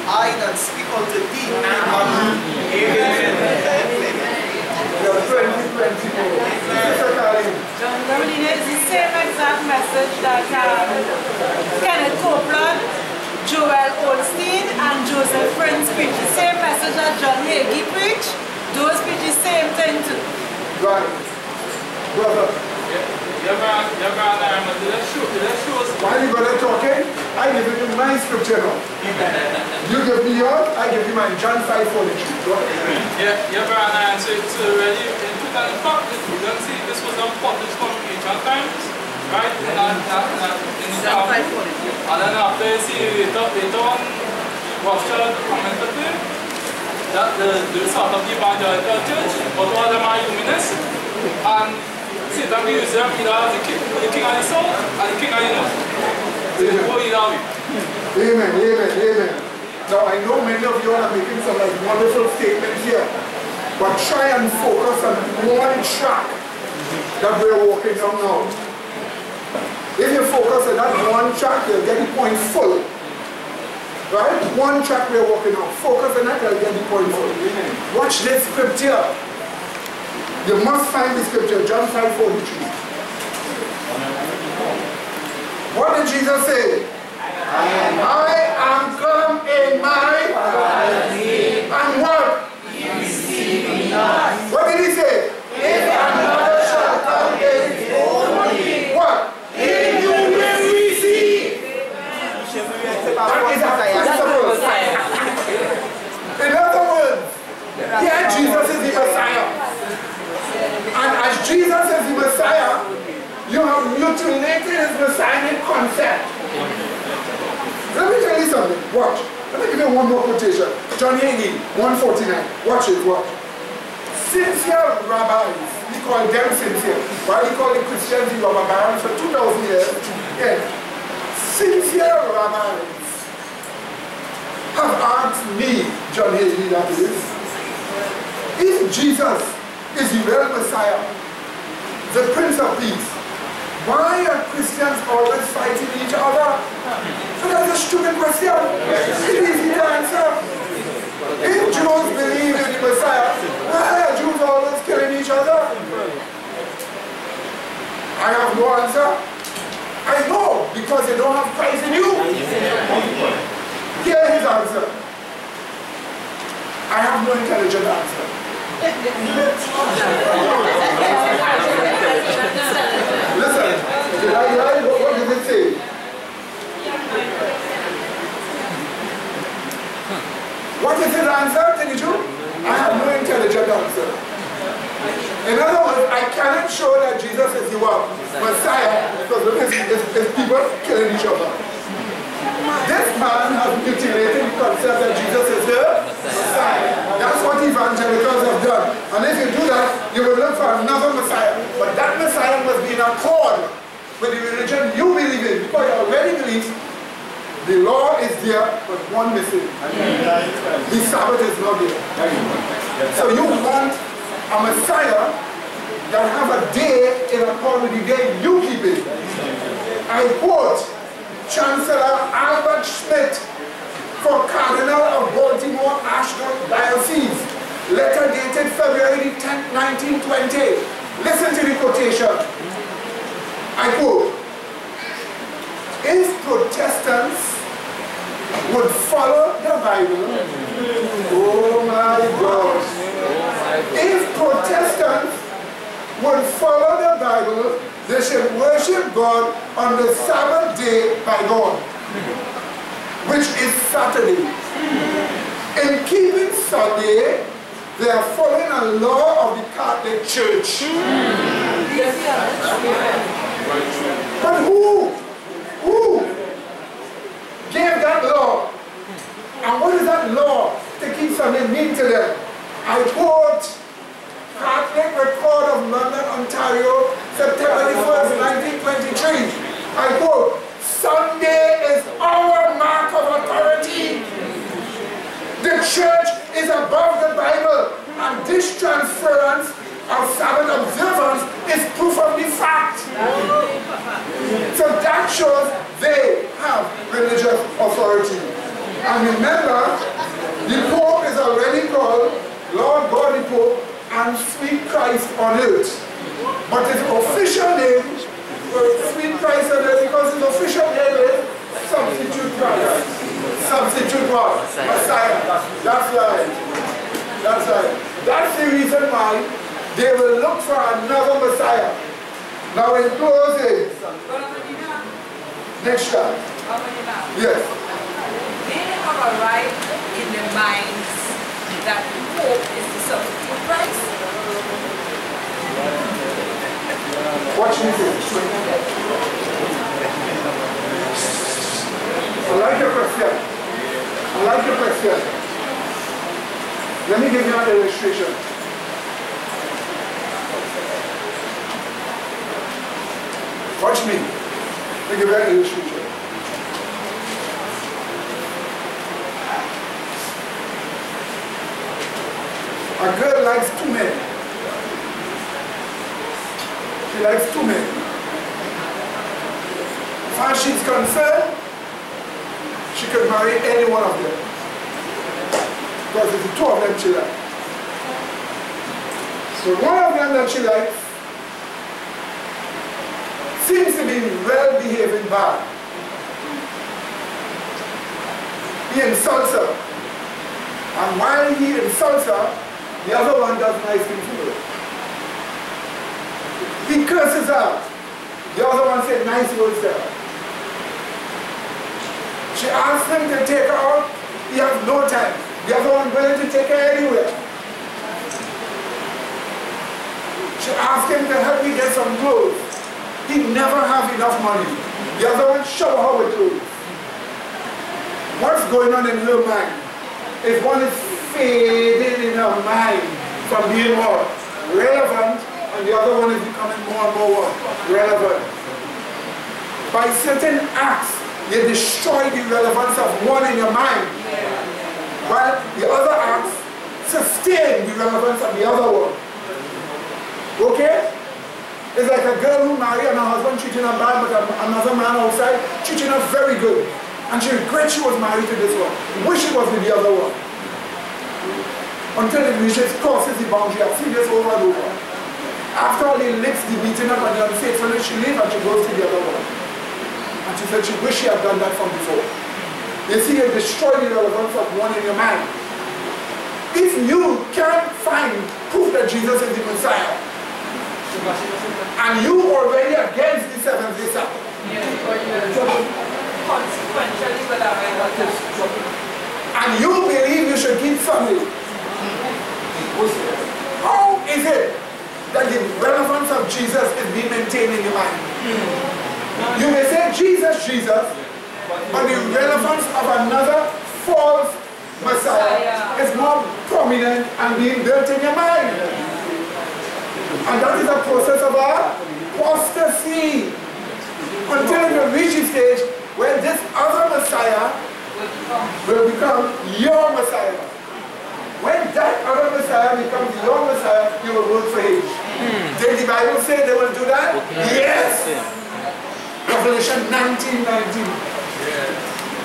I that speak unto thee. Amen. John Carolina is the same exact message that Kenneth Copeland, Joel Osteen, and Joseph Friends preach. The same message that John Hagee preached. Those preach the same thing too. Right. Brother. While you brother talking, I give you my scripture now. You give me yours, I give you mine. John 5:43. So it's already in 2005, you can see this was not published from ancient times, right? John 5:43. And then after you see later on, Rothschild commented there that the sort of the evangelical church, but all of them are humanists, and Satan will use them either as the king of the south and the king of the north. So they go either way. Amen. Now I know many of you are making some like wonderful statements here, but try and focus on one track that we're walking on now. If you focus on that one track, you'll get the point full. Right? One track we're walking on. Focus on that, you'll get the point full. Watch this scripture. You must find the scripture, John 5:43. What did Jesus say? I am come in my Father's name. And what? You see me not. What did he say? If another shall come in his own name. What? Him you will receive. That is a principle. In other words, here Jesus is the Messiah. sunset. Let me tell you something. Watch. Let me give you one more quotation. John Hagee, 149. Watch it, watch. Sincere rabbis, we call them sincere. Why we call the Christians the rubber barons for 2,000 years? Yeah. Sincere rabbis have asked me, John Hagee that is, if Jesus is the real Messiah, the Prince of Peace, why are Christians always fighting each other? So that's a stupid question. It's easy to answer. If Jews believe in the Messiah, why are Jews always killing each other? I have no answer. I know, because they don't have Christ in you. Here is his answer. I have no intelligent answer. Listen, did I lie? What did it say? What is his answer, Tiniju? I have no intelligent answer. In other words, I cannot show that Jesus is the one Messiah because look, it's people killing each other. This man has mutilated the concept that Jesus is the Messiah. That's what evangelicals have done. And if you do that, you will look for another Messiah. But that Messiah must be in accord with the religion you believe in. Because you already believe the law is there, but one missing. The Sabbath is not there. So you want a Messiah that have a day in accord with the day you keep it. I quote Chancellor Albert Schmidt for Cardinal of Baltimore Ashton Diocese, letter dated February 10, 1920. Listen to the quotation. I quote, if Protestants would follow the Bible, oh my God, if Protestants would follow the Bible, they should worship God on the Sabbath day by God, which is Saturday. In keeping Sunday, they are following a law of the Catholic Church. But who gave that law? And what is that law to keep Sunday mean to them? I quote Catholic Record of London, Ontario, September 1st, 1923. I quote, Sunday is our mark of authority. The church is above the Bible, and this transference of Sabbath observance is proof of the fact. So that shows they have religious authority. And remember, the Pope is already called Lord God the Pope and Sweet Christ on earth. But his official name was Sweet Christ on earth because his official name is Substitute Christ. Substitute what? Messiah. That's right. That's right. That's the reason why they will look for another Messiah. Now in closing, next time. Yes. They have arrived in their minds that hope is the substitute Christ. Watch me this. I like your question. I like your question. Let me give you an illustration. Watch me. Let me give you an illustration. A girl likes two men. She likes two men. As far as she's concerned, she could marry any one of them. Because it's the two of them she likes. So one of them that she likes seems to be well-behaving bad. He insults her. And while he insults her, the other one does nice things to her. He curses her. The other one said nice words to her. She asked him to take her out. He has no time. The other one willing to take her anywhere. She asked him to help me get some clothes. He never have enough money. The other one, shower her with clothes. What's going on in her mind? If one is fading in her mind from being what? Relevant, and the other one is becoming more and more what? Relevant. By certain acts, you destroy the relevance of one in your mind, while the other acts sustain the relevance of the other one. Okay? It's like a girl who married and her husband treating her bad, but another man outside treating her very good. And she regrets she was married to this one. Wish it was with the other one. Until it reaches, crosses the boundary. I've seen this over and over. After all the licks, the beating up and the unfaithfulness, she leaves and she goes to the other one. And she said she wished she had done that from before. You see, you destroy the relevance of one in your mind. If you can't find proof that Jesus is the Messiah, and you already against the seventh day Sabbath, and you believe you should keep Sunday, how is it that the relevance of Jesus is being maintained in your mind? You may say Jesus, Jesus, but the relevance of another false Messiah is more prominent and being built in your mind. And that is a process of apostasy. Until you reach a stage where this other Messiah will become your Messiah. When that other Messiah becomes your Messiah, you will work for him. Did the Bible say they will do that? Yes! Revelation 19:19.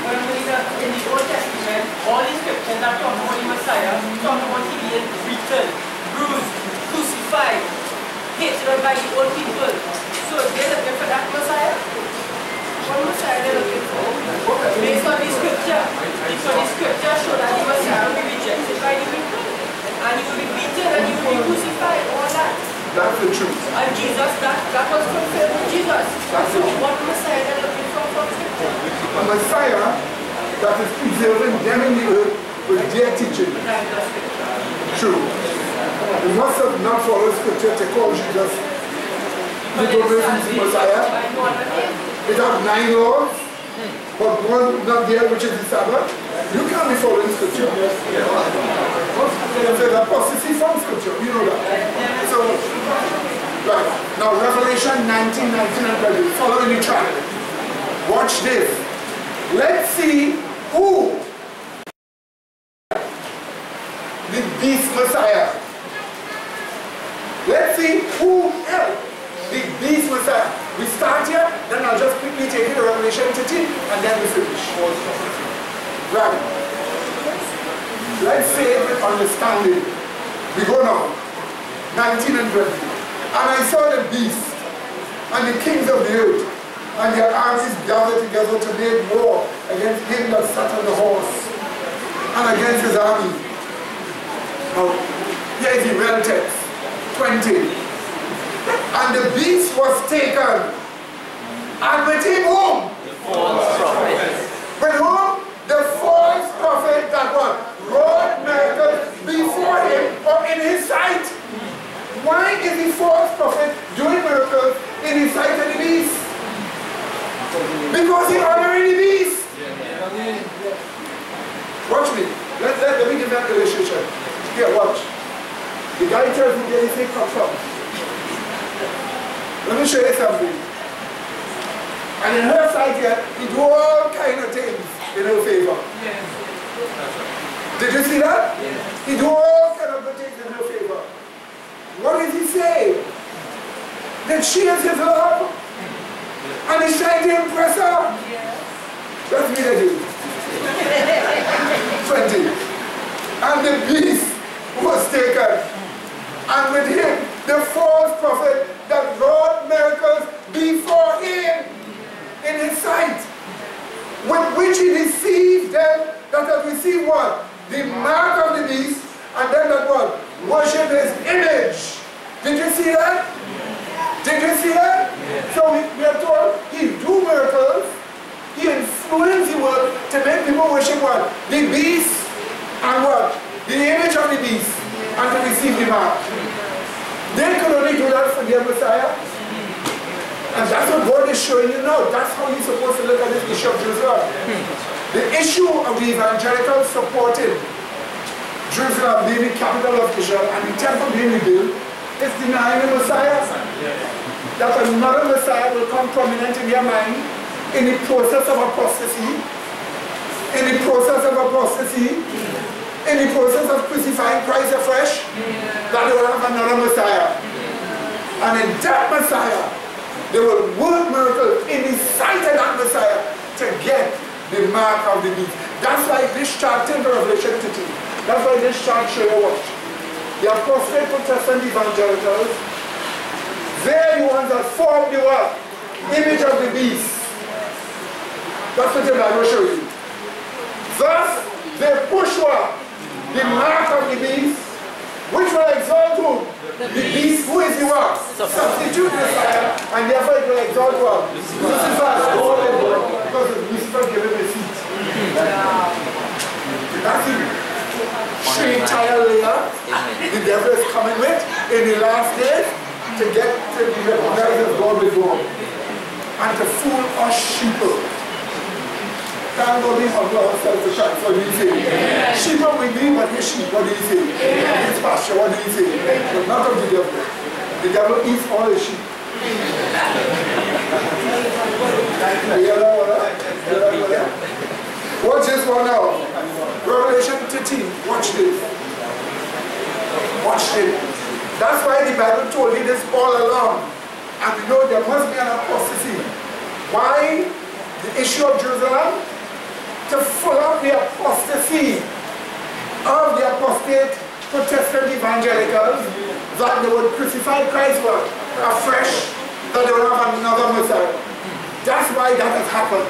When we read in the Old Testament, all the scriptures that talk about the Messiah, talk about him being beaten, bruised, crucified, hated by the old people. So they're looking for that Messiah. What Messiah they're looking for? Based on the scripture. So the scripture show that the Messiah will be rejected by the people. And he will be beaten and he will be crucified, all that. That's the truth. And Jesus, that was fulfilled with Jesus. So what Messiah they're looking for from scripture? A Messiah that is preserving them in the earth with their teaching. True. You must have not followed scripture to call Jesus the Messiah. It has 9 laws, but one not there, which is the Sabbath. You can't be following scripture. There's apostasy from scripture. You know that. So, right. Now, Revelation 19, 19 and 20. Following the track. Watch this. Let's see who the beast Messiah. Let's see who else the beast Messiah. We start here, then I'll just quickly take it to Revelation 13 and then we finish. Right. Let's say it with understanding. We go now. 19 and 20. And I saw the beast and the kings of the earth and their armies gathered together to make war against him that sat on the horse and against his army. Now, here is the real text. 20. And the beast was taken, and with him whom? The false prophet. With whom? The false prophet that what? Wrought miracles before him or in his sight. Why is the false prophet doing miracles in his sight of the beast? Because he honoring the beast. Watch me. Let me give that illustration. Here, watch. The guy tells me where he say come from. Let me show you something. And in her sight here, he do all kind of things in her favor. Yes. Did you see that? Yes. He do all kind of good things in her favor. What did he say? That she is his love. And he's trying to impress her. Yes. Let's read it. 20. And the beast was taken. And with him, the false prophet that wrought miracles before him in his sight, with which he deceived them that have received what? The mark of the beast, and then that what? Worship his image. Did you see that? Did you see that? So we are told he do miracles, he influenced the world to make people worship what? The beast and what? The image of the beast, and to receive the mark. They could only do that for their Messiah. And that's what God is showing you now. That's how you're supposed to look at this issue of Jerusalem. The issue of the evangelicals supporting Jerusalem being the capital of Israel and the temple being rebuilt is denying the Messiah. That another Messiah will come prominent in their mind in the process of apostasy, in the process of crucifying Christ afresh, that they will have another Messiah. And in that Messiah, they will work miracles in the sight of that Messiah to get the mark of the beast. That's why this chart, take Revelation 13. That's why this chart show you what? The apostate Protestant evangelicals, they're the ones that form the what? Image of the beast. That's what the Bible show you. Thus, they push what? The mark of the beast, which will exalt who? The beast who is the what? Substitute Messiah, and therefore it will exalt what? Lucifer, because Lucifer gave him a seat. That's the entire layer the devil is coming with in the last days to get to be recognized as God before and to fool us sheeple. Thank God we humble ourselves to shine. So what do you say? Sheep are with me, but his sheep, what do you say? His pasture, what do you say? But not of the devil. The devil eats all his sheep. Watch this one now. Revelation 13. Watch this. Watch this. That's why the Bible told you this all along. And we know there must be an apostasy. Why? The issue of Jerusalem? To fill up the apostasy of the apostate Protestant evangelicals, that they would crucify Christ afresh, that they would have another Messiah. That's why that has happened.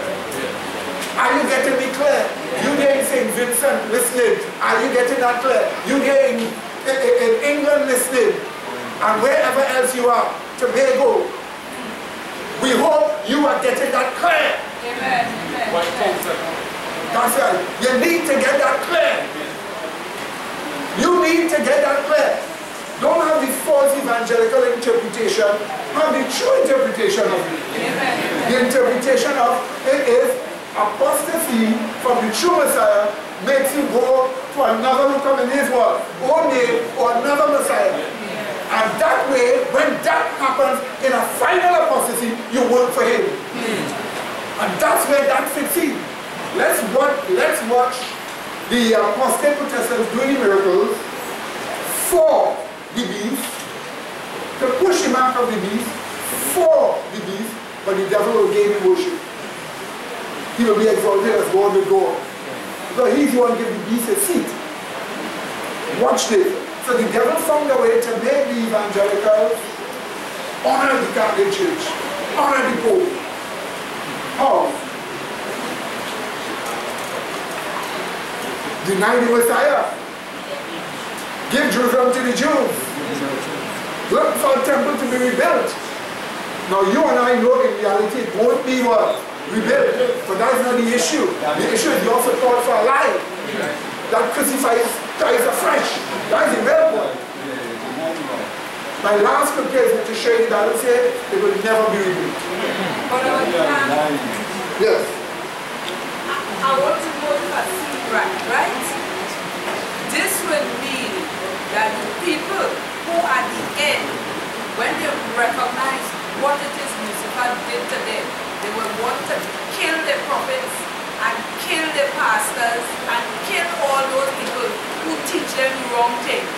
Are you getting me clear? You there in St. Vincent listening. Are you getting that clear? You there in England listening. And wherever else you are, Tobago. We hope you are getting that clear. Amen. That's right. You need to get that clear. You need to get that clear. Don't have the false evangelical interpretation. Have the true interpretation of it. The interpretation of it is apostasy from the true Messiah makes you go to another who comes in his word, own name, or another Messiah. And that way, when that happens in a final apostasy, you work for him. And that's where that fits in. Let's watch the apostate Protestants doing miracles for the beast, to push the mark of the beast, for the beast, but the devil will gain in worship. He will be exalted as God with God. Because he's the one who gives the beast a seat. Watch this. So the devil found a way to make the evangelicals honor the Catholic Church, honor the Pope. How? Deny the Messiah. Give Jerusalem to the Jews. Look for a temple to be rebuilt. Now you and I know in reality it won't be what? Rebuilt. But that's not the issue. The issue is you also called for a lie. That crucifies Christ afresh. That's the real point. My last scripture is to show you that Bible said it will never be rebuilt. Yes. I want to go to a secret, right? This will mean that the people who at the end, when they recognize what it is Lucifer did to them, they will want to kill the prophets and kill the pastors and kill all those people who teach them the wrong things.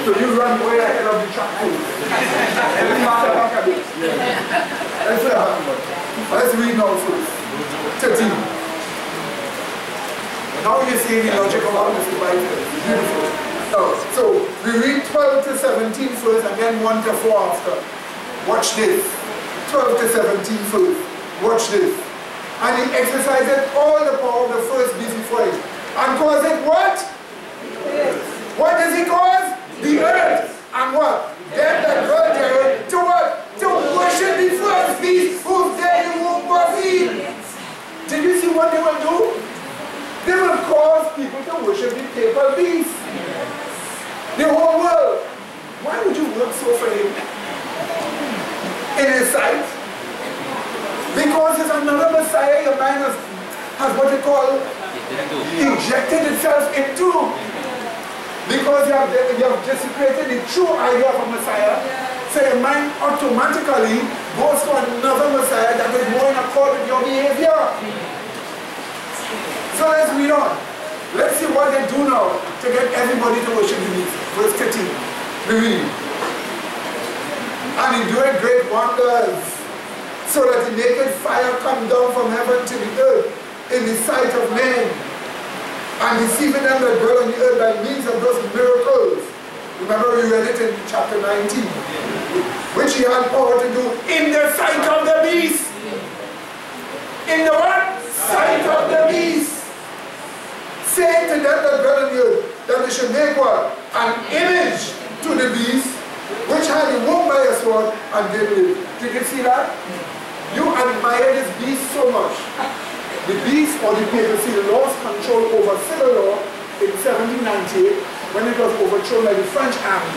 So you run way ahead of the track. Let's read now first. 13. Now you see the logic of how this is right here. Beautiful. So we read 12 to 17 first and then 1 to 4 after. Watch this. 12 to 17 first. Watch this. And he exercises all the power of the first beast before him. And cause it what? What does he cause? The earth. And what? Them that dwell therein to what? To worship the first beast whose day the womb was in. Did you see what they will do? They will cause people to worship the paper beast. The whole world. Why would you work so for him? In his sight, Because you have desecrated the true idea of a Messiah, so your mind automatically goes to another Messiah that is more in accord with your behavior. So let's read on. Let's see what they do now to get everybody to worship the beast. Verse 13. We read. And he doeth great wonders, so that the naked fire come down from heaven to the earth in the sight of men, and deceiving them that dwell on the earth by means of those miracles. Remember we read it in chapter 19, which he had power to do in the sight of the beast. In the what? Sight of the beast. Saying to them that dwell on the earth that they should make what? An image to the beast, which had been wound by a sword and did live. Did you see that? You admire this beast so much. The beast or the papacy lost control over civil law in 1798 when it was overthrown by the French army.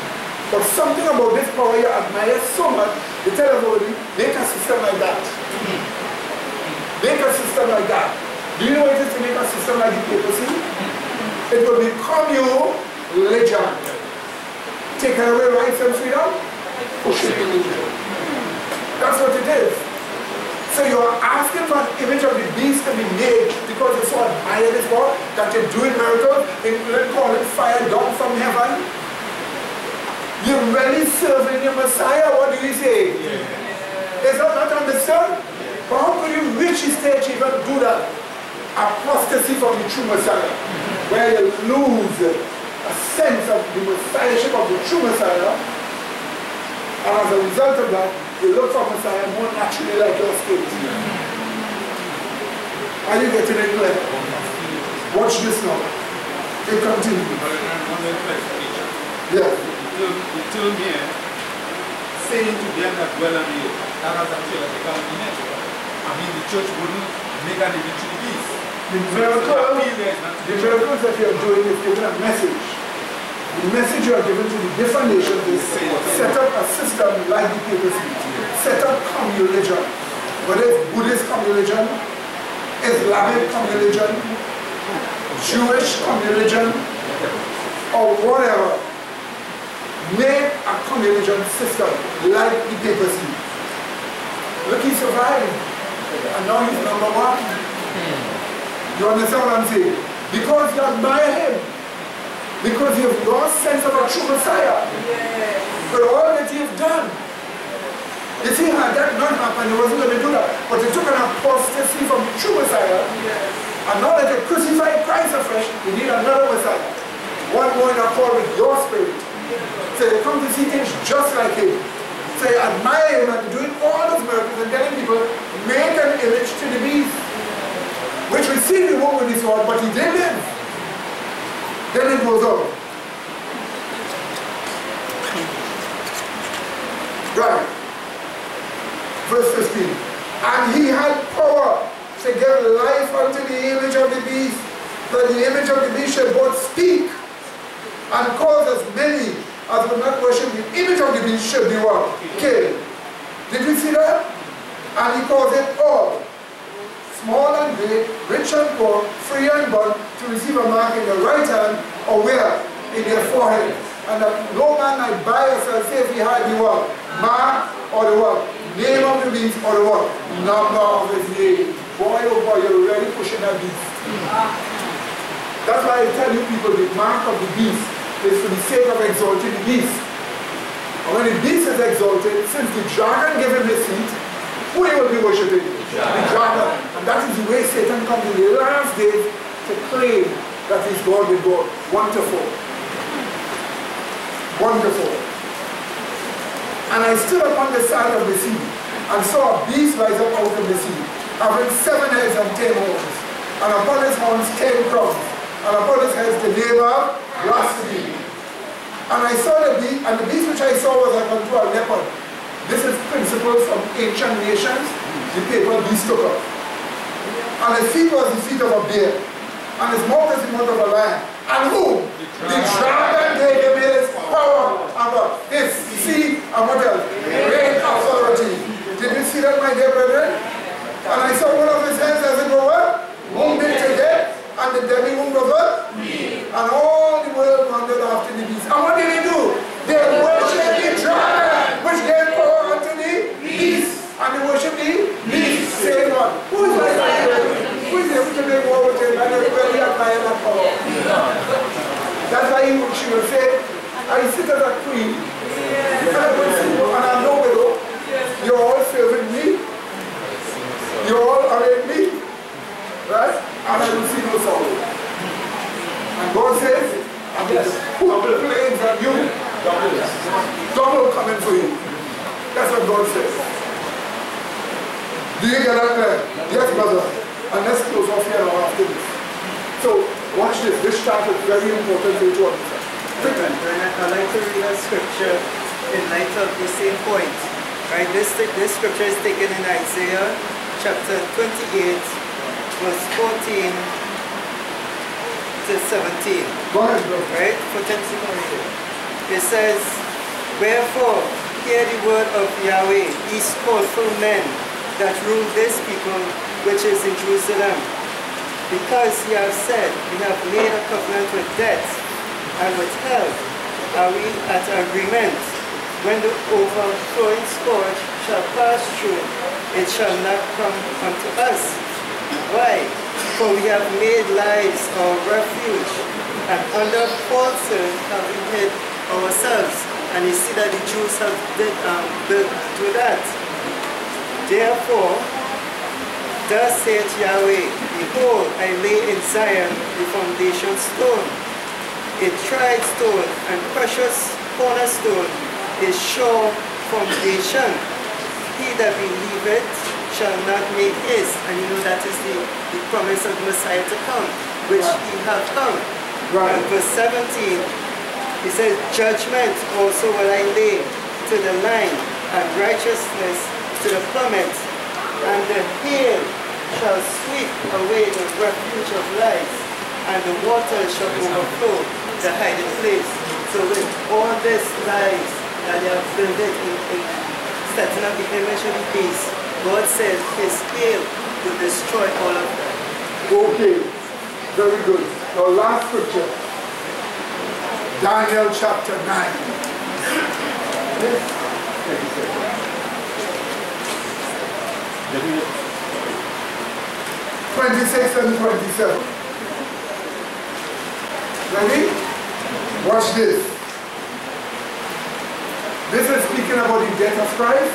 But something about this power you admire so much, they tell everybody, make a system like that. Make a system like that. Do you know what it is to make a system like the papacy? It will become your religion. Take away rights and freedom, push it to religion. That's what it is. So you are asking for an image of the beast to be made because you so admire this God that you're doing miracles, and you call it fire down from heaven. You're really serving your Messiah, what do you say? Is that not understood? But how could you reach the stage even do that? Apostasy from the true Messiah, where you lose a sense of the Messiahship of the true Messiah, and as a result of that, you look for Messiah more naturally like your state. Are you getting it clear? Watch this now. It continues. Yeah. The term here, saying to them that dwell on the earth, that has a theological meaning. I mean, the church wouldn't make an image to the beast. The miracles that you are doing is giving a message. The message you are giving to the different nations is set up a system like the papacy. Set up common religion. Whether it's Buddhist common religion, Islamic common religion, Jewish common religion, or whatever. Make a common religion system like the papacy. Look, he survived. And now he's number one. You understand what I'm saying? Because you admire him. Because you have lost sense of a true Messiah. For all that you've done. You see, had that not happened, he wasn't going to do that. But you took an apostasy from the true Messiah. And now that you crucified Christ afresh, you need another Messiah. One more in accord with your spirit. So you come to see things just like him. So you admire him and doing all those miracles and telling people, make an image to the beast. Which we see the woman with his sword, but he didn't live. Then it goes on. Right. Verse 15. And he had power to give life unto the image of the beast, that the image of the beast should both speak and cause as many as would not worship the image of the beast should be what? Killed. Did you see that? And he calls it all. Small and great, rich and poor, free and bond, to receive a mark in their right hand, or where? In their forehead. And that no man might buy or sell, say if he had the what? Mark, or the what? Name of the beast, or the what? Number of his name. Boy, oh boy, you're really pushing that beast. That's why I tell you people, the mark of the beast is for the sake of exalting the beast. And when the beast is exalted, since the dragon gave him his seat, who he will be worshipping? The dragon. And that is the way Satan comes in the last days to claim that he's God with God. Wonderful. Wonderful. And I stood upon the side of the sea and saw a beast rise up out of the sea, having 7 heads and 10 horns, and upon his horns 10 crowns, and upon his heads the name of blasphemy. And I saw the beast, and the beast which I saw was like unto a leopard. This is principles from ancient nations, the paper beast took up. And his feet was the feet of a bear, and his mouth is the mouth of a lion. And who? The dragon gave him his power, and what? His seat, and what else? Great authority. Did you see that, my dear brethren? And I saw one of his hands as it were what? Wounded to death, and the deadly wound of what? And all the world wondered after the beast. And what did they do? They worship the dragon, which gave power unto the beast. And they worship the beast. Say what? Who is like that? Who is able to make war with him and everybody admire that power? That's why she will say, I sit as a queen, and I'm no widow. You're all serving me. You all are in me. Right? And I will see no sorrow. And God says, I'm going to put the plagues on you. Double coming for you. That's what God says. Do you get that clear? Yes, brother. And let's close off here now after this. So, watch this. This chart is very important for you to understand. I'd like to read a scripture in light of the same point. Right? This scripture is taken in Isaiah chapter 28, verse 14 to 17. Go ahead, bro. Right? For it says, wherefore, hear the word of Yahweh, ye scornful men that rule this people which is in Jerusalem. Because ye have said, we have made a covenant with death, and with hell are we at agreement. When the overflowing scourge shall pass through, it shall not come unto us. Why? For we have made lies our refuge, and under falsehood have we hid ourselves. And you see that the Jews have built to that. Therefore, thus saith Yahweh, behold, I lay in Zion the foundation stone, a tried stone and precious cornerstone, a sure foundation. He that believeth shall not make haste. And you know that is the promise of the Messiah to come, which he hath come. Right. And verse 17, he says, judgment also will I lay to the line, and righteousness to the plummet, and the hail shall sweep away the refuge of lies, and the water shall overflow the hiding place. So with all this lies that they have built in setting up the image of the beast, God says his hail will destroy all of them. Okay, very good. Now last scripture, Daniel chapter 9. 26 and 27. Ready? Watch this. This is speaking about the death of Christ,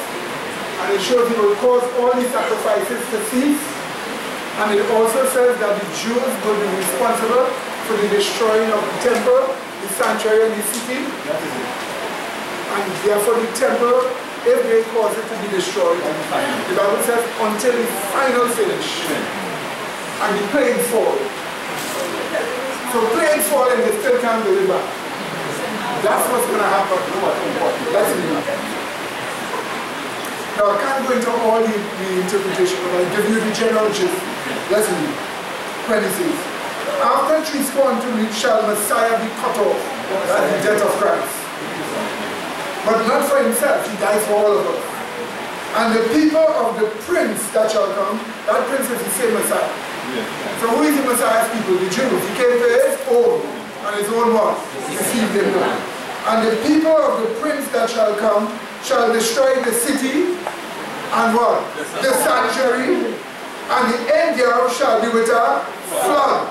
and it shows he will cause all the sacrifices to cease. And it also says that the Jews will be responsible for the destroying of the temple, the sanctuary, and the city. And therefore the temple, if they cause it to be destroyed, the Bible says until the final finish. And the plagues fall. So plagues fall and they still can't deliver. That's what's going to happen. Let's read. Now I can't go into all the interpretation, but I'll give you the general gist. Let's read. 26. After 3 weeks shall Messiah be cut off. That's the death of Christ. But not for himself, he dies for all of us. And the people of the prince that shall come, that prince is the same Messiah. So who is the Messiah's people? The Jews. He came to his own, and his own what? Received him not. And the people of the prince that shall come shall destroy the city, and what? The sanctuary, and the end thereof shall be with a flood.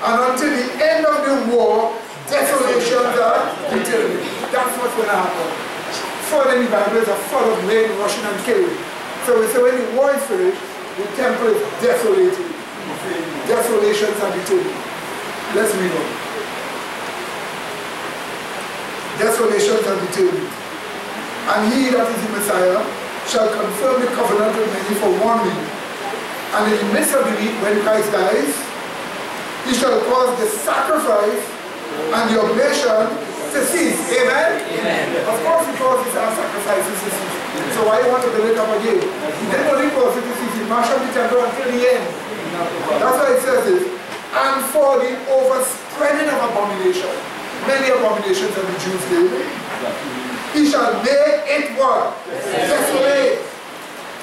And until the end of the war, desolations are determined. That's what's going to happen. Flood in the Bible is a flood of rain, rushing and killing. So when the war is finished, the temple is desolated. Desolations are determined. Let's read on. Desolations are determined. And he that is the Messiah shall confirm the covenant with many for 1 week. And in the midst of the week, when Christ dies, he shall cause the sacrifice and the oblation to cease. Amen? Amen. Of course he causes our sacrifices to cease. So why you want to build it up again? He didn't only cause it to cease, he marched up the temple until the end. That's why it says this. And for the overspreading of abomination, many abominations that the Jews did, he shall make it what? Desolate.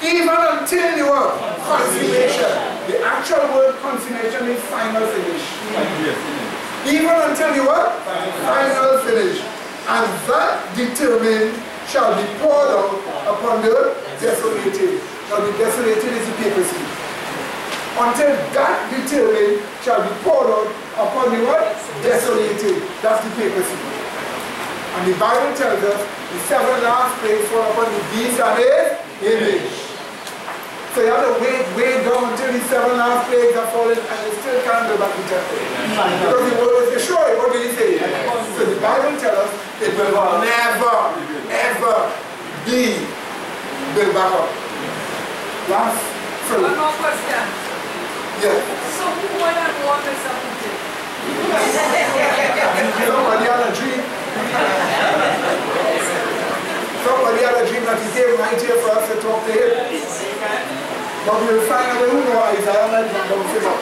Even until the what? Consummation. The actual word consummation is final finish. Even until the what? Final and that determined shall be poured out upon the desolated. Now the desolated is the papacy. Until that determined shall be poured out upon the what? Desolated. That's the papacy. And the Bible tells us the 7 last plagues fall upon the beast and his image. So you have to wait down until the 7 last plagues are fallen and you still can't go back to temple. Because the word is destroyed. What do you say? So the Bible tells us it will never, ever be built back up. Last One more question. Yes. So who would have won this something? Somebody had a dream. Somebody had a dream that he came right here for us to talk to him. But we will find out who know Isaiah might not come to him.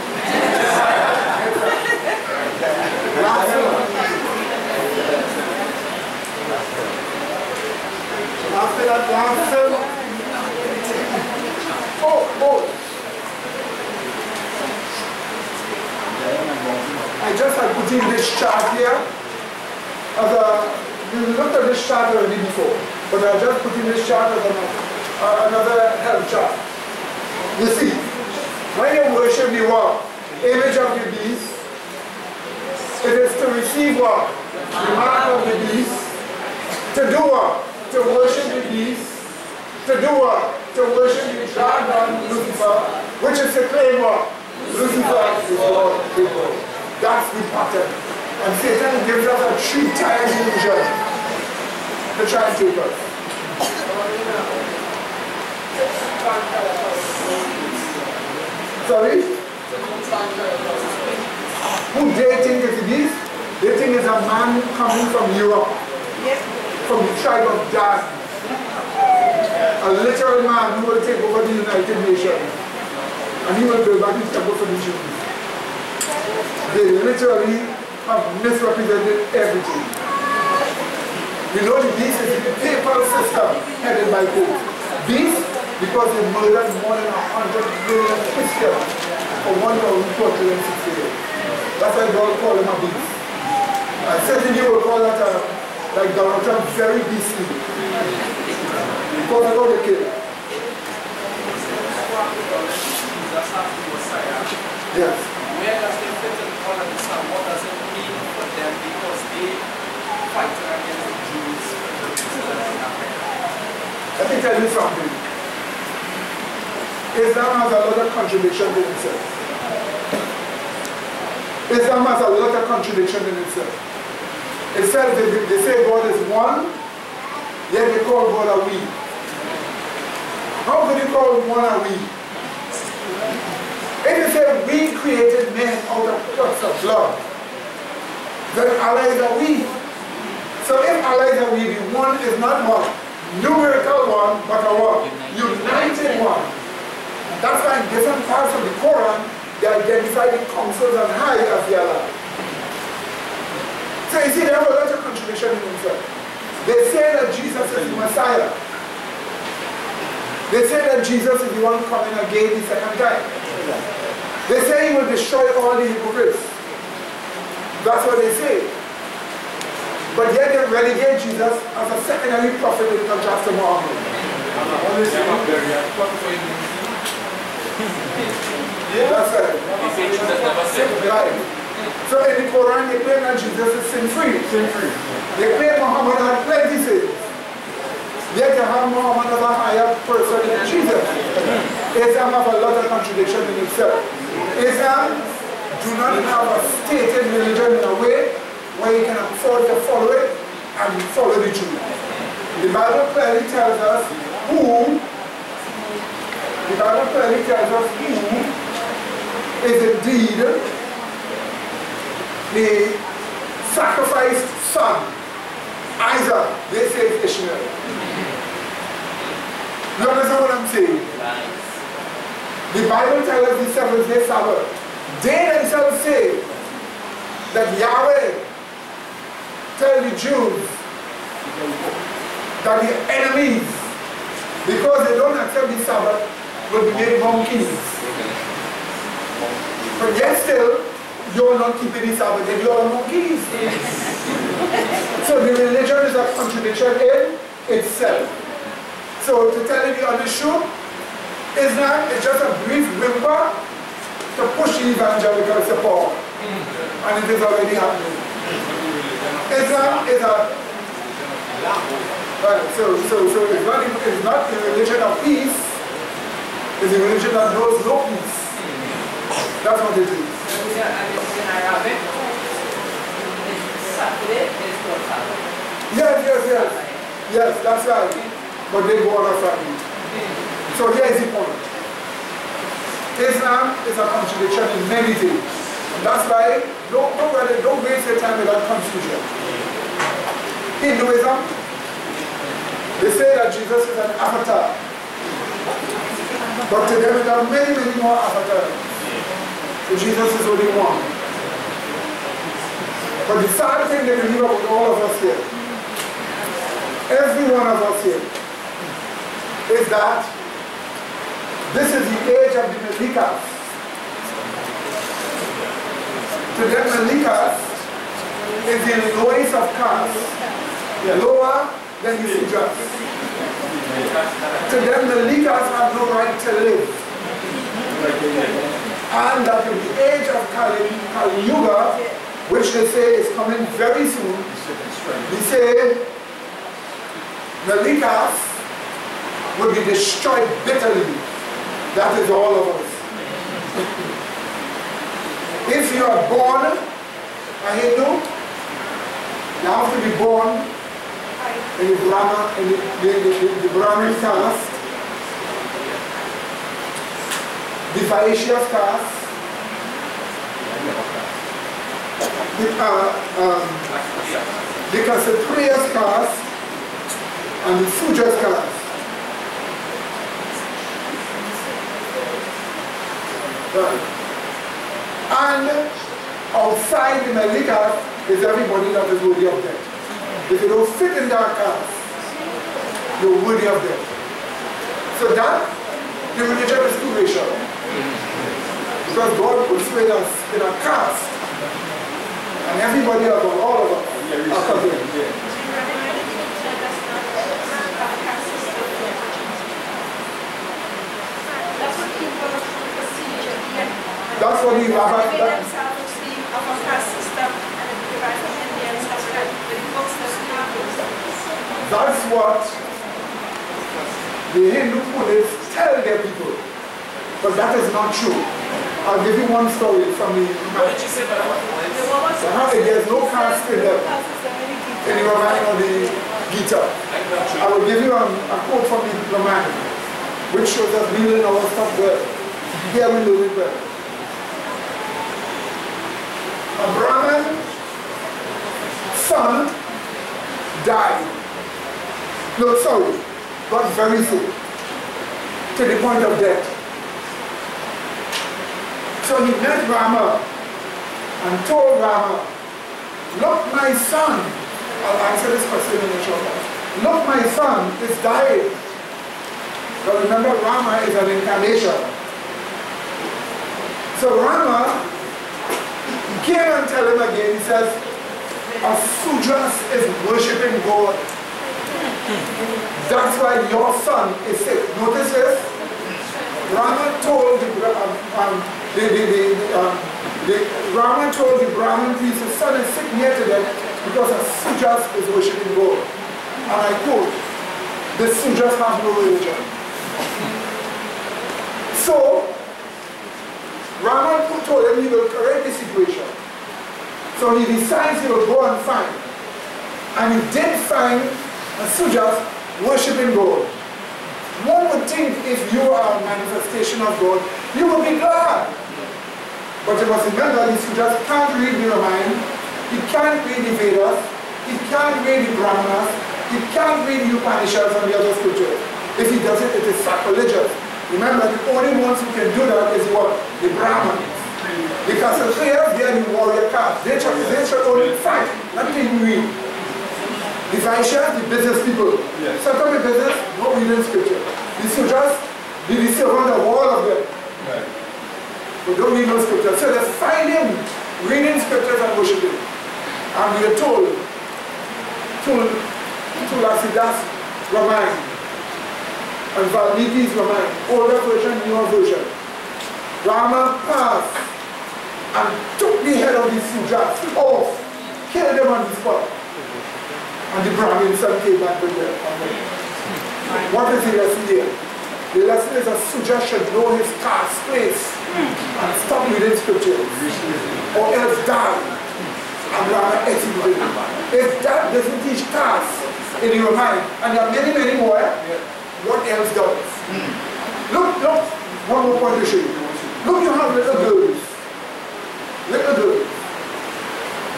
Last one. After that last film. Oh. I just had put in this chart here. We looked at this chart already before, but I just put in this chart as another health chart. You see, when you worship the what? Image of the beast, it is to receive what? The mark of the beast. To do what? To worship the beast. To do what? To worship the dragon Lucifer, which is to claim what? Lucifer is Lord. That's the pattern. And Satan gives us a 3-time illusion to try and take us. Sorry? Who they think is this? They think it's a man coming from Europe, from the tribe of Dan. A literal man who will take over the United Nations. And he will build back his temple for the Jews. They literally have misrepresented everything. You know the beast is the papal system headed by Pope. Beast because they murdered more than 100 million Christians for 1,460 years. That's why God called him a beast. And certainly you will call that like Donald Trump, very beastly. Because I got the kid. Yes. Where does they fit in all of this and what does it mean for them because they fight against the Jews? Let me tell you something. Islam has a lot of contradiction in itself. Islam has a lot of contradiction in itself. Itself, they say God is one, yet they call God a we. How could you call one a we? If you say we created men out of clots of blood, then Allah is a we. So if Allah is a we, the one is not one, numerical one, but a what? United one. That's why in different parts of the Quran, they identify the councils on high as the Allah. So you see, they have a lot of contradiction in themselves. They say that Jesus is the Messiah. They say that Jesus is the one coming again the second time. They say he will destroy all the hypocrites. That's what they say. But yet they relegate Jesus as a secondary prophet in contrast to Muhammad. That's right. So in the Quran they claim that Jesus is sin-free. They claim Muhammad had plenty sins. Yet you have Muhammad as a higher person than Jesus. Islam have a lot of contradiction in itself. Islam do not have a stated religion in a way where you can afford to follow it and follow the truth. The Bible clearly tells us who is indeed the sacrificed son. Isaac, they say it's Ishmael. You understand what I'm saying? The Bible tells us the 7th-day Sabbath. They themselves say that Yahweh tell the Jews that the enemies, because they don't accept the Sabbath, will be made monkeys. But yet still, you're not keeping the Sabbath and you're monkeys. So the religion a contradiction in itself. So to tell you the honest truth, Islam is just a brief whimper to push evangelical support. And it is already happening. Islam is a it's not the religion of peace, it's a religion that knows no peace. That's what it is. In Arabic, Saturday is called Saturday. Yes, that's right. But they go on a Friday. So here is the point. Islam is a contradiction in many things. And that's why don't waste your time with that confusion. Hinduism, they say that Jesus is an avatar. But to them there are many, many more avatars. So Jesus is only one. But the sad thing they believe about all of us here, every one of us here, is that this is the age of the Malikas. To them, Malikas is the lowest of caste. They're lower than the Sujas. To them, Malikas have no right to live. And that in the age of Kali Yuga, which they say is coming very soon, they say Malikas will be destroyed bitterly. That is all of us. If you are born a Hindu, you have to be born in the Brahmin caste, the Vaishyas caste, the Kshatriyas caste, and the Sujas caste. And outside the Malikas is everybody that is worthy of death. If you don't fit in that caste, you're worthy of death. So that, the religion is too racial. Because God persuaded us in a caste, and everybody else, all of us, are covered. That's what the rabbi. That's what the Hindu Buddhists tell their people. But that is not true. I'll give you one story from the there's no caste in them. In the Ramayana or the Gita. I will give you a quote from the Ramayana, which shows us we learn our stuff well. Here we learn it well. A Brahmin son died. No, sorry, got very sick to the point of death. So he met Rama and told Rama, look, my son, I'll answer this question in a short while. Look, my son is dying. But remember, Rama is an incarnation. So Rama came and tell him again, he says, a Sudras is worshipping God. That's why your son is sick. Notice this. Rama told Rama told the Brahmin priest, his son is sick near to death because a Sudras is worshipping God. And I quote, the Sudras have no religion. So Rama told him he will correct the situation. So he decides he will go and find. And he did find a Sudras worshipping God. One would think if you are a manifestation of God, you will be glad. But you must remember, the Sudras can't read the Ramayana, he can't read the Vedas, he can't read the Brahmanas, he can't read the Upanishads and the other scriptures. If he does it, it is sacrilegious. Remember, the only ones who can do that is what? The Brahmins. Because the players, they are the warrior caste. They should only fight, not even read. The Vaishyas, the business people. Set up a business, no reading scripture. The Sudras, the servant of all of them. But don't read no scripture. So they find him reading scriptures and worshiping. And we are told Tulasidas Ramayana and Valmiki's Ramayana, older version, newer version. Rama passed and took the head of the Sujas off, killed them on the spot. And the Brahmins came back with them. What is the lesson here? The lesson is that Suja should know his caste place and stop reading scriptures, or else die. And Rama executed him. If that doesn't teach caste in your mind, and there are many, many more, what else does? Look, one more point to show you. Look, you have little girls. Little girls.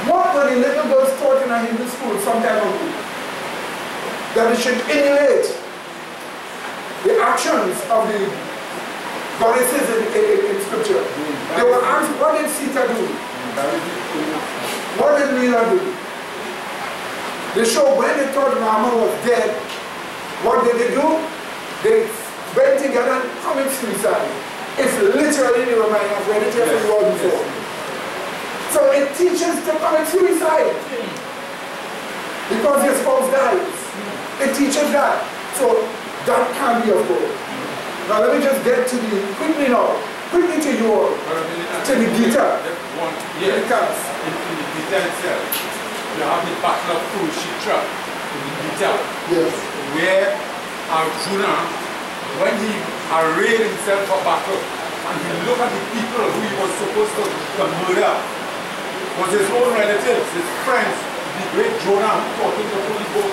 What were the little girls taught in a Hindu school some time ago? That they should emulate the actions of the goddesses in scripture. They were asked, what did Sita do? What did Meera do? They show when they thought Rama was dead, what did they do? They went together and committed suicide. It's literally in the Ramayana. I've read it here for you all before. So it teaches to commit suicide because your spouse dies. It teaches that. So that can be of God. Now let me just get to the, quickly to you all, to the Gita. Yes, in the Gita itself, you have the battle of Kurukshetra in the Gita. Yes. Where Arjuna, when he arrayed himself for battle, and he looked at the people who he was supposed to murder, was his own relatives, his friends, the great Jonah who taught him the holy book,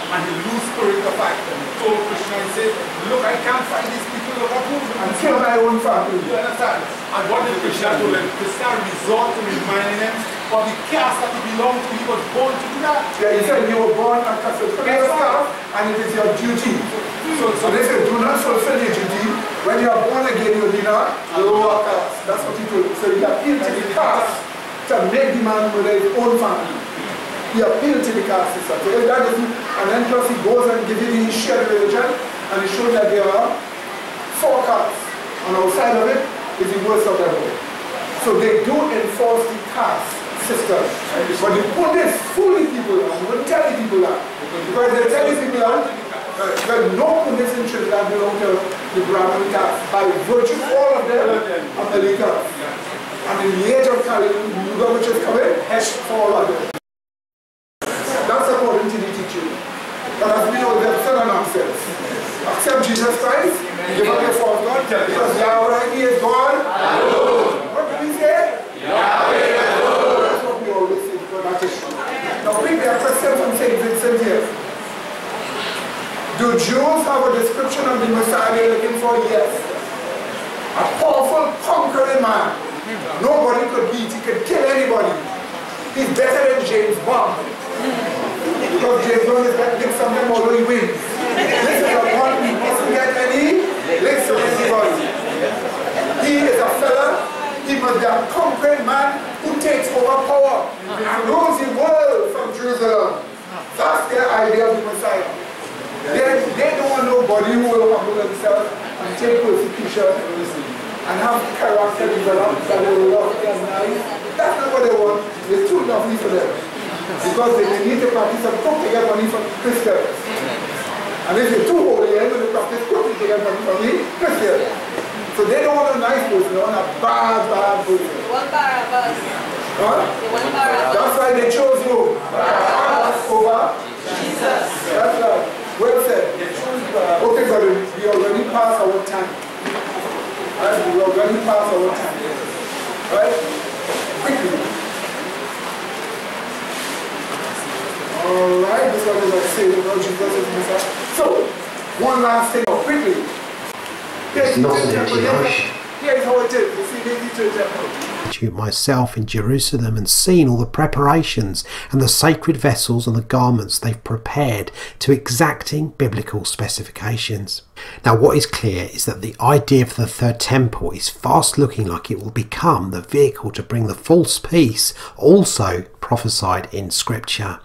and he lose spirit of fight. And he told Krishna, he said, look, I can't find these people of who and kill my own family. You understand? And what did Krishna do? Krishna resort to reminding him of the caste that he belonged to. He was born to do that. Yeah, he said you were born a caste, and it is your duty. So they said, do not fulfill your duty. When you are born again, you will be not lower caste. That's what he told. So he appealed to the caste to make the man murder his own family. He appealed to the caste system. So if that doesn't, and then plus he goes and gives you the shared religion, and he shows that there are 4 castes. And outside of it is the worst of them all. So they do enforce the caste system. But the Buddhists fool the people and won't tell the people that. Because they tell the people that no Buddhists in Trinidad belong to the Brahmin caste. By virtue, all of them are elite caste. And in the age of Kali Yuga, which is coming, Hesh for all of them. That's according to the teaching. But as we know, that's not nonsense. Accept Jesus Christ, give up your false God, because Yahweh is God. What do we say? Yahweh alone. That's what we always say, because that is true. Now bring their question from St. Vincent here. Do Jews have a description of the Messiah they're looking for? Yes. A powerful, conquering man. Nobody could beat, he could kill anybody. He's better than James Bond. Because James Bond is that big something although he wins. This is a one who doesn't get any licks from anybody. He is a fella, he must be a conquering man who takes over power and rules the world from Jerusalem. That's their idea of the Messiah. They don't want nobody who will humble themselves and take persecution and have character developed that they will love and nice. That's not what they want. It's too lovely for them. Because they need to practice and cook to get money from Christians. And if you're too holy, you're going to practice cooking to get money from the Christians. So they don't want a nice person, they want a bad person. One Barabbas. Huh? One Barabbas. That's why they chose who? Barabbas over Jesus. That's right. Well said. Okay, brother, we already passed our time. Right? We already passed our time. Right? Quickly. Alright, this one is like saying, Lord Jesus is Messiah. So, one last thing, quickly. Here's how it is. You see, here's the temple. Myself in Jerusalem and seen all the preparations and the sacred vessels and the garments they've prepared to exacting biblical specifications. Now what is clear is that the idea for the third temple is fast looking like it will become the vehicle to bring the false peace also prophesied in scripture.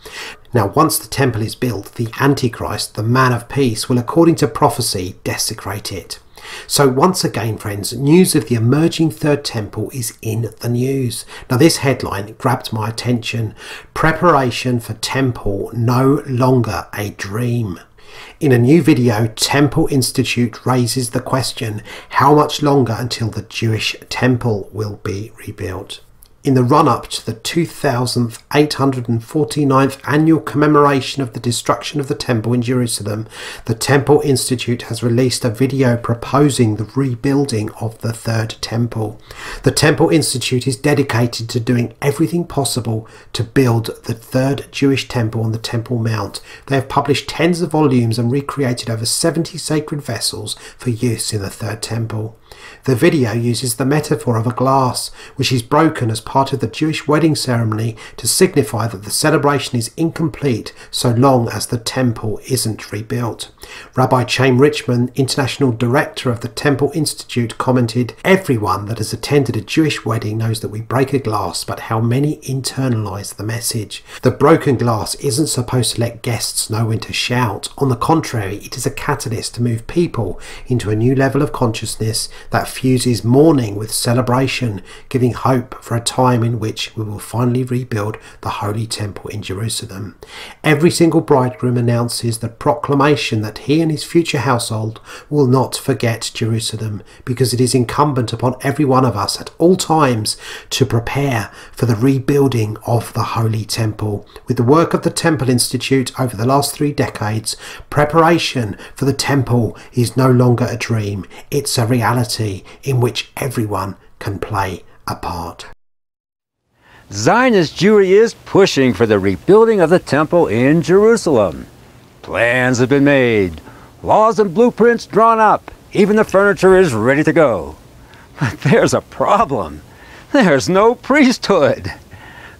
Now once the temple is built, the Antichrist, the man of peace, will according to prophecy desecrate it. So once again, friends, news of the emerging Third Temple is in the news. Now this headline grabbed my attention. Preparation for Temple no longer a dream. In a new video, Temple Institute raises the question, how much longer until the Jewish temple will be rebuilt? In the run-up to the 2,849th annual commemoration of the destruction of the temple in Jerusalem, the Temple Institute has released a video proposing the rebuilding of the Third Temple. The Temple Institute is dedicated to doing everything possible to build the third Jewish temple on the Temple Mount. They have published tens of volumes and recreated over 70 sacred vessels for use in the Third Temple. The video uses the metaphor of a glass, which is broken as part of the Jewish wedding ceremony to signify that the celebration is incomplete so long as the temple isn't rebuilt. Rabbi Chaim Richman, International Director of the Temple Institute, commented, "Everyone that has attended a Jewish wedding knows that we break a glass, but how many internalize the message? The broken glass isn't supposed to let guests know when to shout. On the contrary, it is a catalyst to move people into a new level of consciousness that fuses mourning with celebration, giving hope for a time in which we will finally rebuild the Holy Temple in Jerusalem." Every single bridegroom announces the proclamation that he and his future household will not forget Jerusalem, because it is incumbent upon every one of us at all times to prepare for the rebuilding of the Holy Temple. With the work of the Temple Institute over the last 3 decades, preparation for the temple is no longer a dream, it's a reality in which everyone can play a part. Zionist Jewry is pushing for the rebuilding of the temple in Jerusalem. Plans have been made, laws and blueprints drawn up, even the furniture is ready to go. But there's a problem. There's no priesthood.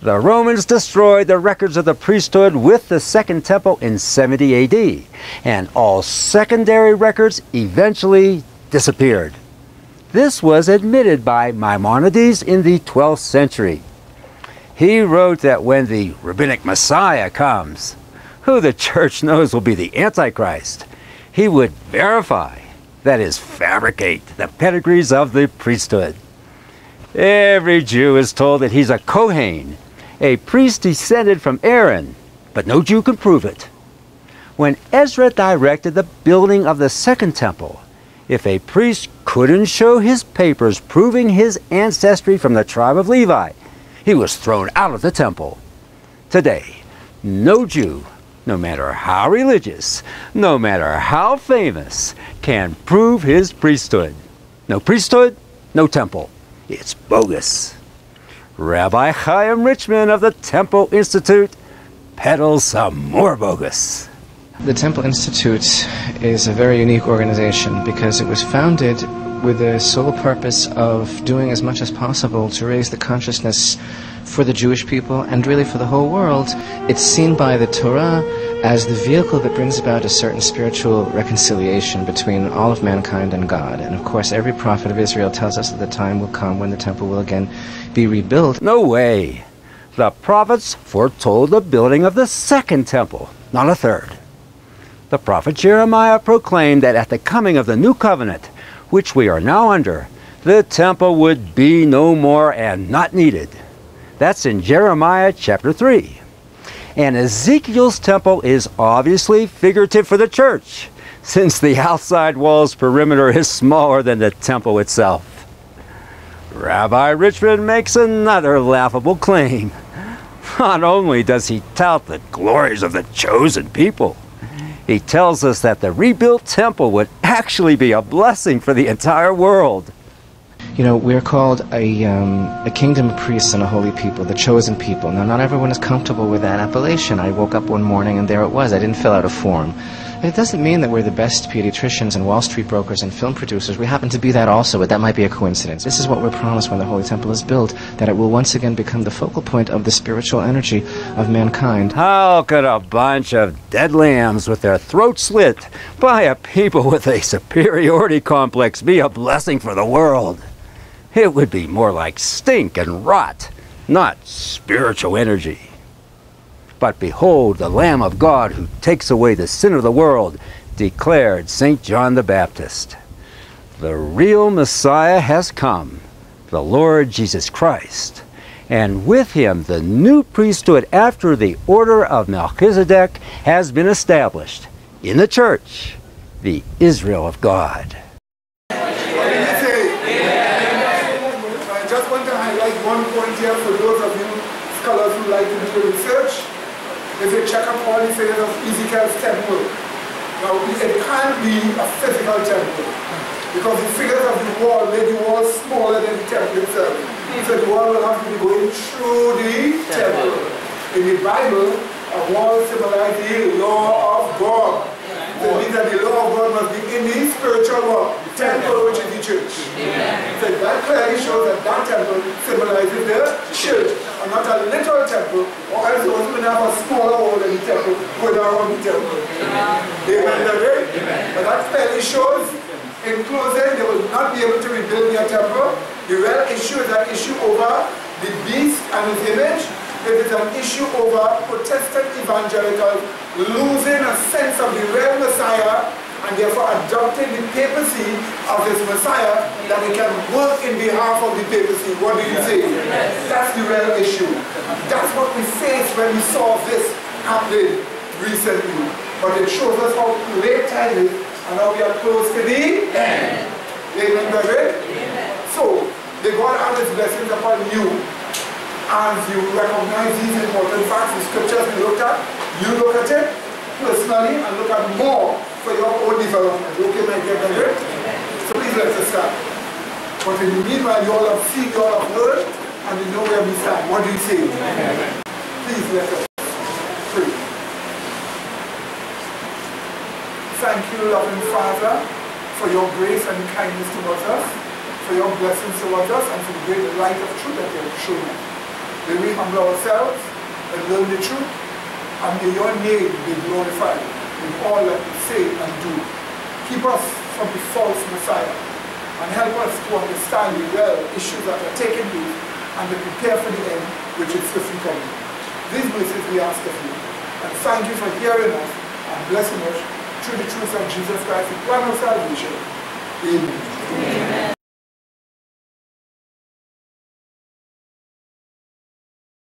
The Romans destroyed the records of the priesthood with the Second Temple in 70 AD, and all secondary records eventually disappeared. This was admitted by Maimonides in the 12th century. He wrote that when the rabbinic Messiah comes, who the church knows will be the Antichrist, he would verify, that is, fabricate the pedigrees of the priesthood. Every Jew is told that he's a Kohen, a priest descended from Aaron, but no Jew can prove it. When Ezra directed the building of the Second Temple, if a priest couldn't show his papers proving his ancestry from the tribe of Levi, he was thrown out of the temple. Today, no Jew, no matter how religious, no matter how famous, can prove his priesthood. No priesthood, no temple. It's bogus. Rabbi Chaim Richman of the Temple Institute peddles some more bogus. The Temple Institute is a very unique organization because it was founded with the sole purpose of doing as much as possible to raise the consciousness for the Jewish people and really for the whole world. It's seen by the Torah as the vehicle that brings about a certain spiritual reconciliation between all of mankind and God. And of course, every prophet of Israel tells us that the time will come when the temple will again be rebuilt. No way. The prophets foretold the building of the Second Temple, not a third. The prophet Jeremiah proclaimed that at the coming of the new covenant, which we are now under, the temple would be no more and not needed. That's in Jeremiah chapter 3. And Ezekiel's temple is obviously figurative for the church, since the outside wall's perimeter is smaller than the temple itself. Rabbi Richman makes another laughable claim. Not only does he tout the glories of the chosen people, he tells us that the rebuilt temple would actually be a blessing for the entire world. You know, we're called a kingdom of priests and a holy people, the chosen people. Now, not everyone is comfortable with that appellation. I woke up one morning and there it was. I didn't fill out a form. It doesn't mean that we're the best pediatricians and Wall Street brokers and film producers. We happen to be that also, but that might be a coincidence. This is what we're promised when the Holy Temple is built, that it will once again become the focal point of the spiritual energy of mankind. How could a bunch of dead lambs with their throats slit by a people with a superiority complex be a blessing for the world? It would be more like stink and rot, not spiritual energy. But behold the Lamb of God who takes away the sin of the world, declared St. John the Baptist. The real Messiah has come, the Lord Jesus Christ, and with him the new priesthood after the order of Melchizedek has been established in the church, the Israel of God. I just want to highlight one point here for those of you scholars who like to do research. If you check up all the figures of Ezekiel's temple, now it can't be a physical temple because the figures of the wall made the wall smaller than the temple itself. So the wall will have to be going through the temple. In the Bible, a wall symbolizes the law of God. So it means that the law of God must be in the spiritual world, the temple which is the church. So that clearly shows that that temple symbolizes the church, and not a literal temple, or else it was going to have a smaller wall in the temple, go down the temple. Amen. But that clearly shows, in closing, they will not be able to rebuild their temple. The real issue is an issue over the beast and his image. It is an issue over Protestant evangelicals losing a sense of the real Messiah and therefore adopting the papacy of this Messiah that they can work in behalf of the papacy. What do you say? That's the real issue. That's what we faced when we saw this happening recently. But it shows us how late time is and how we are close to the end. Amen, brother? So, may God add his blessings upon you as you recognize these important facts, the scriptures we looked at. You look at it personally and look at more for your own development. Okay, my dear brother? So please let's start. But in the meanwhile, you all have seen, you all have heard, and you know where we stand. What do you say? Please let us pray. Thank you, loving Father, for your grace and kindness towards us, for your blessings towards us, and for the great light of truth that you have shown us. May we humble ourselves and learn the truth, and may your name be glorified in all that we say and do. Keep us from the false Messiah, and help us to understand the real issues that are taking place, and to prepare for the end, which is swiftly coming. These blessings we ask of you, and thank you for hearing us and blessing us through the truth of Jesus Christ, the plan of salvation. Amen.